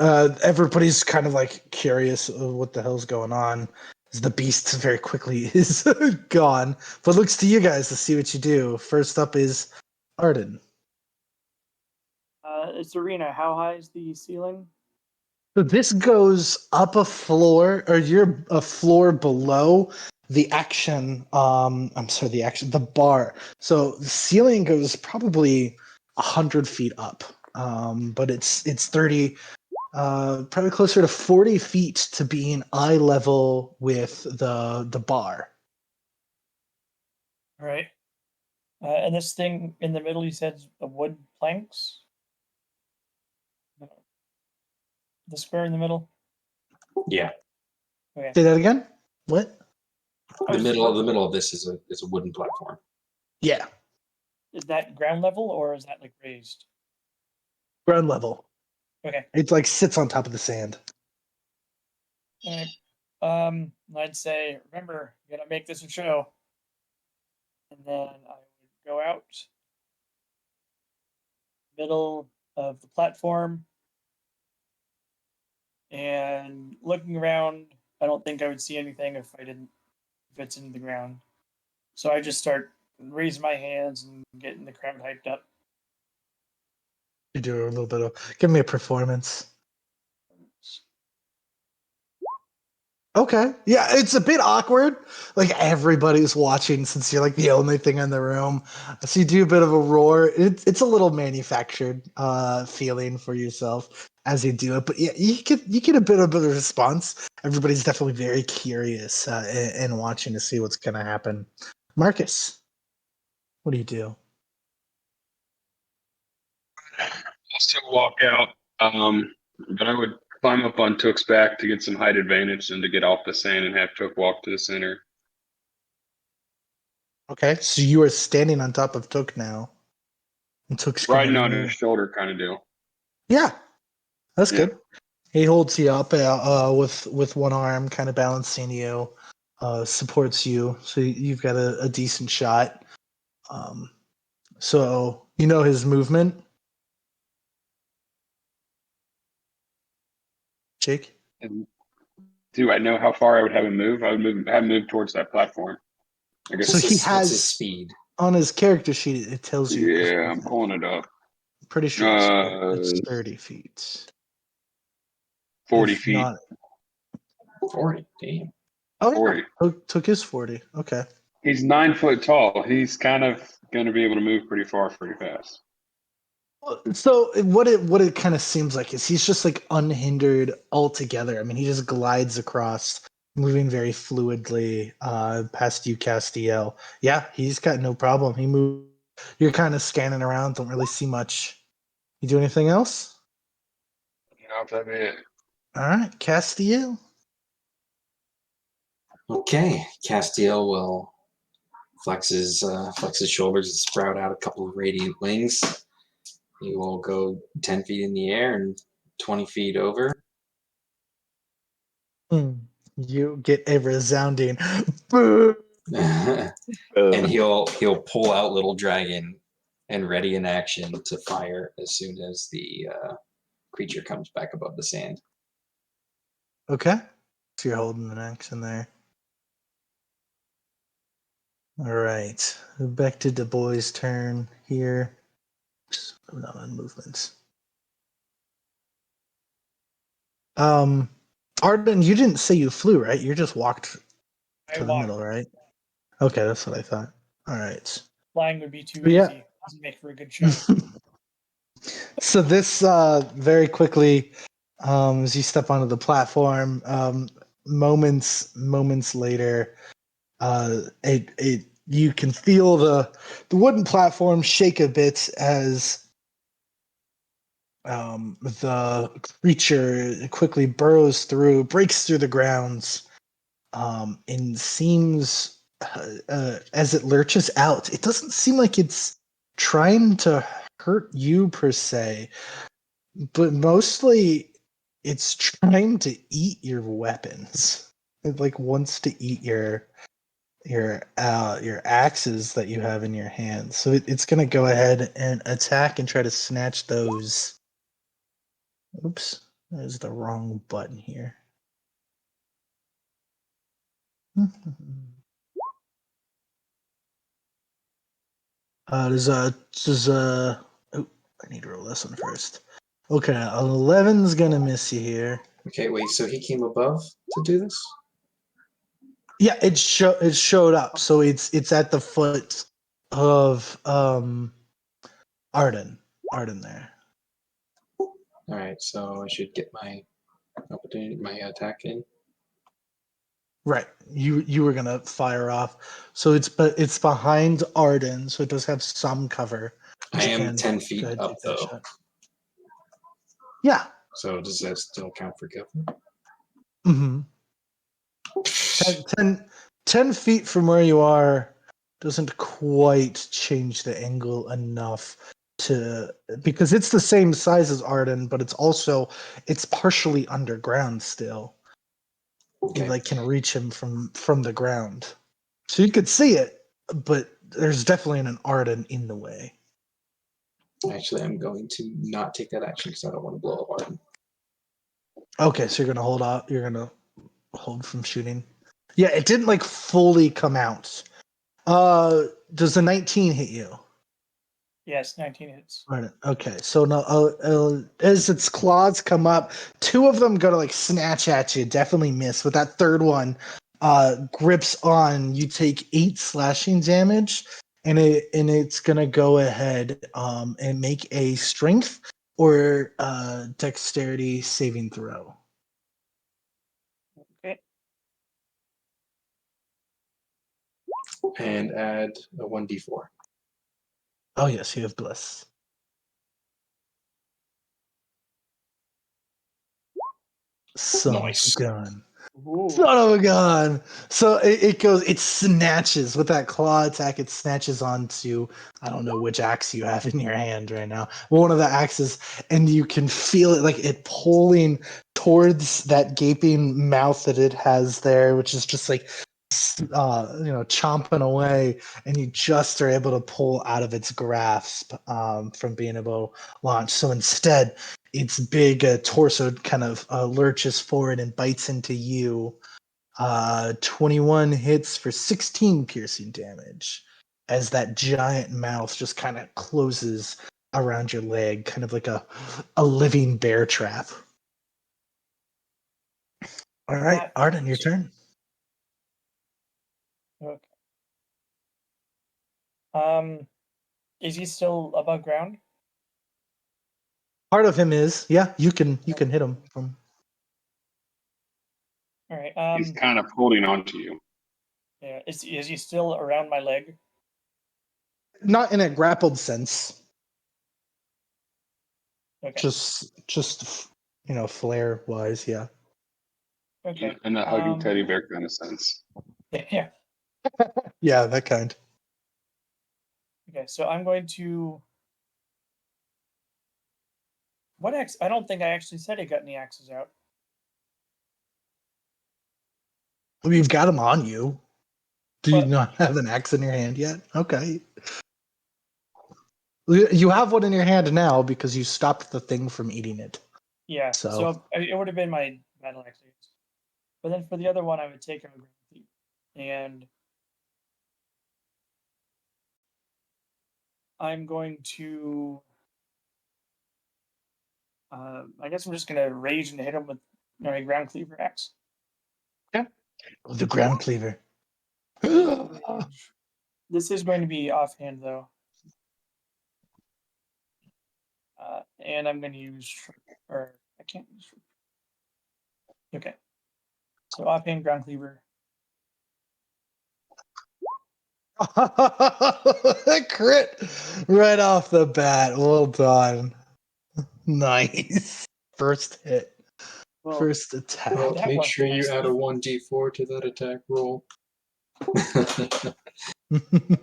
everybody's kind of like curious of what the hell's going on. As the beast very quickly is gone, but looks to you guys to see what you do. First up is Arden. Serena, how high is the ceiling? So this goes up a floor, or you're a floor below the action. I'm sorry, the bar. So the ceiling goes probably 100 feet up, but it's 30. Probably closer to 40 feet to being eye level with the bar. All right. And this thing in the middle, you said the wood planks? The square in the middle? Yeah. Okay. Say that again. What? The middle of this is a wooden platform. Yeah, Is that ground level or is that like raised? ground level. Okay. It's like sits on top of the sand. All right. I'd say, remember, you gotta make this a show. And then I would go out middle of the platform and looking around. I don't think I would see anything if it's in the ground. So I just start raising my hands and getting the crowd hyped up. You do a little bit of. Give me a performance. Okay. Yeah, it's a bit awkward. Like everybody's watching since you're like the only thing in the room. So you do a bit of a roar. It's a little manufactured feeling for yourself as you do it. But yeah, you get a bit of a response. Everybody's definitely very curious and watching to see what's gonna happen. Marcus, what do you do? Also walk out. But I would climb up on Took's back to get some height advantage and to get off the sand and have Took walk to the center. Okay, so you are standing on top of Took now. And Took's gonna Riding on his move. shoulder kind of deal. Yeah, that's Yeah. good. He holds you up with one arm, kind of balancing you, supports you, so you've got a decent shot. So you know his movement, Jake. And do I know how far I would have him move? I would have him move towards that platform. I guess. So he What's his has speed? on his character sheet. It tells you. His Yeah, I'm movement. pulling it up. Pretty sure it's 30 feet. 40 If feet. not, 40. Damn. oh yeah, 40. Took his 40. Okay. He's 9 foot tall. He's kind of going to be able to move pretty far, pretty fast. So what it kind of seems like is he's just like unhindered altogether. I mean, he just glides across, moving very fluidly past you, Castiel. Yeah, he's got no problem. He moves. You're kind of scanning around, don't really see much. You do anything else? No, that'd be it. All right, Castiel. Okay, Castiel will flex his shoulders and sprout out a couple of radiant wings. He will go 10 feet in the air and 20 feet over. You get a resounding boo. And he'll pull out Little Dragon and ready in action to fire as soon as the creature comes back above the sand. Okay, so you're holding an action there. All right, back to Du Bois' turn here. Moving on movements. Arden, you didn't say you flew, right? You just walked I to the walk. middle, right? Okay, that's what I thought. All right. Flying would be too Yeah. easy. Doesn't make for a good show. So this very quickly, as you step onto the platform, moments later, it you can feel the wooden platform shake a bit as the creature quickly burrows through, breaks through the grounds, and seems as it lurches out, it doesn't seem like it's trying to hurt you per se, but mostly it's trying to eat your weapons. It like wants to eat your axes that you have in your hands. So it's gonna go ahead and attack and try to snatch those. Oops, that is the wrong button here. Oh, I need to roll this one first. Okay, 11's gonna miss you here. Okay, wait, so he came above to do this? Yeah, it showed up, so it's at the foot of Arden there. Alright, so I should get my opportunity, my attack in. Right, you were gonna fire off, so it's behind Arden, so it does have some cover. I You am can 10 go feet ahead and up take that though. shot. Yeah. So does that still count for cover? Mm-hmm. 10 feet from where you are doesn't quite change the angle enough to, because it's the same size as Arden, but it's partially underground still. You Okay. can reach him from the ground, so you could see it, but there's definitely an Arden in the way. Actually, I'm going to not take that action because I don't want to blow up Arden. Okay, so you're gonna hold out. You're gonna hold from shooting. Yeah, it didn't fully come out. Does the 19 hit you? Yes, 19 hits. Right. Okay. So now, as its claws come up, two of them go to snatch at you. Definitely miss. But that third one, grips on. You take 8 slashing damage, and it's gonna go ahead and make a strength or dexterity saving throw. Okay. And add a 1d4. Oh yes, you have bliss. Son of Nice. a gun. Ooh. Son of a gun. So it snatches with that claw attack. It snatches onto, I don't know which axe you have in your hand right now. One of the axes, and you can feel it it pulling towards that gaping mouth that it has there, which is just chomping away, and you just are able to pull out of its grasp from being able to launch. So instead, its big torso kind of lurches forward and bites into you. 21 hits for 16 piercing damage as that giant mouth just kind of closes around your leg, kind of like a living bear trap. All right, That Arden, your hurts. turn. Okay. Is he still above ground? Part of him is, yeah, you can hit him from. All right. He's kind of holding on to you. Yeah. Is he still around my leg? Not in a grappled sense. Okay. Just flare wise, yeah. Okay. In a huggy teddy bear kind of sense. Yeah. Yeah, that kind. Okay. So I'm going to. What axe? I don't think I actually said he got any axes out. Well, you've got him on you. Do you But not have an axe in your hand yet? Okay. You have one in your hand now because you stopped the thing from eating it. yeah. So So it would have been my battle axe. But then for the other one, I would take a ground thief. And I'm going to. I guess I'm just gonna rage and hit him with my ground cleaver axe. the ground cleaver. Rage. This is going to be offhand though, and I'm going to use or I can't use. Okay, so offhand ground cleaver. Crit right off the bat. Well done. Nice. First hit. Well, First attack. Well, that make worked sure you add a nicely. 1d4 to that attack roll.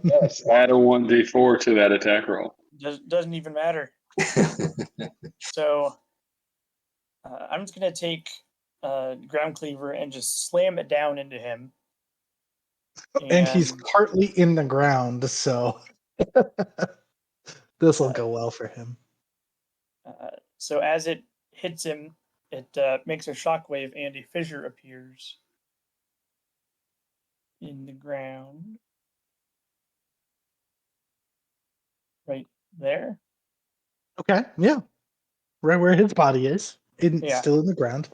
Yes, add a 1d4 to that attack roll. Doesn't even matter. So I'm just going to take ground cleaver and just slam it down into him. And he's And partly in the ground, so this will uh, go well for him. so as it hits him, it makes a shockwave and a fissure appears in the ground. Right there. Okay, yeah. Right where his body is. Yeah. Still in the ground.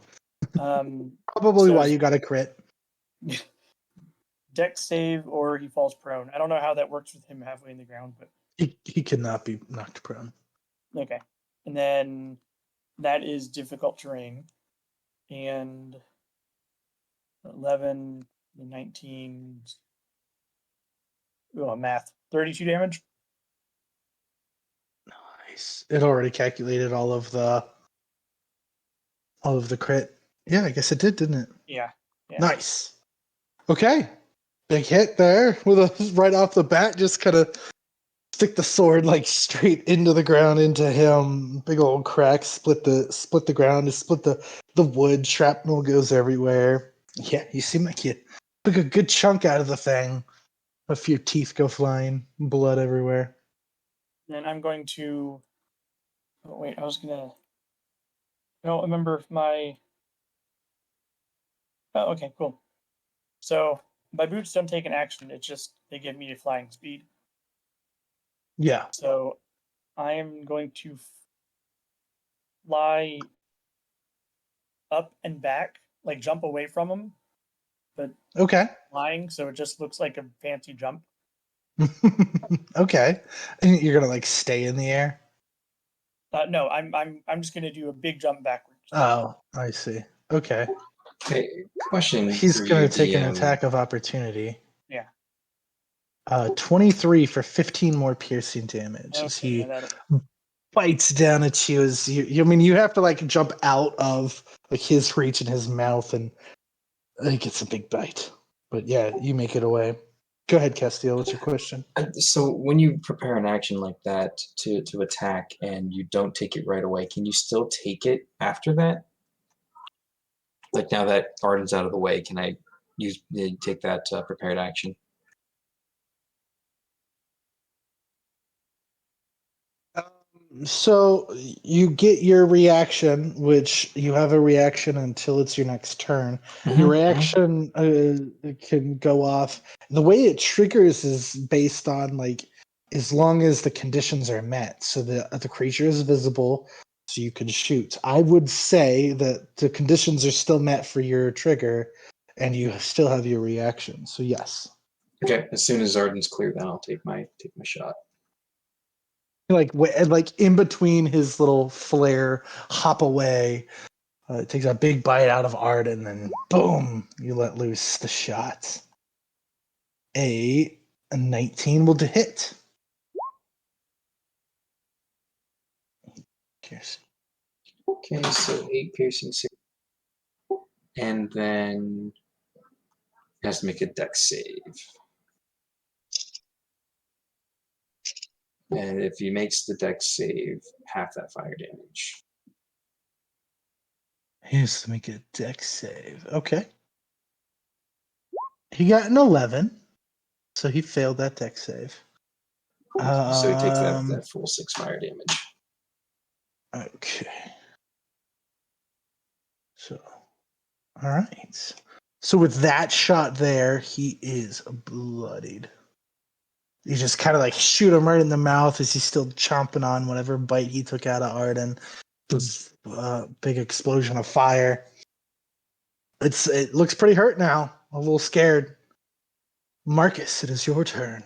Probably So why you got a crit. dex save or he falls prone. I don't know how that works with him halfway in the ground, but He cannot be knocked prone. okay. And then that is difficult terrain. And 11, 19, math, 32 damage. Nice. It already calculated all of the crit. Yeah, I guess it did, didn't it? Yeah. Nice. Okay. Big hit there with a right off the bat, just kind of stick the sword like straight into the ground into him. Big old crack, split the ground, just split the wood. Shrapnel goes everywhere. Yeah, you seem like you took a good chunk out of the thing. A few teeth go flying, blood everywhere. Then I'm going to. Oh, wait, I was gonna. I don't remember my. Oh, okay, cool. So my boots don't take an action. It's just they give me a flying speed. Yeah. So I am going to fly up and back, like jump away from them, but Okay. flying, so it just looks like a fancy jump. Okay. And you're gonna like stay in the air? No, I'm just gonna do a big jump backwards. Oh, I see. Okay. Okay, question He's for you, gonna take an DM. attack of opportunity. Yeah. 23 for 15 more piercing damage as Okay, he yeah, that'll. bites down at you. As you, I mean, you have to like jump out of like his reach in his mouth, and it gets a big bite. But yeah, you make it away. Go ahead, Castiel. What's your question? So when you prepare an action like that to attack and you don't take it right away, can you still take it after that? Like now that Arden's out of the way, can I take that prepared action? So you get your reaction, which you have a reaction until it's your next turn. Your reaction can go off. The way it triggers is based on like as long as the conditions are met. So the creature is visible, so you can shoot. I would say that the conditions are still met for your trigger, and you still have your reaction. So yes. Okay, as soon as Arden's clear, then I'll take my shot. Like in between his little flare, hop away. It takes a big bite out of Art, and then boom, you let loose the shot. A 19 will hit. Piercing. Okay, so 8 piercing, 6, and then has to make a dex save. And if he makes the dex save, half that fire damage. He has to make a dex save. Okay. He got an 11, so he failed that dex save. So he takes that full 6 fire damage. Okay. So, all right. So with that shot there, he is bloodied. You just kind of like shoot him right in the mouth as he's still chomping on whatever bite he took out of Arden. Big explosion of fire. It looks pretty hurt now. A little scared. Marcus, it is your turn.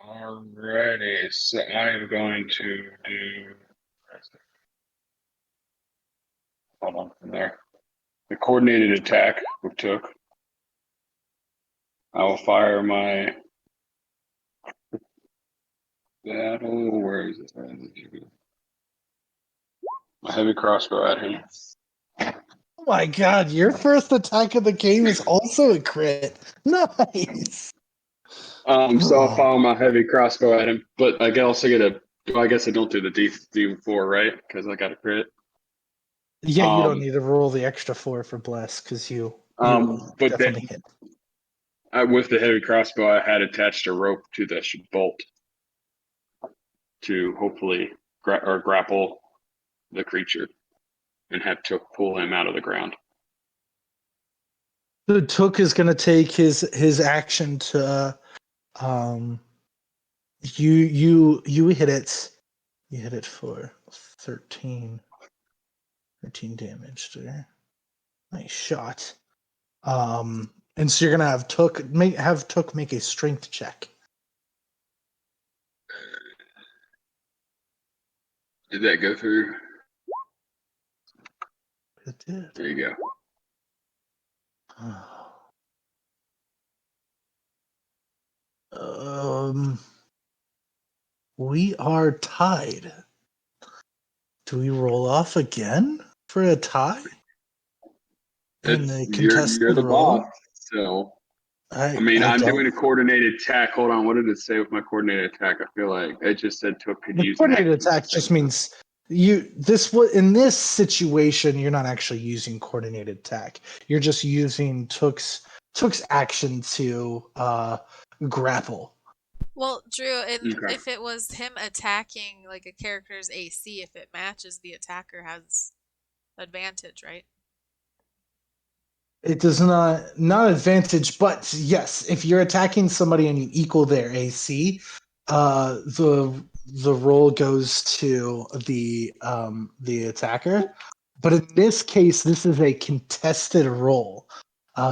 Alrighty, so I am going to do. Hold on from there. The coordinated attack we took. I will fire my battle. Where is it? My heavy crossbow at him. Oh my god, your first attack of the game is also a crit. Nice. So I'll fire my heavy crossbow at him, but I can also get a. Well, I guess I don't do the D4, right? Because I got a crit. Yeah, you don't need to roll the extra 4 for bless because you but definitely hit. With the heavy crossbow, I had attached a rope to the bolt to hopefully grapple the creature and have to pull him out of the ground. The Took is going to take his action to you hit it. You hit it for 13 damage there. Nice shot. And so you're gonna have Took make a strength check. Did that go through? It did. There you go. We are tied. Do we roll off again for a tie? In the contested You're the roll? boss. So, I I'm don't. doing a coordinated attack. Hold on, what did it say with my coordinated attack? I feel like it just said Took could The use an coordinated action at the attack same just time. means in this situation you're not actually using coordinated attack. You're just using Took's action to grapple. Well, Drew, and Okay. if it was him attacking like a character's AC, if it matches, the attacker has advantage, right? It does not advantage, but yes, if you're attacking somebody and you equal their AC, the roll goes to the attacker. But in this case, this is a contested roll,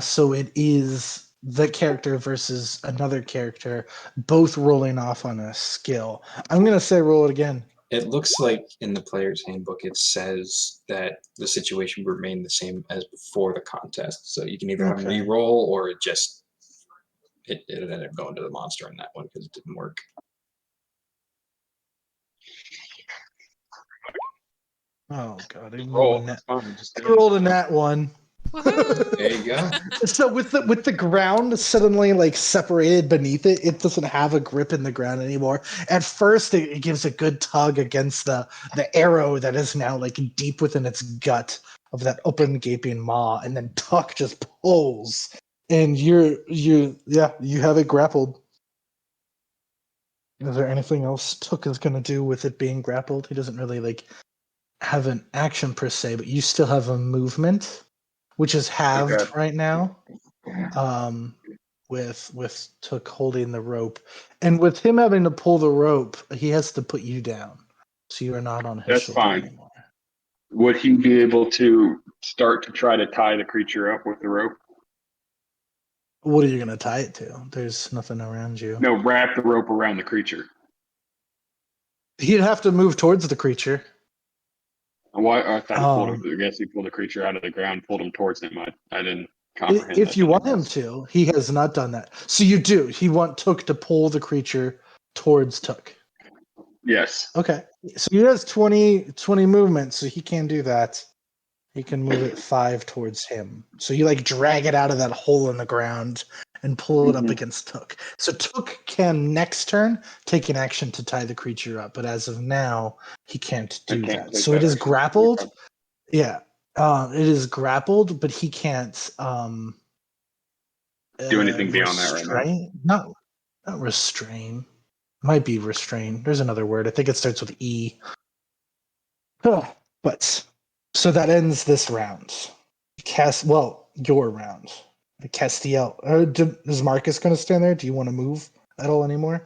so it is the character versus another character, both rolling off on a skill. I'm gonna say roll it again. It looks like in the player's handbook it says that the situation will remain the same as before the contest. So you can either have them Okay. re-roll or it ended up going to the monster on that one because it didn't work. Oh god, I Roll. rolled a That's nat. fine. Just I rolled a nat one. Woohoo! There you go. So with the ground suddenly like separated beneath it, it doesn't have a grip in the ground anymore. At first, it gives a good tug against the arrow that is now like deep within its gut of that open gaping maw, and then Tuck just pulls, and you have it grappled. Is there anything else Tuck is gonna do with it being grappled? He doesn't really like have an action per se, but you still have a movement, which is halved Okay. right now. With Took holding the rope, and with him having to pull the rope, he has to put you down, so you are not on his That's shoulder fine. anymore. Would he be able to start to try to tie the creature up with the rope? What are you gonna tie it to? There's nothing around you. No, wrap the rope around the creature. He'd have to move towards the creature. Why? I thought he pulled. Um, I guess he pulled the creature out of the ground, pulled him towards him. I didn't comprehend if that. you Then I want him guess. to, he has not done that. So you do. He want Took to pull the creature towards Took. Yes. Okay. So he has 20 movement, so he can do that. He can move it 5 towards him. So you like drag it out of that hole in the ground and pull it up Mhm. against Took. So Took can next turn take an action to tie the creature up, but as of now, he can't I do can't that. take So it that is action. grappled. Okay. Yeah. It is grappled, but he can't Do anything beyond that right now. restrain. Not restrain. Might be restrain. There's another word. I think it starts with E. But so that ends this round. Your round. Castiel. Is Marcus going to stand there? Do you want to move at all anymore?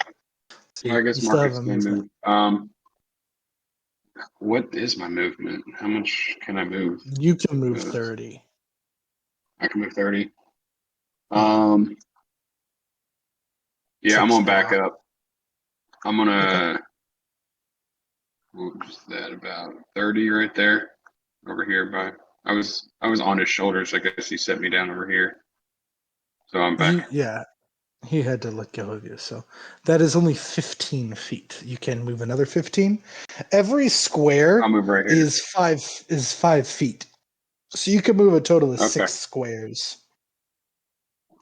So I guess you still have Marcus a can movement. move. What is my movement? How much can I move? You can move Uh, 30. I can move 30. Yeah. Yeah, I'm Took's gonna back block. up. I'm Okay. gonna what's that about 30 right there, over here by. I was on his shoulders. I guess he set me down over here, so I'm back. Yeah, he had to let go of you. So that is only 15 feet. You can move another 15. Every I'll square move right here. is 5 feet. So you can move a total of Okay. 6 squares.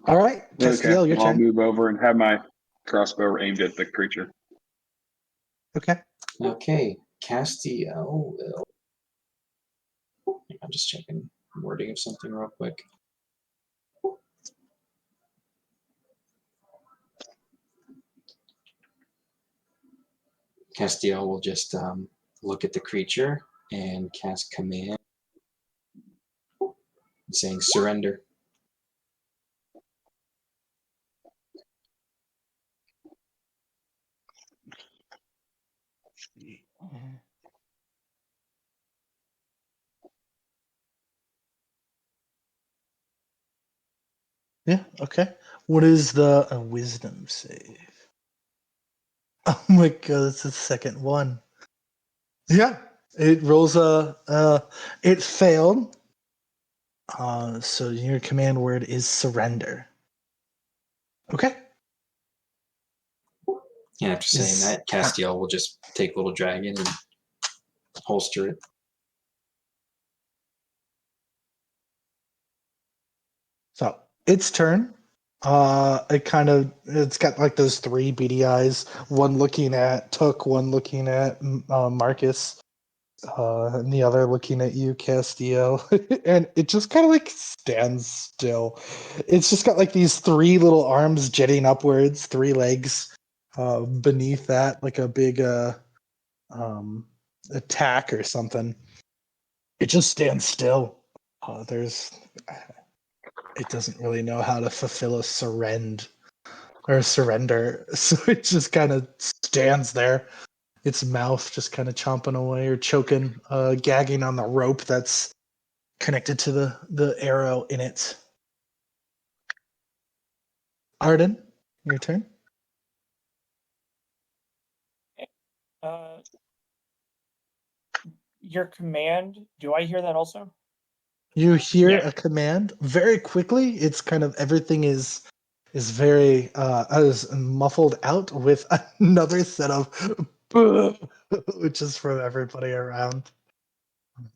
All right, Okay. Castiel, your Well, I'll turn. move over and have my crossbow aimed at the creature. Okay. Okay, Castiel will. I'm just checking wording of something real quick. Castiel will just look at the creature and cast command saying surrender. Yeah. Okay. What is the wisdom save? Oh my god, it's the second one. Yeah. It rolls it failed. So your command word is surrender. Okay. And after saying that, Castiel will just take Little Dragon and holster it. So its turn. It's got like those three beady eyes, one looking at Took, one looking at Marcus, and the other looking at you, Castiel. And it just kind of like stands still. It's just got like these three little arms jetting upwards, three legs beneath that, like a big um, attack or something. It just stands still. It doesn't really know how to fulfill a surrender, so it just kind of stands there, its mouth just kind of chomping away or choking, gagging on the rope that's connected to the arrow in it. Arden, your turn. Your command, do I hear that also? You hear Yeah. a command very quickly. It's kind of everything is very is muffled out with another set of which is from everybody around.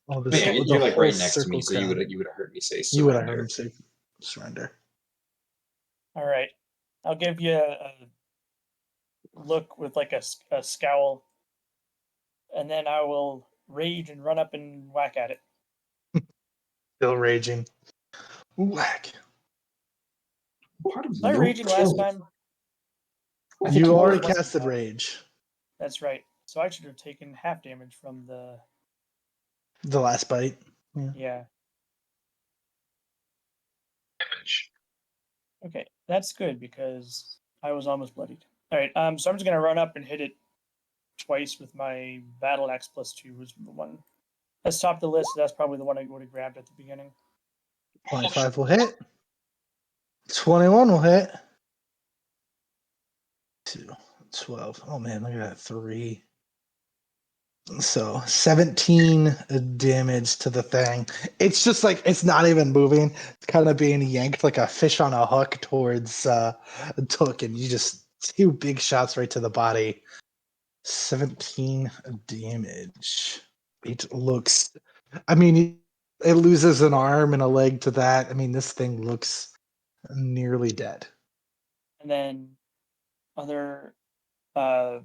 Oh, Yeah, the you're like whole right next to me, circle so you crowd. would have heard me say You would have heard him surrender. say surrender. All right. I'll give you a look with like a scowl, and then I will rage and run up and whack at it. Still raging. Whack. Part of Was I no raging last killing. time? I think You you already were. Wasn't casted bad. rage That's right. So I should have taken half damage from the. the last bite. Yeah. Yeah. Damage. Okay, that's good because I was almost bloodied. All right. So I'm just gonna run up and hit it twice with my battle axe +2 was the one that's top of the list. So that's probably the one I would have grabbed at the beginning. 25 will hit. 21 will hit. 2, 12. Oh man, look at that. 3. So 17 damage to the thing. It's just like it's not even moving. It's kind of being yanked like a fish on a hook towards Took, and you just 2 big shots right to the body. 17 damage. It looks. I mean, it loses an arm and a leg to that. I mean, this thing looks nearly dead. And then other uh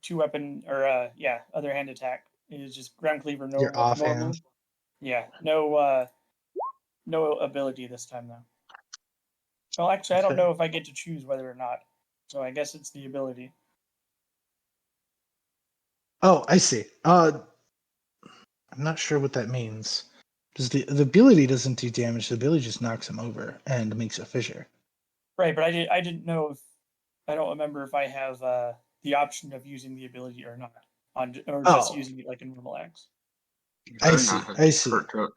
two weapon or other hand attack is just ground cleaver Your offhand. normal. Yeah, no ability this time though. Well, actually, I don't Okay. know if I get to choose whether or not. So I guess it's the ability. Oh, I see. I'm not sure what that means. Does the ability doesn't do damage? The ability just knocks him over and makes a fissure. Right, but I didn't know if I don't remember if I have the option of using the ability or not on or just Oh, using it like a normal axe. I Better see. not have I see. hurt Took.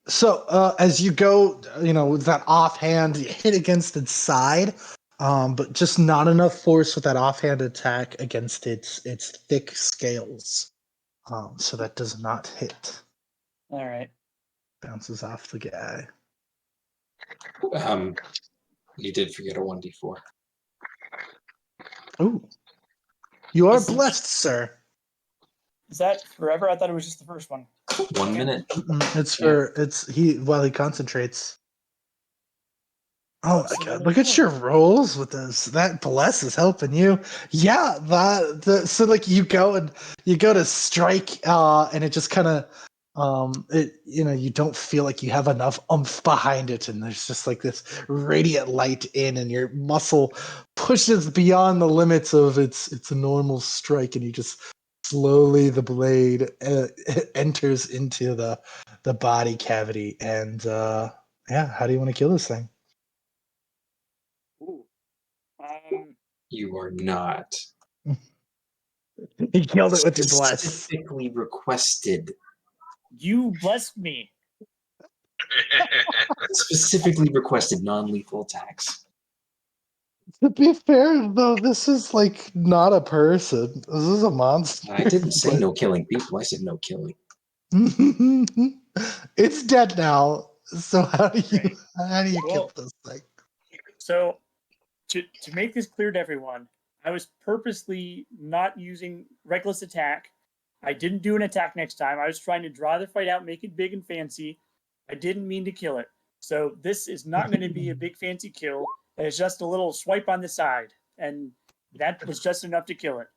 So as you go, with that offhand, you hit against its side, but just not enough force with that offhand attack against its thick scales. So that does not hit. All right. Bounces off the guy. You did forget a 1d4. Ooh. You are Is it- blessed, sir. Is that forever? I thought it was just the first one. 1 minute. It's Yeah. for while he concentrates. Oh my So god! then Look at your rolls with this. That bless is helping you. Yeah, so like you go to strike, and it just kind of, you don't feel like you have enough oomph behind it, and there's just like this radiant light in, and your muscle pushes beyond the limits of its normal strike, and you just slowly the blade enters into the body cavity, and yeah, how do you want to kill this thing? Ooh. You are not. He killed it with your bless. Specifically requested. You blessed me. Specifically requested non-lethal attacks. To be fair, though, this is like not a person. This is a monster. I didn't say no killing people. I said no killing. It's dead now. So how do you kill Well, this thing? so to make this clear to everyone, I was purposely not using reckless attack. I didn't do an attack next time. I was trying to draw the fight out, make it big and fancy. I didn't mean to kill it. So this is not going to be a big fancy kill. It's just a little swipe on the side, and that was just enough to kill it.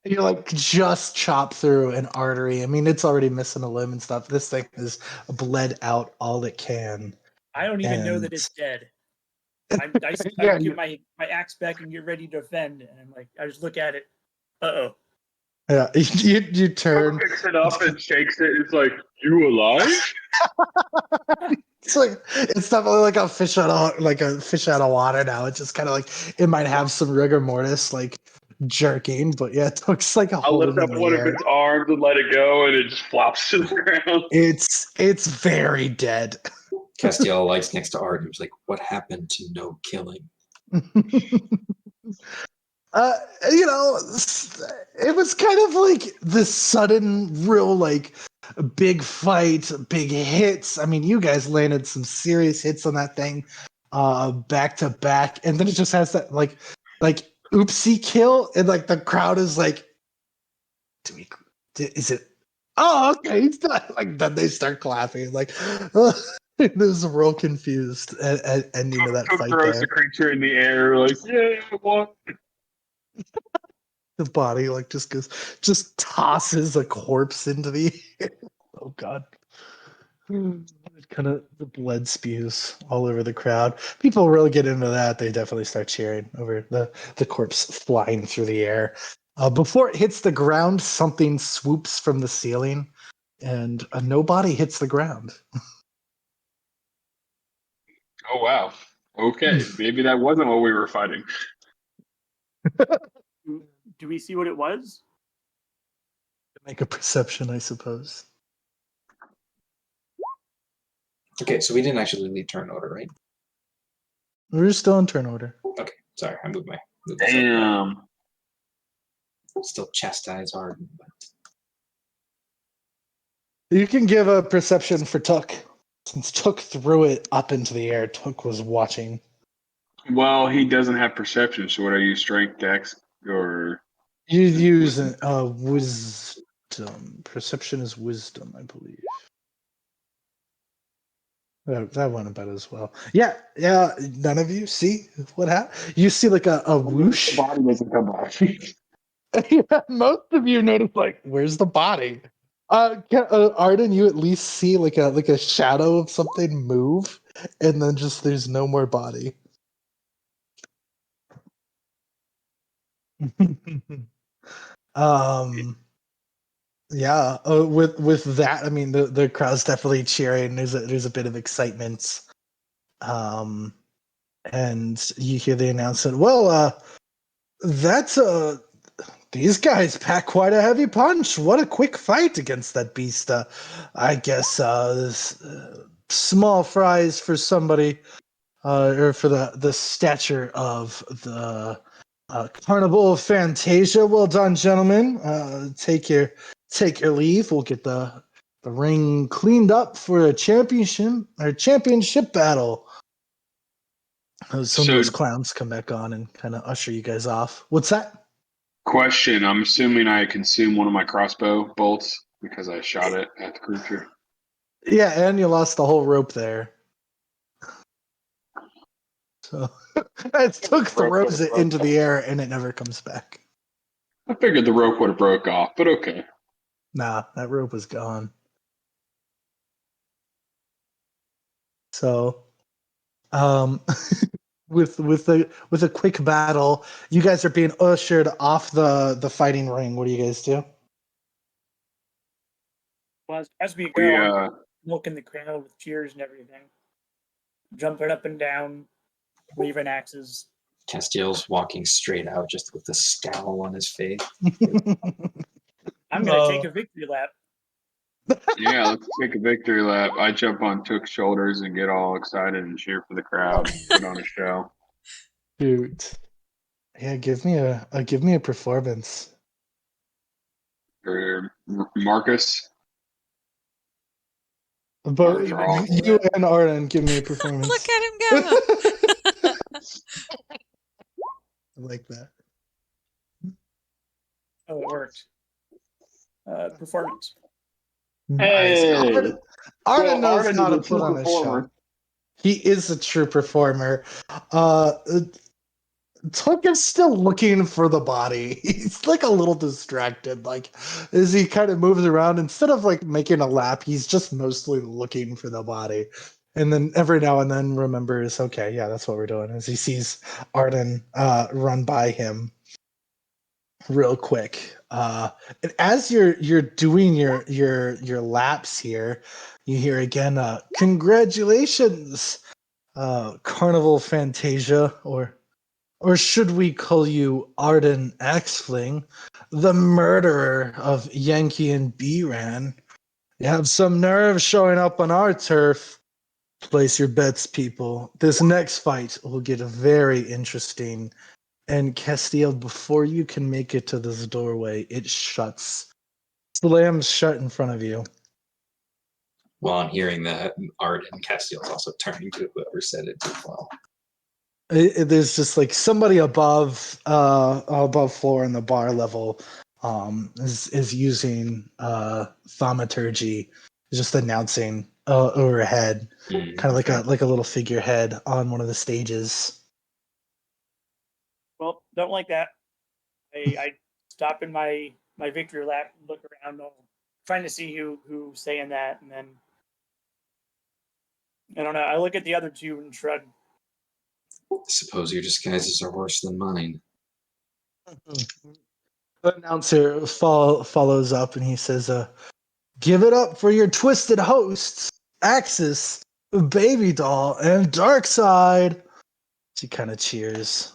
You like just chop through an artery. I mean, it's already missing a limb and stuff. This thing has bled out all it can. I don't even know that And- it's dead. I Yeah, get my axe back and get ready to defend, and I'm like, I just look at it. Uh-oh. Yeah, you turn. Picks it up and shakes it. It's like, you alive? It's like it's definitely like a fish out of water now. It's just kind of like it might have some rigor mortis like jerking, but yeah, it looks like a I'll lift holding up in the one of air. its arms and let it go, and it just flops to the ground. It's very dead. Castiel lights next to Art. He was like, "What happened to no killing?" uh, it was kind of like this sudden, real like big fight, big hits. I mean, you guys landed some serious hits on that thing, back to back, and then it just has that like oopsie kill, and like the crowd is like, is it? Oh, okay, he's not. Like then they start clapping, like. It was real confused at ending of that Took fight throws there. the creature in the air, like, yeah, what? The body like just tosses a corpse into the air. Oh god. Kind of the blood spews all over the crowd. People really get into that. They definitely start cheering over the corpse flying through the air. Before it hits the ground, something swoops from the ceiling, and no body hits the ground. Oh, wow. Okay, maybe that wasn't what we were fighting. Do we see what it was? Make a perception, I suppose. Okay, so we didn't actually leave turn order, right? We're still in turn order. Okay, sorry, I moved myself. Damn. Still chastise Arden, but You can give a perception for Tuck. Since Tuck threw it up into the air, Tuck was watching. Well, he doesn't have perception, so what are you, strength, dex, or... You use wisdom. Perception is wisdom, I believe. That went about as well. Yeah. None of you see what happened. You see like a whoosh. The body doesn't come back. Yeah, most of you notice like, where's the body? Arden, you at least see like a shadow of something move, and then just there's no more body. um. Yeah, with that, I mean the crowd's definitely cheering. There's a bit of excitement, and you hear the announcement. Well, that's these guys pack quite a heavy punch. What a quick fight against that beast. I guess this, small fries for somebody, or for the stature of the Carnival of Fantasia. Well done, gentlemen. Take your leave. We'll get the ring cleaned up for a championship battle. Some of So, those clowns come back on and kind of usher you guys off. What's that? question, I'm assuming I consume one of my crossbow bolts because I shot it at the creature. Yeah, and you lost the whole rope there. So it throws it into the air and it never comes back. I figured the rope would have broke off, but okay. Nah, that rope was gone. So, with a quick battle, you guys are being ushered off the fighting ring. What do you guys do? Well, as we go, I'm milking the crowd with cheers and everything, jumping up and down, waving axes. Castiel's walking straight out just with a scowl on his face. I'm gonna take a victory lap. Yeah, let's take a victory lap. I jump on Took's shoulders and get all excited and cheer for the crowd. Put on a show. Shoot. Yeah, give me a performance. Or Marcus. But Overall. you and Arden, give me a performance. Look at him go. I like that. Oh, it worked. Performance. Nice. Hey! Arden knows Arden how is to a put true on a show. performer. He is a true performer. Tuck is still looking for the body. He's like a little distracted. Like as he kind of moves around, instead of like making a lap, he's just mostly looking for the body. And then every now and then remembers, okay, yeah, that's what we're doing. As he sees Arden run by him real quick. And as you're doing your laps here, you hear again, congratulations, Carnival Fantasia, or should we call you Arden Axfling, the murderer of Yankee and Biran? You have some nerve showing up on our turf. Place your bets, people. This next fight will get very interesting. And Castiel, before you can make it to this doorway, it shuts. Slams shut in front of you. While I'm hearing that, Art and Castiel's also turning to whoever said it as well. There's just like somebody above floor in the bar level is using thaumaturgy, just announcing overhead, kind of like a little figurehead on one of the stages. Well, don't like that. I stop in my victory lap, look around, trying to see who's saying that, and then I don't know. I look at the other two and shrug. I suppose your disguises are worse than mine. The announcer follows up and he says, "Give it up for your twisted hosts, Axis, Baby Doll, and Darkside." She kind of cheers.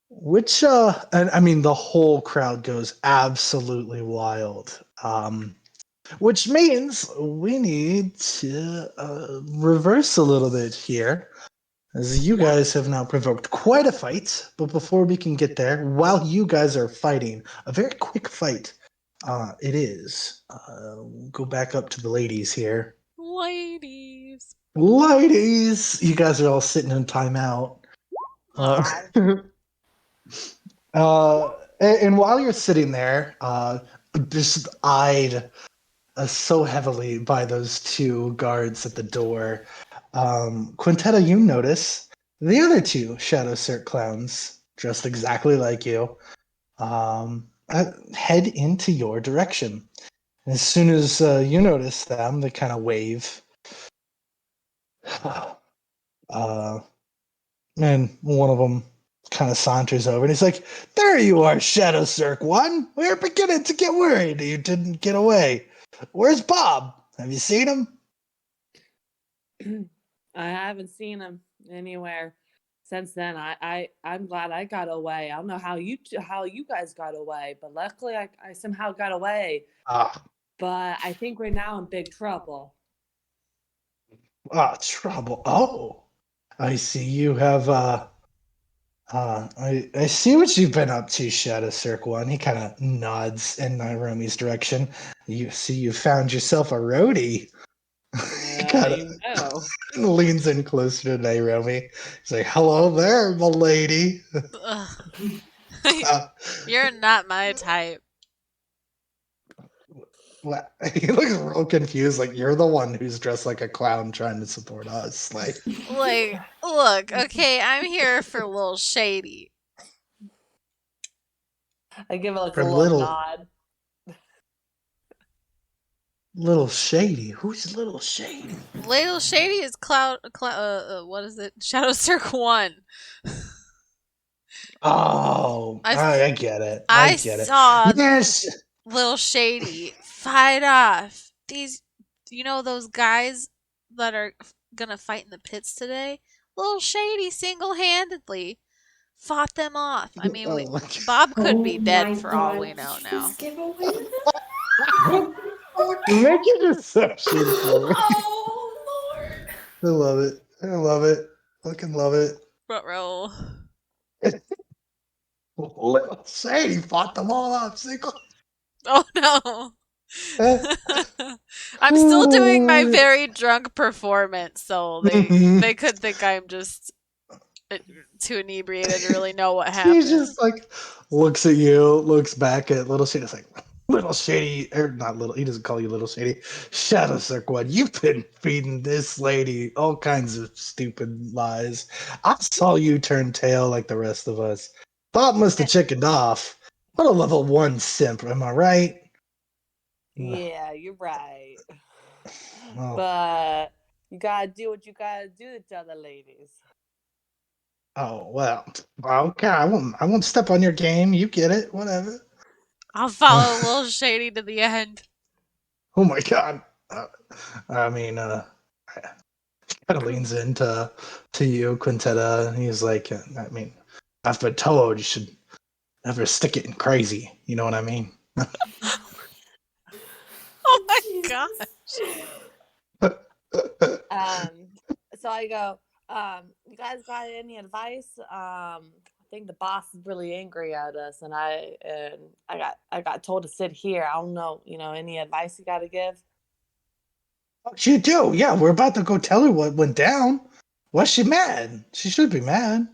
Which and I mean the whole crowd goes absolutely wild. Which means we need to reverse a little bit here, as you guys have now provoked quite a fight. But before we can get there, while you guys are fighting, a very quick fight, it is. Go back up to the ladies here. Ladies. Ladies, you guys are all sitting in timeout. And while you're sitting there, just eyed so heavily by those two guards at the door, Quintetta, you notice the other two Shadow Cirque clowns, dressed exactly like you, head into your direction. As soon as you notice them, they kind of wave. And one of them kind of saunters over and he's like, "There you are, Shadow Cirque 1. We were beginning to get worried you didn't get away. Where's Bob? Have you seen him?" I haven't seen him anywhere since then. I'm glad I got away. I don't know how you guys got away, but luckily I somehow got away. But I think we're now in big trouble. Trouble. Oh, I see you have I see what you've been up to, Shadow Cirque 1. He kind of nods in Nairomi's direction. You see you found yourself a roadie. He kind of leans in closer to Nairomi. He's like, "Hello there, my lady." You're not my type. He looks real confused, like you're the one who's dressed like a clown trying to support us. Like, look, okay, I'm here for a little shady. I give it like a little nod. Little shady. Who's little shady? Little shady is what is it? Shadow Cirque 1. Oh, I get it. I saw yes. Little Shady fight off these, those guys that are gonna fight in the pits today. Little Shady single-handedly fought them off. I mean, Bob could be dead for all we know now. Give away Make a deception for me. Oh Lord! I love it. Fucking love it. Front roll. Little Shady fought them all off single. Oh no. I'm still doing my very drunk performance, so they could think I'm just too inebriated to really know what happened. She just like looks at you, looks back at Little Shady, like, Little Shady, or not little, he doesn't call you Little Shady. Shadow Cirque, you've been feeding this lady all kinds of stupid lies. I saw you turn tail like the rest of us. Bob must have chickened off. What a level 1 simp, am I right? Yeah, you're right. Oh. But you gotta do what you gotta do to other ladies. Oh, well, okay, I won't step on your game. You get it, whatever. I'll follow Little Shady to the end. Oh my god. I mean, kind of leans into you, Quintetta. And he's like, I mean, I've been told you should never stick it in crazy. You know what I mean? Oh my Jesus. gosh. So I go, you guys got any advice? I think the boss is really angry at us, and I got told to sit here. I don't know, any advice you got to give? You do, yeah. We're about to go tell her what went down. Why's she mad? She should be mad.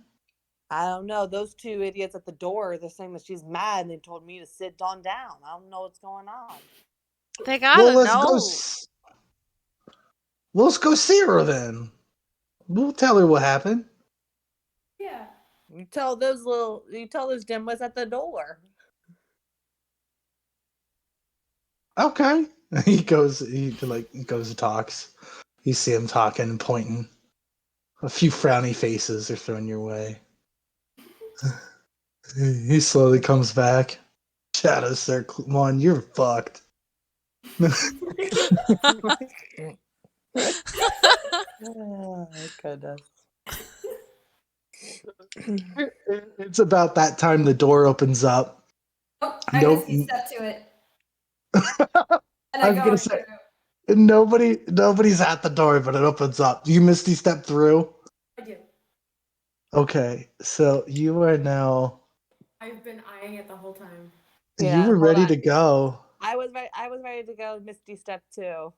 I don't know. Those two idiots at the door, they're saying that she's mad, and they told me to sit on down. I don't know what's going on. They Well, gotta know. let's go see her then. We'll tell her what happened. Yeah. You tell those dimwits at the door. Okay. He goes and talks. You see him talking and pointing. A few frowny faces are thrown your way. He slowly comes back. Shadow Circle, come on, you're fucked. Oh, goodness. It's about that time the door opens up. Oh, I Nope. misty step to it. And I I was go gonna right say through. nobody's at the door, but it opens up. You misty step through. I do. Okay, so you are now. I've been eyeing it the whole time. You were Hold ready on. to go. I was ready to go Misty Step too.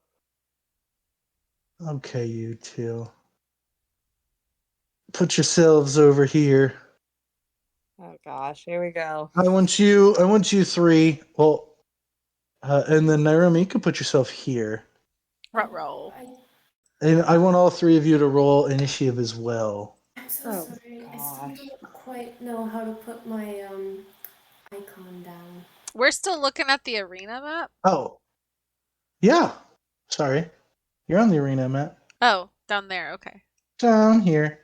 Okay, you two. Put yourselves over here. Oh gosh, here we go. I want you three. Well, and then Naomi, you can put yourself here. Front roll. And I want all three of you to roll initiative as well. I'm so Oh, sorry. I gosh. still don't quite know how to put my icon down. We're still looking at the arena map. Oh, yeah. Sorry, you're on the arena map. Oh, down there. Okay. Down here.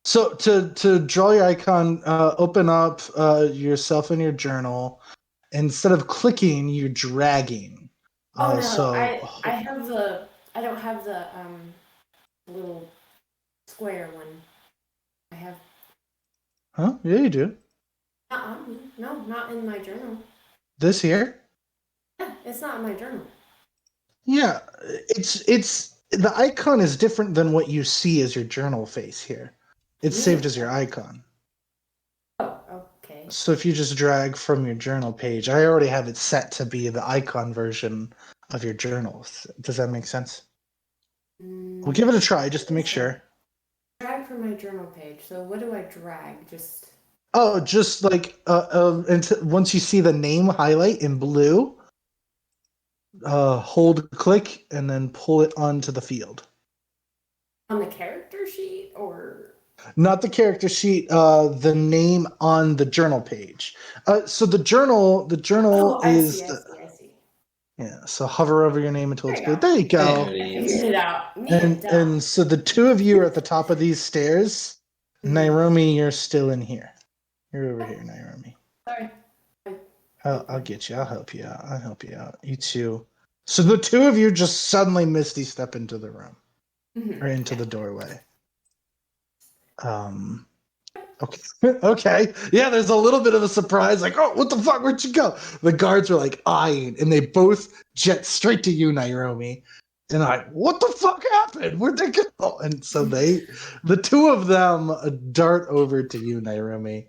So to draw your icon, open up yourself in your journal. Instead of clicking, you're dragging. Oh no, So I don't have the little square one. I have huh? Yeah, you do. not on me. No, not in my journal. This here. Yeah, it's not in my journal. Yeah, it's the icon is different than what you see as your journal face here. It's saved as your icon. Oh, okay. So if you just drag from your journal page, I already have it set to be the icon version of your journals. Does that make sense? We'll give it a try just to make sure. Drag from my journal page. So what do I drag? Just Oh, just like once you see the name highlight in blue, hold click and then pull it onto the field. on the character sheet or Not the character sheet, the name on the journal page. So the journal oh, I is see, I see. yeah. So hover over your name until There it's you blue. go. There you go. There it I is. figured it out. Me And dumb. so the two of you are at the top of these stairs. Naomi, you're still in here. You're over here, Naomi. Sorry. I'll get you. I'll help you out. I'll help you out. You two. So the two of you just suddenly misty step into the room or into the doorway. Okay. Okay. Yeah, there's a little bit of a surprise, like, oh, what the fuck? Where'd you go? The guards are like eyeing, and they both jet straight to you, Naomi. And what the fuck happened? Where'd they go? And so the two of them dart over to you, Naomi.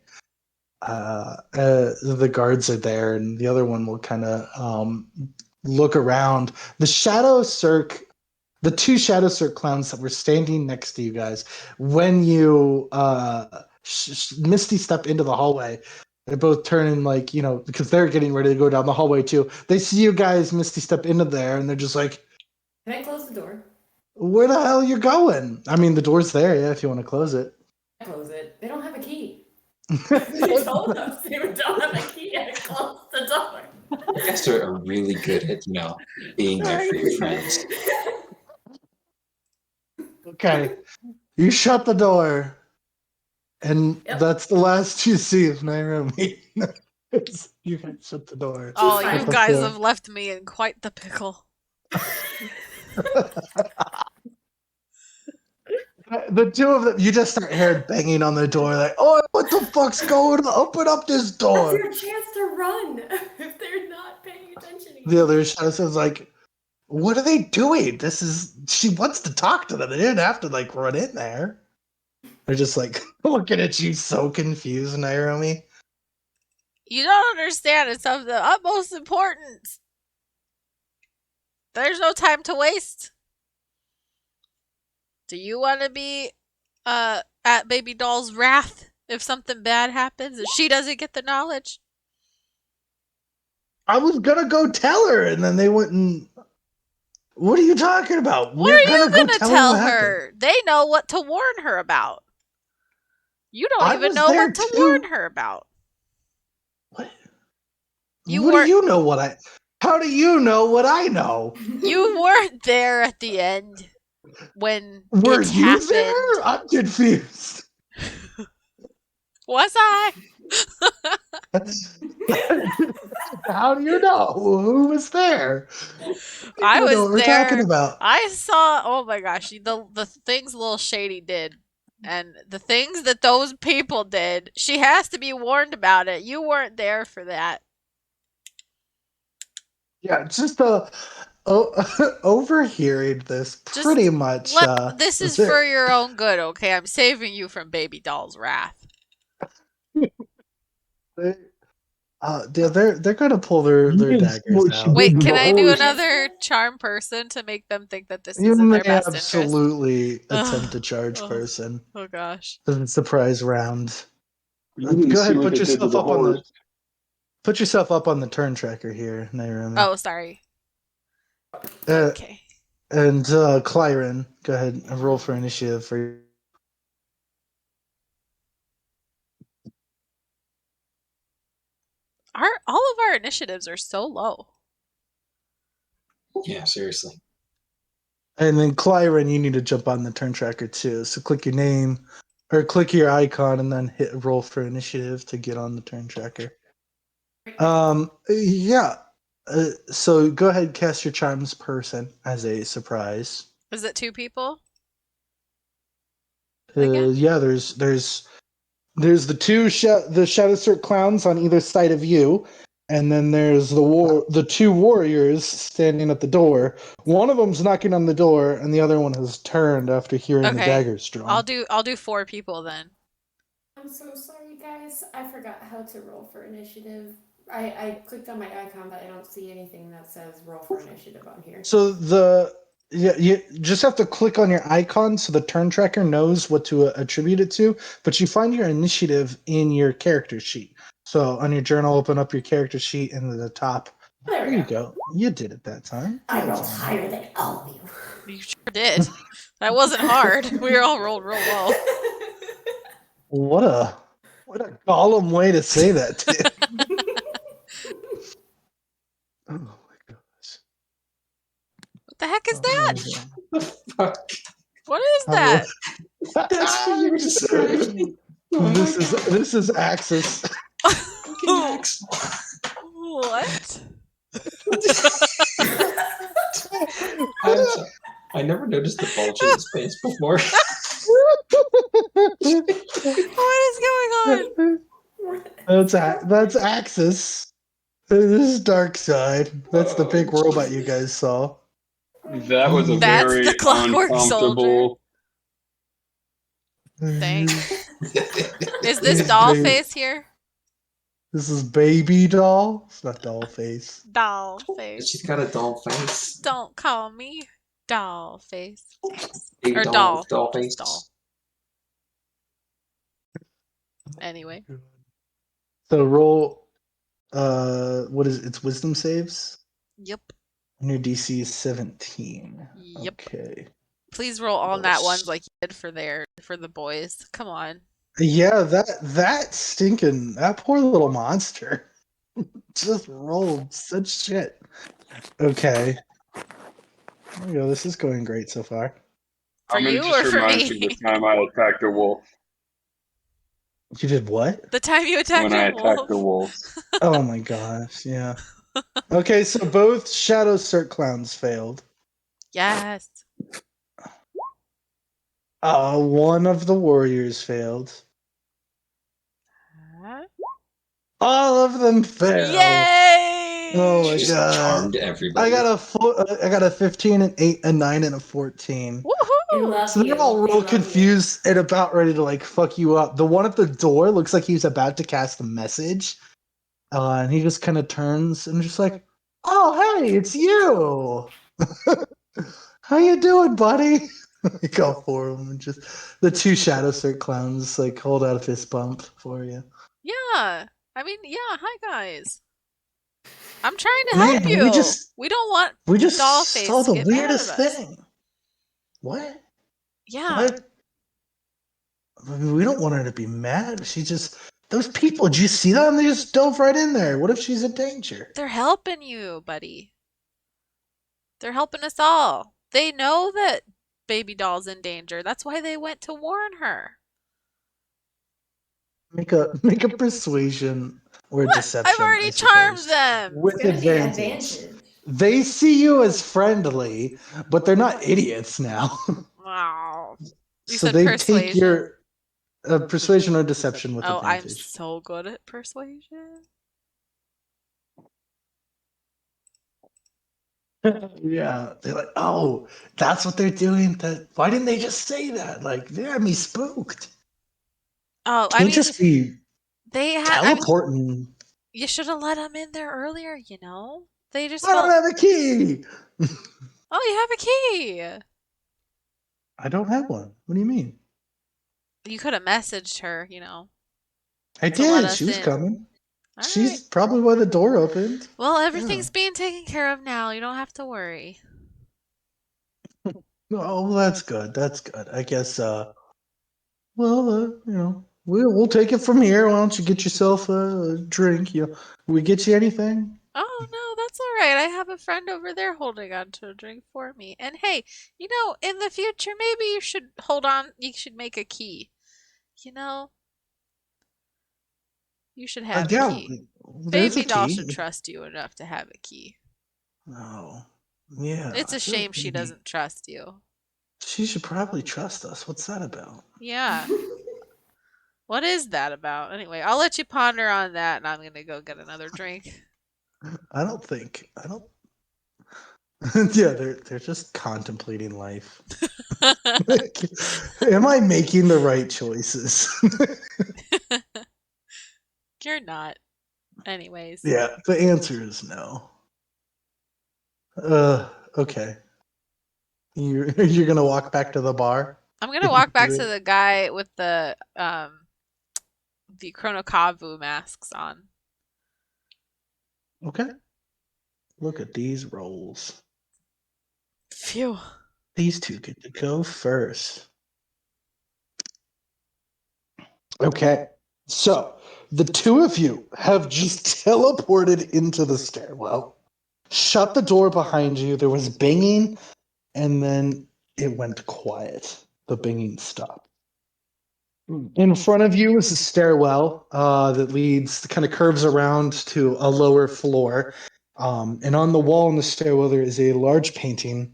The guards are there, and the other one will kind of look around. The two Shadow Cirque clowns that were standing next to you guys when you misty step into the hallway, They both turn and like, because they're getting ready to go down the hallway too. They see you guys misty step into there and they're just like, Can I close the door? where the hell are you going? I mean, the door's there, yeah, if you want to close it. Close it. They don't have a key. They told us they don't have a key. I closed the door. You guys are really good at, being there for your friends. Okay. You shut the door. And Yep. that's the last you see of Nairobi. You guys shut the door. Oh, fine. you guys have left me in quite the pickle. The two of them, you just start hearing banging on the door, like, oh, what the fuck's going on? Open up this That's door. your chance to run if they're not paying attention. The other shadow says, like, what are they doing? She wants to talk to them. They didn't have to, like, run in there. They're just, like, looking at you so confused, Nairobi. You don't understand. It's of the utmost importance. There's no time to waste. Do you want to be at Baby Doll's wrath if something bad happens and she doesn't get the knowledge? I was gonna go tell her, and then they wouldn't. What are you talking about? What are you go gonna tell tell her? her? They know what to warn her about. You don't I even was know there what to too. warn her about. What? You What weren't. do you know? How do you know what I know? You weren't there at the end when Were it you happened. there? I'm confused. Was I? How do you know? Who was there? I You know was what we're there. talking about. I saw. Oh my gosh, the things Little Shady did, and the things that those people did. She has to be warned about it. You weren't there for that. Yeah, just overhearing this pretty Just much. this is for your own good, okay? I'm saving you from Baby Doll's wrath. They're gonna pull their daggers out. Wait, can I do another charm person to make them think that this You is in may their best interest? absolutely attempt Ugh, to charge oh, person. oh gosh. The surprise round. You didn't Go see ahead, what put they did to yourself the up on the horse. put yourself up on the turn tracker here, Naomi. Oh, sorry. Uh, Okay. and Clyron, go ahead and roll for initiative for. All of our initiatives are so low. Yeah, seriously. And then Clyron, you need to jump on the turn tracker too. So click your name or click your icon and then hit roll for initiative to get on the turn tracker. Yeah. So go ahead and cast your charms person as a surprise. Is it 2 people? Again? Yeah, there's the the Shadow Cirque clowns on either side of you, and then there's the 2 warriors standing at the door. One of them's knocking on the door, and the other one has turned after hearing the Okay. daggers drawn. I'll do 4 people then. I'm so sorry, guys. I forgot how to roll for initiative. I clicked on my icon, but I don't see anything that says roll for initiative on here. So you just have to click on your icon so the turn tracker knows what to attribute it to, but you find your initiative in your character sheet. So on your journal, open up your character sheet and at the top. There we You go. You did it that time. I That was rolled all higher than all of you. You sure did. That wasn't hard. We all rolled real low. What a gollum way to say that, Tim. Oh my gosh. What the heck is Oh, that? my Fuck. What is that? That's what you were describing. Oh my this is Axis. fucking Max. What? I'm sorry. I never noticed the bulge in his face before. What is going on? That's Axis. This is Dark Side. That's the big robot you guys saw. That was a That's very the Clockwork uncomfortable. Thanks. Is this doll face here? This is Baby Doll. It's not Doll Face. Doll face. She's got a doll face. Don't call me doll face. Baby Or doll doll. with doll Just face. doll. Anyway. So roll. What is it's wisdom saves? Yep. And your DC is 17. Yep. Okay. Please roll all nat ones like you did for the boys. Come on. Yeah, that poor little monster just rolled such shit. Okay. There we go. This is going great so far. For I'm gonna you just or for remind you me? the time I attacked a wolf. You did what? The time you attacked When I a attacked the wolf. wolves. Oh my gosh, yeah. Okay, so both Shadow Cirque clowns failed. Yes. One of the warriors failed. Huh? All of them failed. Yay! Oh my Just god! charmed everybody. I got a 15, an 8, a 9, and a 14. They Woohoo! love So you. they're all They real love you. confused and about ready to like fuck you up. The one at the door looks like he's about to cast a message, and he just kind of turns and just like, "Oh hey, it's you! How you doing, buddy?" I go for him and just the two Shadow Cirque clowns like hold out a fist bump for you. Yeah. I mean, yeah. Hi guys. I'm trying to help Man, you. We don't want we just Dollface saw to the get mad at weirdest us. thing. What? Yeah. What? I mean, we don't want her to be mad. She just those people. Did you see them? They just dove right in there. What if she's in danger? They're helping you, buddy. They're helping us all. They know that baby doll's in danger. That's why they went to warn her. Make a persuasion or a What? I've deception, I already charmed suppose, them. It's with gonna be an advantage. advantage. They see you as friendly, but they're not idiots now. Wow. You So said they take persuasion? your persuasion or deception with Oh, I'm advantage. so good at persuasion. Yeah, they're like, oh, that's what they're doing. Why didn't they just say that? Like, they had me spooked. Oh, I Can't mean, just be they had. I mean, teleporting. you should have let them in there earlier. You know, they just I don't felt. have a key. Oh, you have a key. I don't have one. What do you mean? You could have messaged her. You know, I to let did. She us was in. coming. All right. She's probably why the door opened. Well, everything's being taken care of now. You don't have to worry. Oh, well, that's good. That's good. I guess. We'll take it from here. Why don't you get yourself a drink? We get you anything? Oh, no, that's all right. I have a friend over there holding on to a drink for me. And hey, you know, in the future, maybe you should hold on. You should make a key. You know, you should have a Yeah, key. there's a Baby doll key. should trust you enough to have a key. Oh, yeah. It's I a feel like shame she maybe doesn't trust you. she should probably trust us. What's that about? Yeah. What is that about? Anyway, I'll let you ponder on that, and I'm gonna go get another drink. I don't think. I don't. Yeah, they're just contemplating life. Like, am I making the right choices? You're not. Anyways. Yeah, the answer is no. Okay. You're gonna walk back to the bar? I'm gonna walk back to the guy with the Chronokavu masks on. Okay. Look at these rolls. Phew. These two get to go first. Okay. So the two of you have just teleported into the stairwell. Shut the door behind you. There was banging, and then it went quiet. The banging stopped. In front of you is a stairwell that leads, kind of curves around to a lower floor. And on the wall in the stairwell, there is a large painting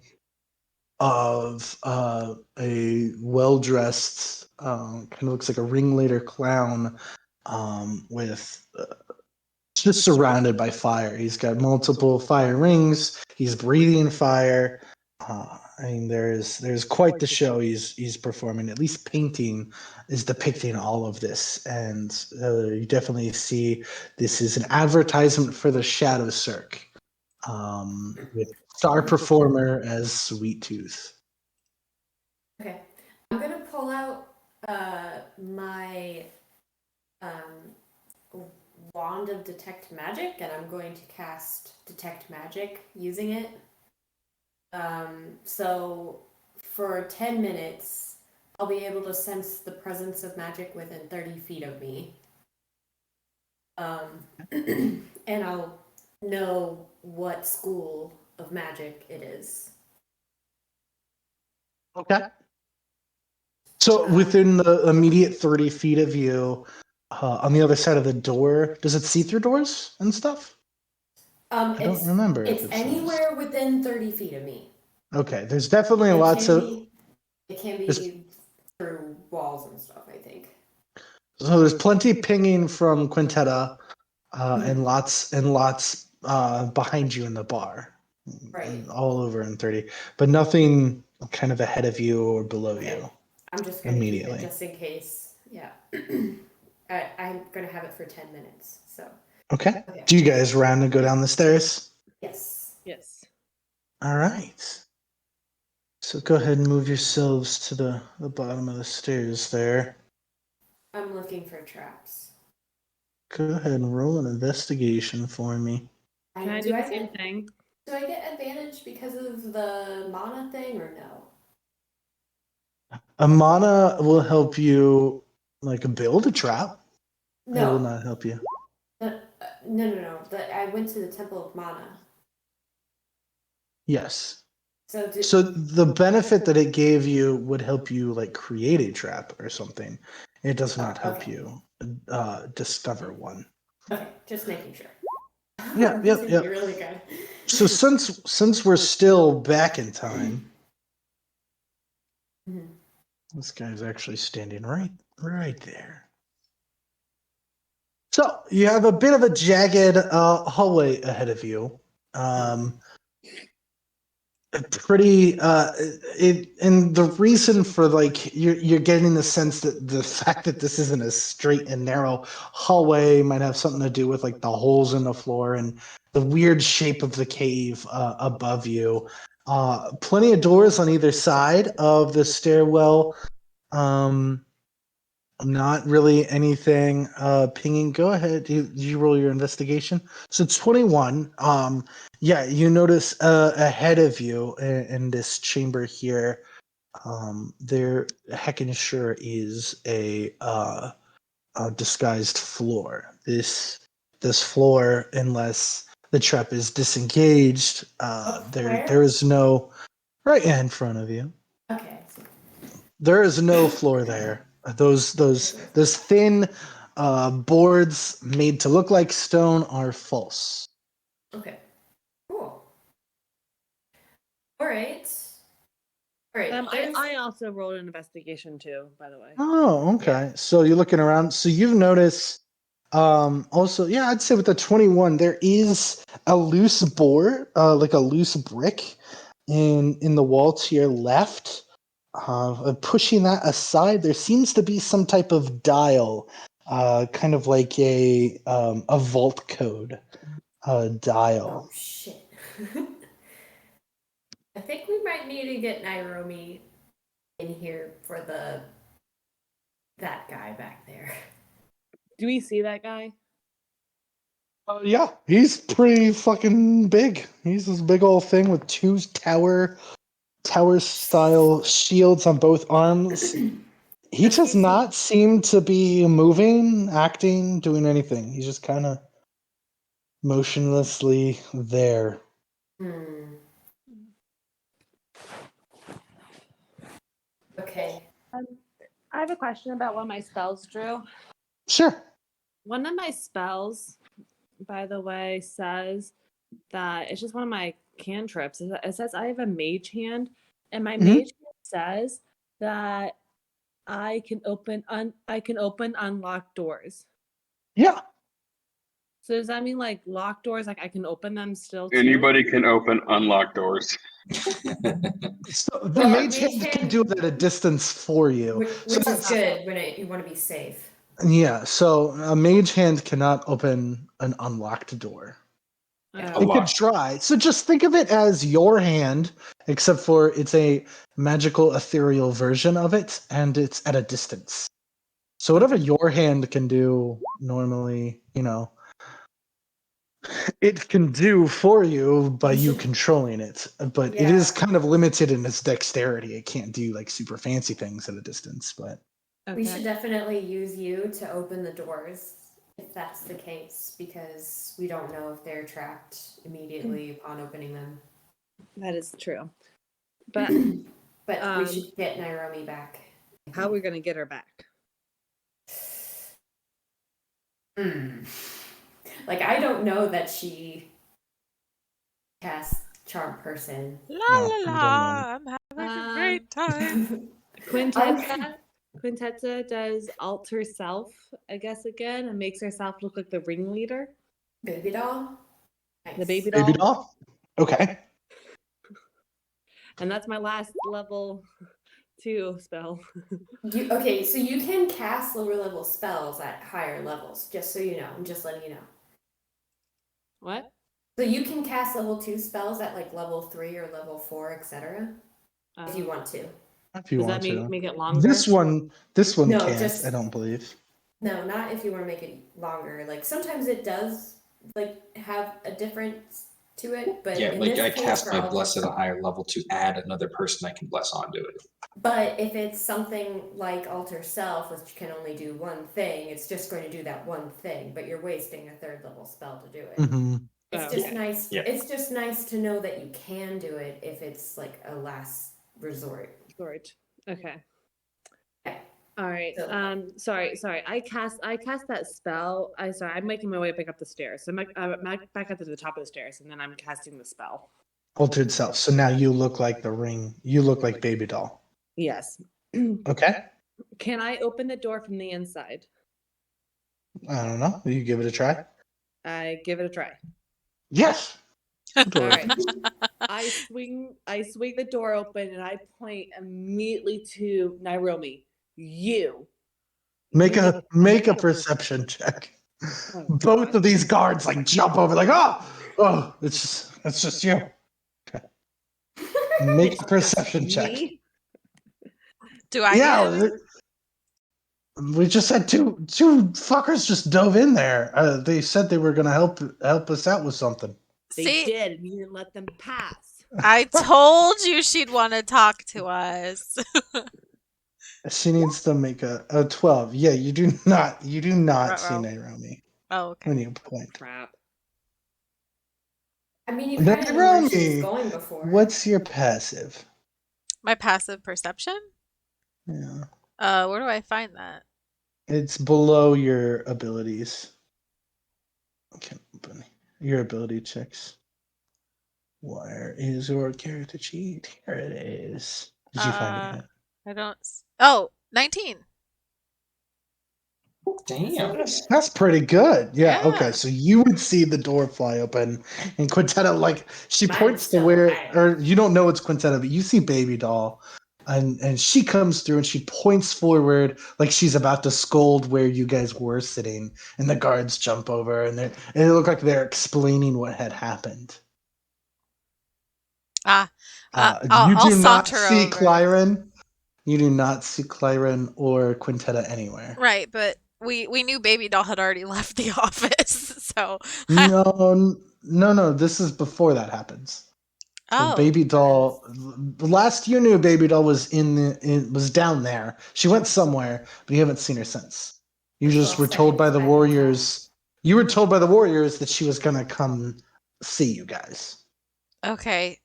of a well-dressed, kind of looks like a ringleader clown with just surrounded by fire. He's got multiple fire rings. He's breathing fire. I mean, there's quite the show he's performing. At least painting is depicting all of this, and you definitely see this is an advertisement for the Shadow Cirque, with star performer as Sweet Tooth. Okay, I'm gonna pull out my wand of detect magic, and I'm going to cast detect magic using it. So for 10 minutes, I'll be able to sense the presence of magic within 30 feet of me. And I'll know what school of magic it is. Okay. So within the immediate 30 feet of you, on the other side of the door, does it see through doors and stuff? I don't remember if It's it says. anywhere within 30 feet of me. Okay, there's definitely It lots can of. be, it can be through walls and stuff, I think. So there's plenty pinging from Quintetta, and lots behind you in the bar, Right. all over in 30, but nothing kind of ahead of you or below Okay. you. I'm just going to keep it Immediately. just in case. Yeah. I'm going to have it for 10 minutes. So, Okay. Do you guys run and go down the stairs? yes. Yes. All right. So go ahead and move yourselves to the bottom of the stairs there. I'm looking for traps. Go ahead and roll an investigation for me. Can I do the same thing? Do I get advantage because of the mana thing or no? A mana will help you, like, build a trap. It will No. not help you. No. I went to the Temple of Mana. Yes. So the benefit that it gave you would help you, like, create a trap or something. It does not help you discover one. Okay, just making sure. Yeah, This would yep. be really good. So since we're still back in time, this guy's actually standing right there. So you have a bit of a jagged hallway ahead of you. Pretty and the reason for, like, you're getting the sense that the fact that this isn't a straight and narrow hallway might have something to do with, like, the holes in the floor and the weird shape of the cave above you. Plenty of doors on either side of the stairwell. Not really anything pinging. Go ahead. Do you roll your investigation? So 21. Yeah, you notice ahead of you in this chamber here, there heckin' sure is a disguised floor. This floor, unless the trap is disengaged, there is no right in front of you. Okay. There is no floor there. Those thin boards made to look like stone are false. Okay. Cool. All right. All right. I also rolled an investigation too, by the way. Oh, okay. So you're looking around. So you've noticed. Also, yeah, I'd say with the 21, there is a loose board, like a loose brick, in the wall to your left. Pushing that aside, there seems to be some type of dial, kind of like a vault code dial. Oh shit. I think we might need to get Nairobi in here for that guy back there. Do we see that guy? Yeah, he's pretty fucking big. He's this big old thing with two tower style shields on both arms. He does not seem to be moving, acting, doing anything. He's just kind of motionlessly there. Okay. I have a question about one of my spells, Drew. Sure. One of my spells, by the way, says that it's just one of my cantrips. It says I have a mage hand, and my mage hand says that I can open unlocked doors. Yeah. So does that mean, like, locked doors, like I can open them still too? Anybody can open unlocked doors. So the mage hand can do it at a distance for you. Which is good when you want to be safe. Yeah, so a mage hand cannot open an unlocked door. It could try. So just think of it as your hand, except for it's a magical ethereal version of it, and it's at a distance. So whatever your hand can do normally, It can do for you by We you should- controlling it, but it is kind of limited in its dexterity. It can't do like super fancy things at a distance, but We should definitely use you to open the doors if that's the case, because we don't know if they're trapped immediately upon opening them. That is true. But But we should get Nairobi back. how are we gonna get her back? Like, I don't know that she casts Charm Person. La No, la you don't la, I'm having a great time. Quintetta does alter self, I guess, again, and makes herself look like the ringleader. Baby doll? The baby baby doll. doll. Okay. And that's my last level 2 spell. Okay, so you can cast lower level spells at higher levels, just so you know. I'm just letting you know. What? So you can cast level 2 spells at like level 3 or level 4, etc. If you want to. If you Does want that to. make it longer? This one No, can't, just- I don't believe. No, not if you want to make it longer. Like sometimes it does like have a difference to it, but Yeah, in like this I case, cast for my all- bless at a higher level to add another person I can bless onto it. But if it's something like Alter Self, which can only do one thing, it's just going to do that one thing, but you're wasting a 3rd level spell to do it. Mm-hmm. It's just nice. Yeah. It's just nice to know that you can do it if it's like a last resort. Okay. Okay. All right. So- Sorry. I cast that spell. I'm making my way back up the stairs. So I'm back up to the top of the stairs, and then I'm casting the spell. Altered self. So now you look like the ring. You look like baby doll. Yes. Okay. Can I open the door from the inside? I don't know. You give it a try. I give it a try. Yes. The door All right. opens. I swing the door open and I point immediately to Nairobi. You. Make a perception check. Oh, Both God. of these guards like jump over, like oh, it's just you. Okay. Make a perception check. Me? Do I Yeah, get it? we just had two fuckers just dove in there. They said they were gonna help us out with something. They See, did, and you didn't let them pass. I told you she'd want to talk to us. She needs to make a 12. Yeah, you do not see Ruh-roh. Nairobi. Oh, okay. When you point. Crap. I mean, you kind of know where she was Nairobi, going before. what's your passive? My passive perception? Yeah. Where do I find that? It's below your abilities. Okay, open your ability checks. Where is your character sheet? Here it is. Did you find it yet? I don't. Oh, 19. Damn. That's pretty good. Yeah, Yeah. okay. So you would see the door fly open, and Quintetta, like, she Mine's points to still where, higher. or you don't know it's Quintetta, but you see Baby Doll, and she comes through and she points forward like she's about to scold where you guys were sitting, and the guards jump over, and it looked like they're explaining what had happened. I'll You do not saunter see over. Clyren. You do not see Clyren or Quintetta anywhere. Right, but we knew Baby Doll had already left the office, so. No. This is before that happens. So Oh. Baby Doll. The last you knew, Baby Doll was was down there. She went somewhere, but you haven't seen her since. You just were told by the Warriors. You were told by the Warriors that she was gonna come see you guys. Okay.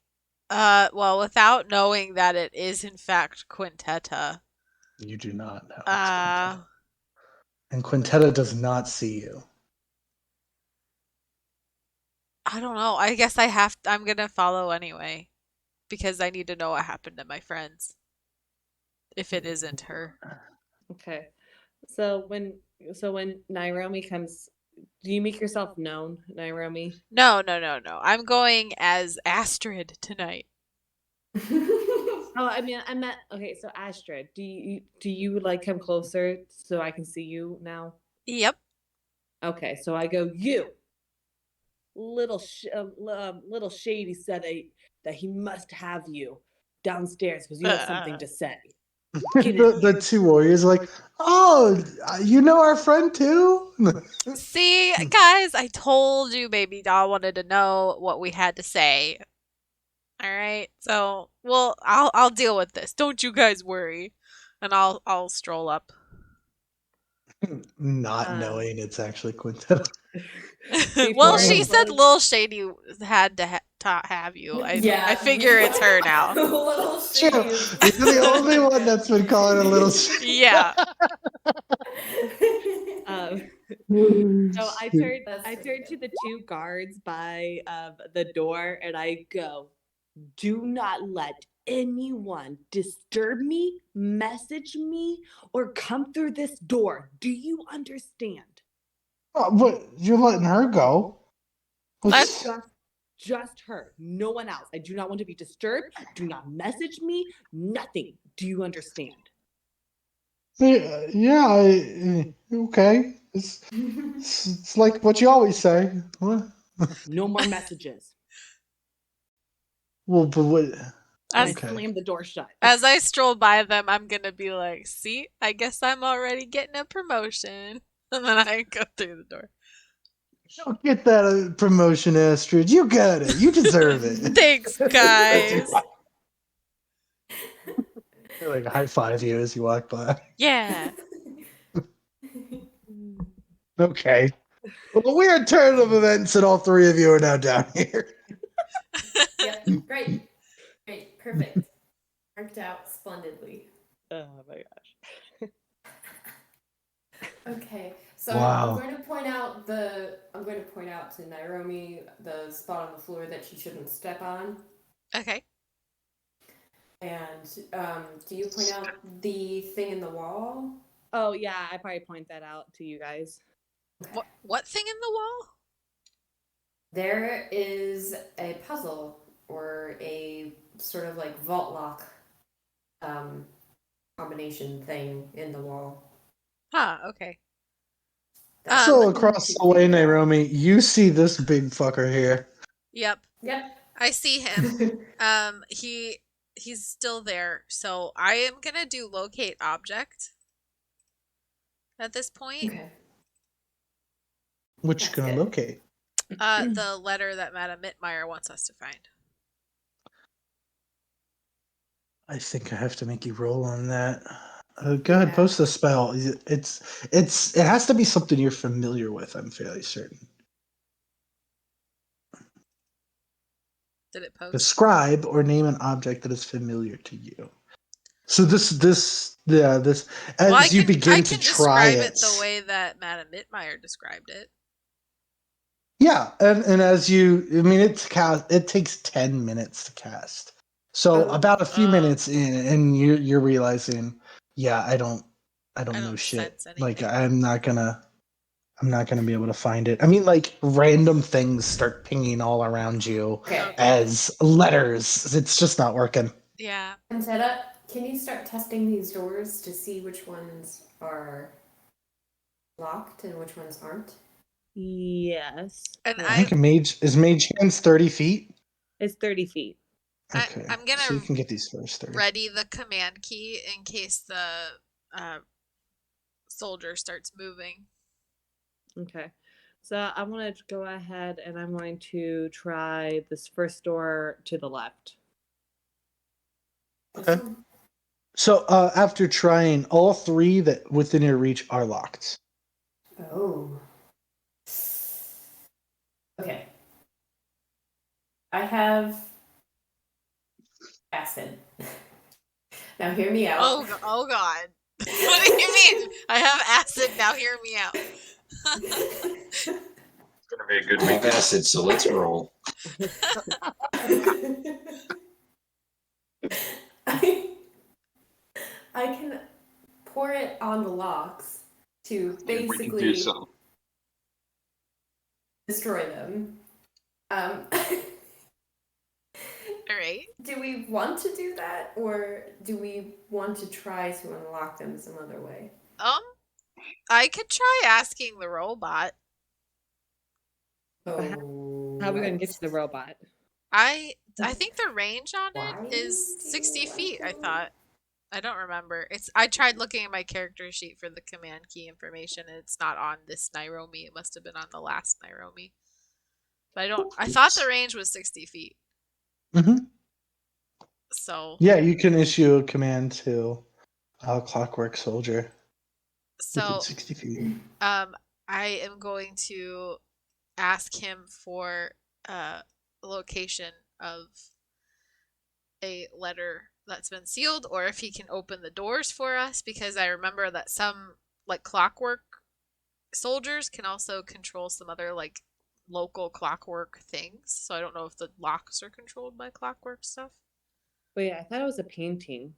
Well, without knowing that it is in fact Quintetta. You do not know. It's Quintetta. Uh, And Quintetta does not see you. I don't know. I guess I'm gonna follow anyway. Because I need to know what happened to my friends. If it isn't her. Okay. So when Nairobi comes, do you make yourself known, Nairobi? No. I'm going as Astrid tonight. Oh, I mean, I meant okay. So Astrid, do you like come closer so I can see you now? Yep. Okay, so I go you. Little shady said that he must have you downstairs because you have something to say. The two warriors are like, oh, you know our friend too? See, guys, I told you baby doll wanted to know what we had to say. All right. So, well, I'll deal with this. Don't you guys worry. And I'll stroll up. Not knowing it's actually Quintetta. Well, Before she it said was Lil Shady had to have you. I Yeah. figure it's her now. Little True. shady is. You're the only one that's been calling a little Yeah. um, so That's I pretty turned to good. the two guards by the door and I go, do not let anyone disturb me, message me, or come through this door. Do you understand? But you're letting her go. Let's Just her, no one else. I do not want to be disturbed. Do not message me, nothing. Do you understand? Yeah, okay. It's like what you always say. What? No more messages. Well, but what? And I as Okay. slammed the door shut. as I stroll by them, I'm gonna be like, "See, I guess I'm already getting a promotion." And then I go through the door. Don't get that promotion, Astrid. You got it. You deserve it. Thanks, guys. They like high five you as you walk by. Yeah. Okay. Well, weird turn of events, and all three of you are now down here. Yep. Great. Great. Perfect. Worked out splendidly. Oh my gosh. Okay. So Wow. I'm going to point out to Nairomi the spot on the floor that she shouldn't step on. Okay. And do you point out the thing in the wall? Oh yeah, I probably point that out to you guys. What thing in the wall? There is a puzzle or a sort of like vault lock combination thing in the wall. Huh, okay. That's So what you across need the to way, figure out. Nairomi, you see this big fucker here. Yep. Yep. I see him. He's still there. So I am gonna do locate object at this point. Okay. Which That's gonna good. locate. The letter that Madame Mittmeyer wants us to find. I think I have to make you roll on that. Go ahead, Yeah. post a spell. It has to be something you're familiar with. I'm fairly certain. Did it post? Describe or name an object that is familiar to you. So this as Well, you begin I to can try describe it. it the way that Madame Mittmeyer described it. Yeah, and as you, I mean, it takes 10 minutes to cast. So Oh. about a few minutes in, and you're realizing, yeah, I don't know shit. sense Like anything. I'm not gonna be able to find it. I mean, like random things start pinging all around you Okay. as letters. It's just not working. Yeah. Concetta, can you start testing these doors to see which ones are locked and which ones aren't? Yes. And I think mage hand's 30 feet. It's 30 feet. Okay, I'm gonna so you can get these first 30. ready the command key in case the soldier starts moving. Okay. So I'm going to go ahead and I'm going to try this first door to the left. Okay. So after trying, all three that within your reach are locked. Oh. Okay. I have acid. Now hear me out. Oh God. What do you mean? I have acid. Now hear me out. It's gonna be a good I have weekend. acid, so let's roll. I can pour it on the locks to Yeah, we can do basically so. destroy them. All right. Do we want to do that, or do we want to try to unlock them some other way? I could try asking the robot. Oh, How are we going to get to the robot? I think the range on Why it is do 60 you want feet. I to- thought. I don't remember. I tried looking at my character sheet for the command key information, and it's not on this Nairobi. It must have been on the last Nairobi. But I thought the range was 60 feet. Mm-hmm. So Yeah, you can issue a command to a clockwork soldier within so 60 feet. I am going to ask him for a location of a letter that's been sealed, or if he can open the doors for us, because I remember that some like clockwork soldiers can also control some other like local clockwork things. So I don't know if the locks are controlled by clockwork stuff. Wait, I thought it was a painting.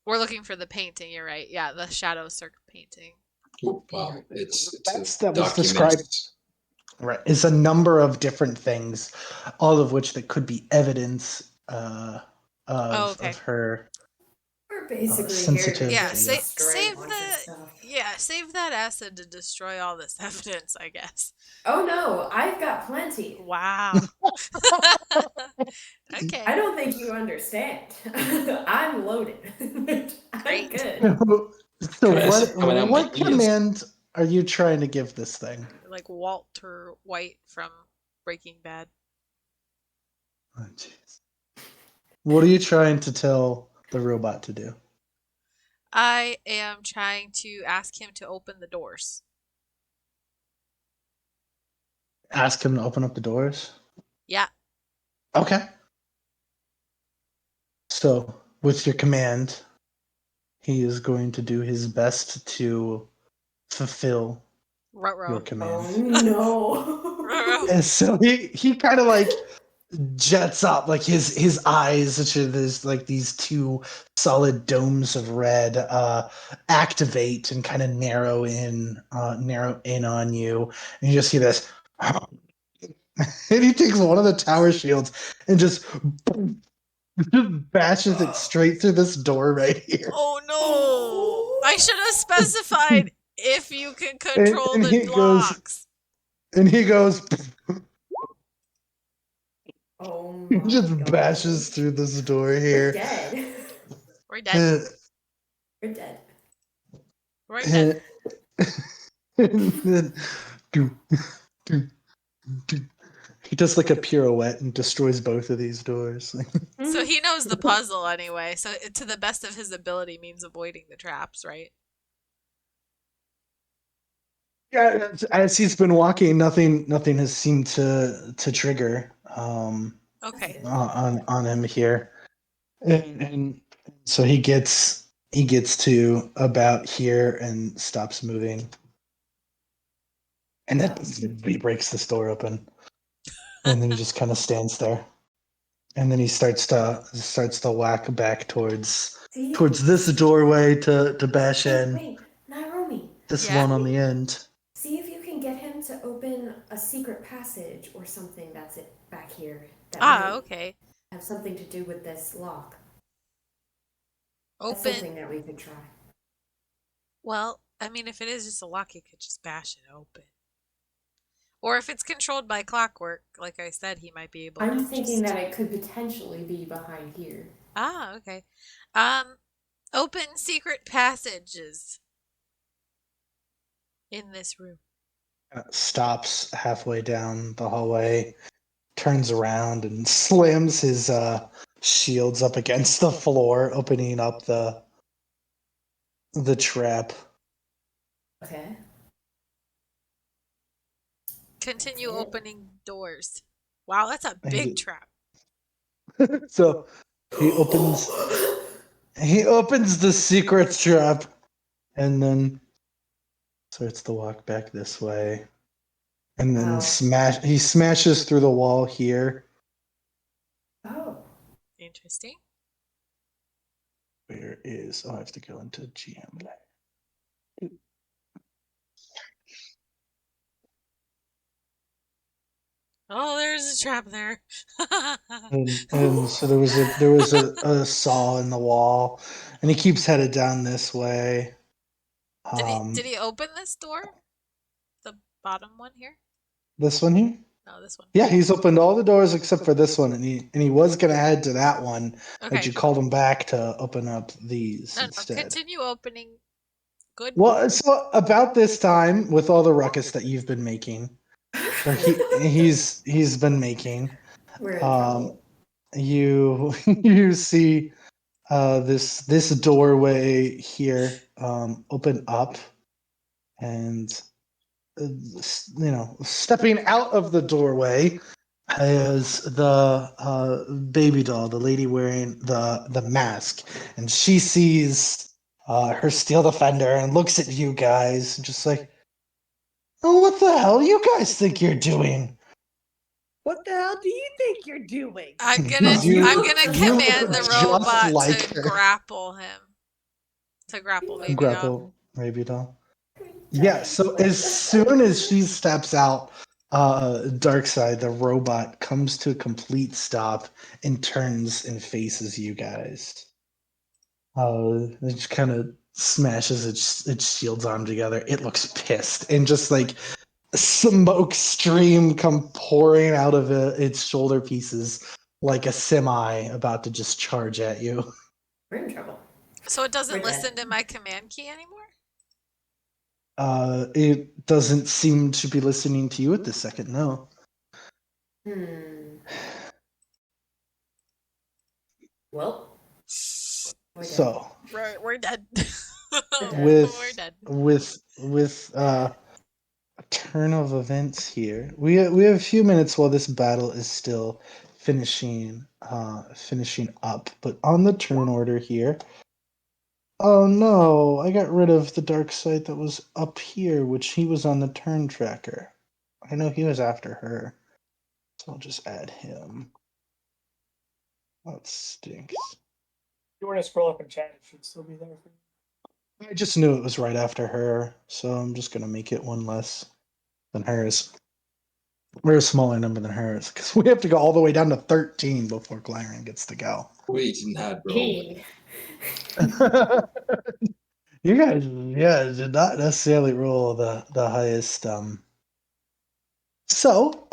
We're looking for the painting, you're right. Yeah, the Shadow Cirque painting. Well, it's That was described. documents. Right. It's a number of different things, all of which that could be evidence Oh, okay. of her We're basically sensitive here Yeah, to data. just destroy a bunch of stuff. save that acid to destroy all this evidence, I guess. Oh no, I've got plenty. Wow. Okay. I don't think you understand. I'm loaded. I'm Great. good. So Coming out my what ears. command are you trying to give this thing? Like Walter White from Breaking Bad. Oh, jeez. What are you trying to tell the robot to do? I am trying to ask him to open the doors. Ask him to open up the doors? Yeah. Okay. So, with your command, he is going to do his best to fulfill your Ruh-roh. command. Oh no. Ruh-roh. And so he kind of like jets up, like his eyes, which are this like these two solid domes of red, activate and kind of narrow in on you, and you just see this. And he takes one of the tower shields and just bashes it straight through this door right here. Oh no! I should have specified if you can control And the he goes, locks. and he goes, Oh he my just god. bashes through this door We're here. dead. We're dead. We're dead. We're dead. And then he does like a pirouette and destroys both of these doors. So he knows the puzzle anyway. So to the best of his ability means avoiding the traps, right? Yeah, as he's been walking, nothing has seemed to trigger Okay. on him here, and so he gets to about here and stops moving, and then he breaks this door open, and then he just kind of stands there, and then he starts to whack back towards See? this doorway to bash in Wait, Nairobi. this Yeah? one on the end. See if you can get him to open a secret passage or something that's it back here. That Ah, might okay. have something to do with this lock. That's Open. something that we could try. Well, I mean, if it is just a lock, you could just bash it open. Or if it's controlled by clockwork, like I said, he might be able to. I'm thinking that it could potentially be behind here. Ah, okay. Open secret passages in this room. Stops halfway down the hallway, turns around and slams his shields up against the floor, opening up the trap. Okay. Continue That's it. opening doors. Wow, that's a big trap. So he opens the secret trap and then starts to walk back this way. And then Wow. he smashes through the wall here. Oh. Interesting. Where is I have to go into GM layer. Oh, there's a trap there. And so there was a saw in the wall, and he keeps headed down this way. Did he open this door? The bottom one here? This one here? Oh, this one. Yeah, he's opened all the doors except for this one, and he was gonna head to that one, but Okay. you called him back to open up these No, instead. continue opening. Good. Well, so about this time, with all the ruckus that you've been making, or he's been making, We're in trouble. you you see this doorway here open up, and stepping out of the doorway is the baby doll, the lady wearing the mask, and she sees her steel defender and looks at you guys, just like, oh, what the hell you guys think you're doing? What the hell do you think you're doing? I'm gonna You command the look just robot like to her. grapple him. To grapple baby doll. Grapple baby doll. Yeah, so as soon as she steps out, Darkseid, the robot, comes to a complete stop and turns and faces you guys. It just kind of smashes its shields arm together. It looks pissed, and just like smoke stream come pouring out of its shoulder pieces, like a semi about to just charge at you. We're in trouble. So it doesn't We're listen dead. to my command key anymore? It doesn't seem to be listening to you at this second, no. Well, we're dead. So We're dead. with We're dead. with a turn of events here, we have a few minutes while this battle is still finishing up. But on the turn order here, oh no, I got rid of the dark side that was up here, which he was on the turn tracker. I know he was after her, so I'll just add him. That stinks. If you were to scroll up in chat, it should still be there for you. I just knew it was right after her, so I'm just gonna make it one less than hers. We're a smaller number than hers, because we have to go all the way down to 13 before Glyron gets to go. We did not roll. Hey. You guys, yeah, did not necessarily roll the highest. So,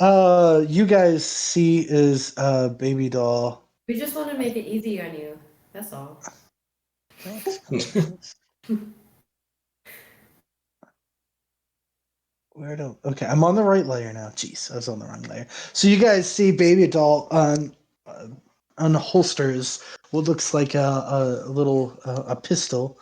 you guys see is baby doll. We just want to make it easy on you. That's all. Thanks. Okay, I'm on the right layer now. Jeez, I was on the wrong layer. So you guys see baby doll unholsters what looks like a little a pistol,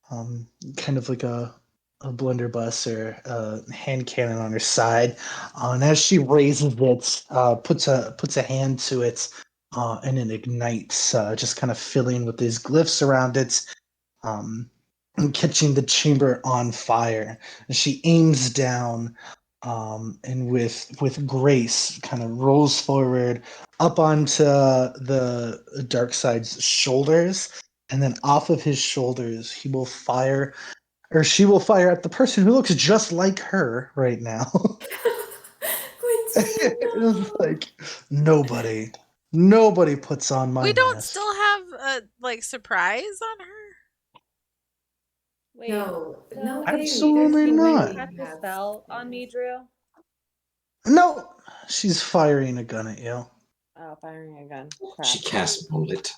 kind of like a blunderbuss or a hand cannon on her side, and as she raises it, puts a hand to it, and it ignites, just kind of filling with these glyphs around it. And catching the chamber on fire. And she aims down, and with grace kind of rolls forward up onto the dark side's shoulders, and then off of his shoulders he will fire, or she will fire at the person who looks just like her right now. Quincy, no. It's like nobody puts on my We don't mask. still have a surprise on her? Wait, No, so Absolutely there's no way not. we cast a have spell on me, Drew? No, she's firing a gun at you. Oh, firing a gun. She Crap. cast bullet.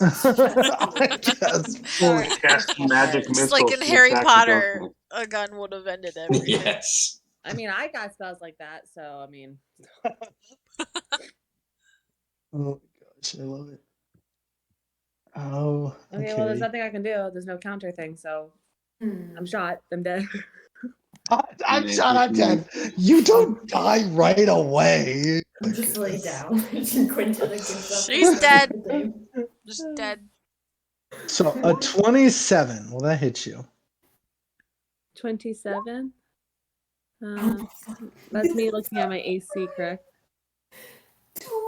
I just Sorry. Cast magic Just missiles. like in to Harry attack the Potter, ghost. a gun would have ended everything. Yes. I mean, I got spells like that, so I mean. Oh my gosh, I love it. Oh, Okay, well, there's nothing I can do. There's no counter thing, so I'm shot. I'm dead. I'm shot. I'm dead. You don't die right away. Just lay down. Quintilla gives up. She's dead. Just dead. So a 27. Will that hit you? 27? That's me looking at my AC, correct?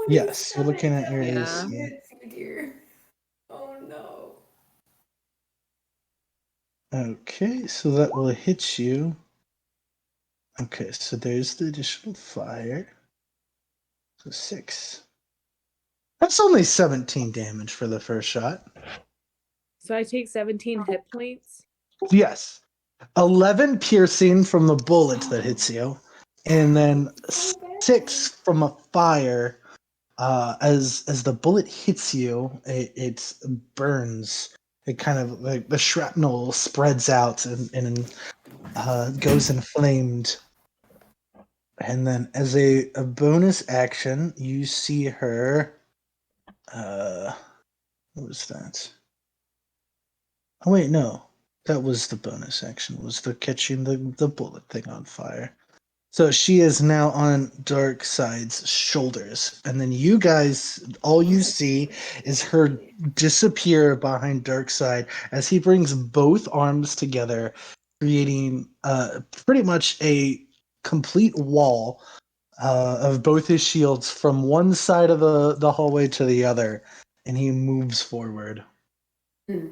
Yes, you're looking at your Yeah. AC. Dear. Oh no. Okay, so that will hit you. Okay, so there's the additional fire. So 6. That's only 17 damage for the first shot. So I take 17 hit points. Yes. 11 piercing from the bullet that hits you, and then So bad. 6 from a fire. As the bullet hits you, it burns. It kind of like the shrapnel spreads out and goes inflamed. And then, as a bonus action, you see her. What was that? Oh wait, no, that was the bonus action. Was the catching the bullet thing on fire? So she is now on Darkseid's shoulders, and then you guys, all you see is her disappear behind Darkseid as he brings both arms together, creating pretty much a complete wall of both his shields from one side of the hallway to the other, and he moves forward. Hmm.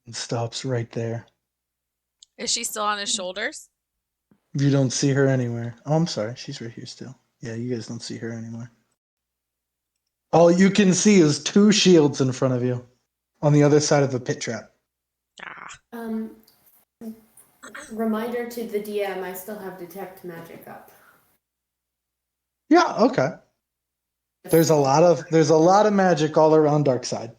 And stops right there. Is she still on his shoulders? You don't see her anywhere. Oh, I'm sorry. She's right here still. Yeah, you guys don't see her anymore. All you can see is 2 shields in front of you on the other side of the pit trap. Ah. Reminder to the DM, I still have detect magic up. Yeah, okay. There's a lot of magic all around Darkseid.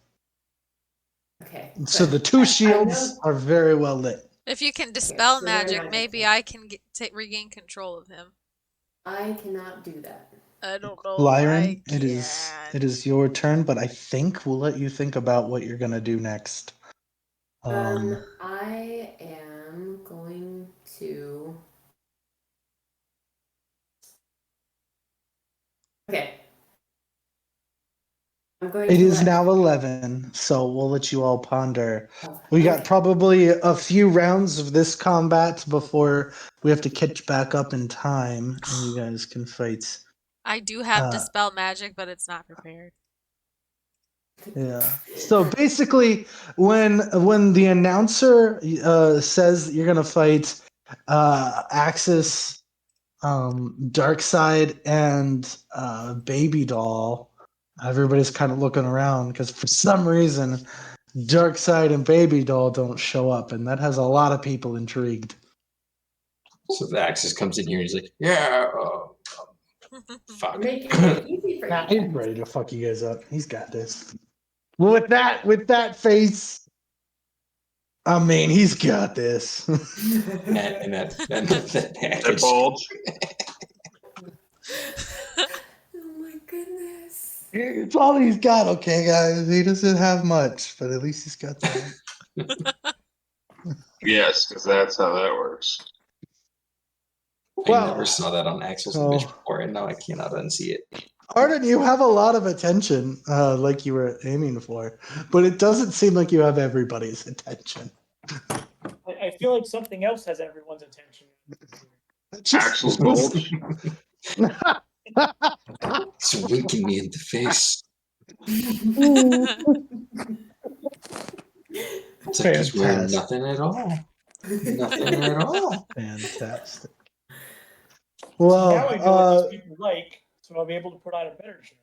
Okay. So the 2 I shields know. are very well lit. If you can dispel so they're magic, magic maybe then. I can regain control of him. I cannot do that. I don't know if I Lyron, can. it is your turn, but I think we'll let you think about what you're gonna do next. I am going to. Okay. I'm going It to is let. now 11, so we'll let you all ponder. Oh, We got okay. probably a few rounds of this combat before we have to catch back up in time, and you guys can fight. I do have Uh, dispel magic, but it's not prepared. Yeah. So basically, when the announcer says you're gonna fight Axis, Darkseid, and Baby Doll, everybody's kind of looking around because for some reason, Darkseid and Baby Doll don't show up, and that has a lot of people intrigued. So the Axis comes in here and he's like, yeah, fuck. We're making it easy for Nah, you he's guys. ready to fuck you guys up. He's got this. Well, with that face, I mean, he's got this. and that That package. bulge. Oh my goodness. It's all he's got, okay, guys. He doesn't have much, but at least he's got that. Yes, because that's how that works. I Well, never saw that on Axel's so- image before, and now I cannot unsee it. Arden, you have a lot of attention, like you were aiming for, but it doesn't seem like you have everybody's attention. I feel like something else has everyone's attention. Axel's bulge. It's winking me in the face. It's like he's wearing Fantastic. nothing at all. Nothing at all. Fantastic. Now I know what Well, these people like, so I'll be able to put on a better show.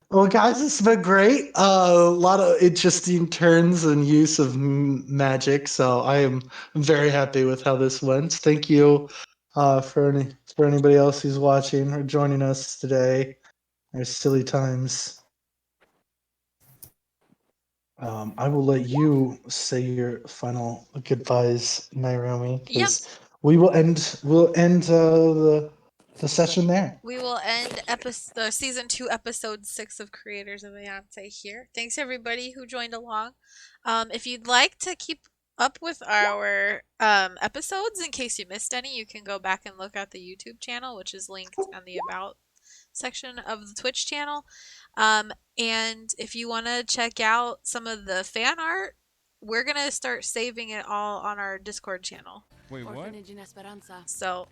well, guys, it's been great. A lot of interesting turns and use of magic, so I am very happy with how this went. Thank you for anybody else who's watching or joining us today. Our silly times. I will let you say your final goodbyes, Naomi, because we'll end the session there. We will end season 2, episode 6 of Creators of Aeonce here. Thanks everybody who joined along. If you'd like to keep up with our episodes in case you missed any, you can go back and look at the YouTube channel, which is linked on the About section of the Twitch channel. And if you want to check out some of the fan art, we're going to start saving it all on our Discord channel. Wait, what? So,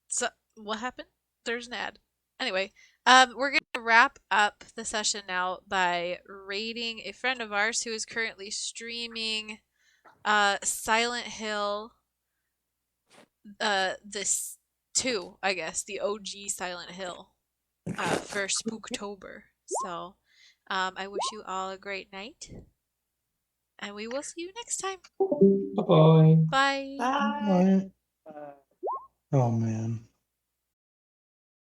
so what happened? There's an ad. Anyway, we're going to wrap up the session now by rating a friend of ours who is currently streaming Silent Hill this 2, I guess, the OG Silent Hill for Spooktober. So I wish you all a great night, and we will see you next time. Bye bye. Bye. Bye. Right. Uh, Oh man.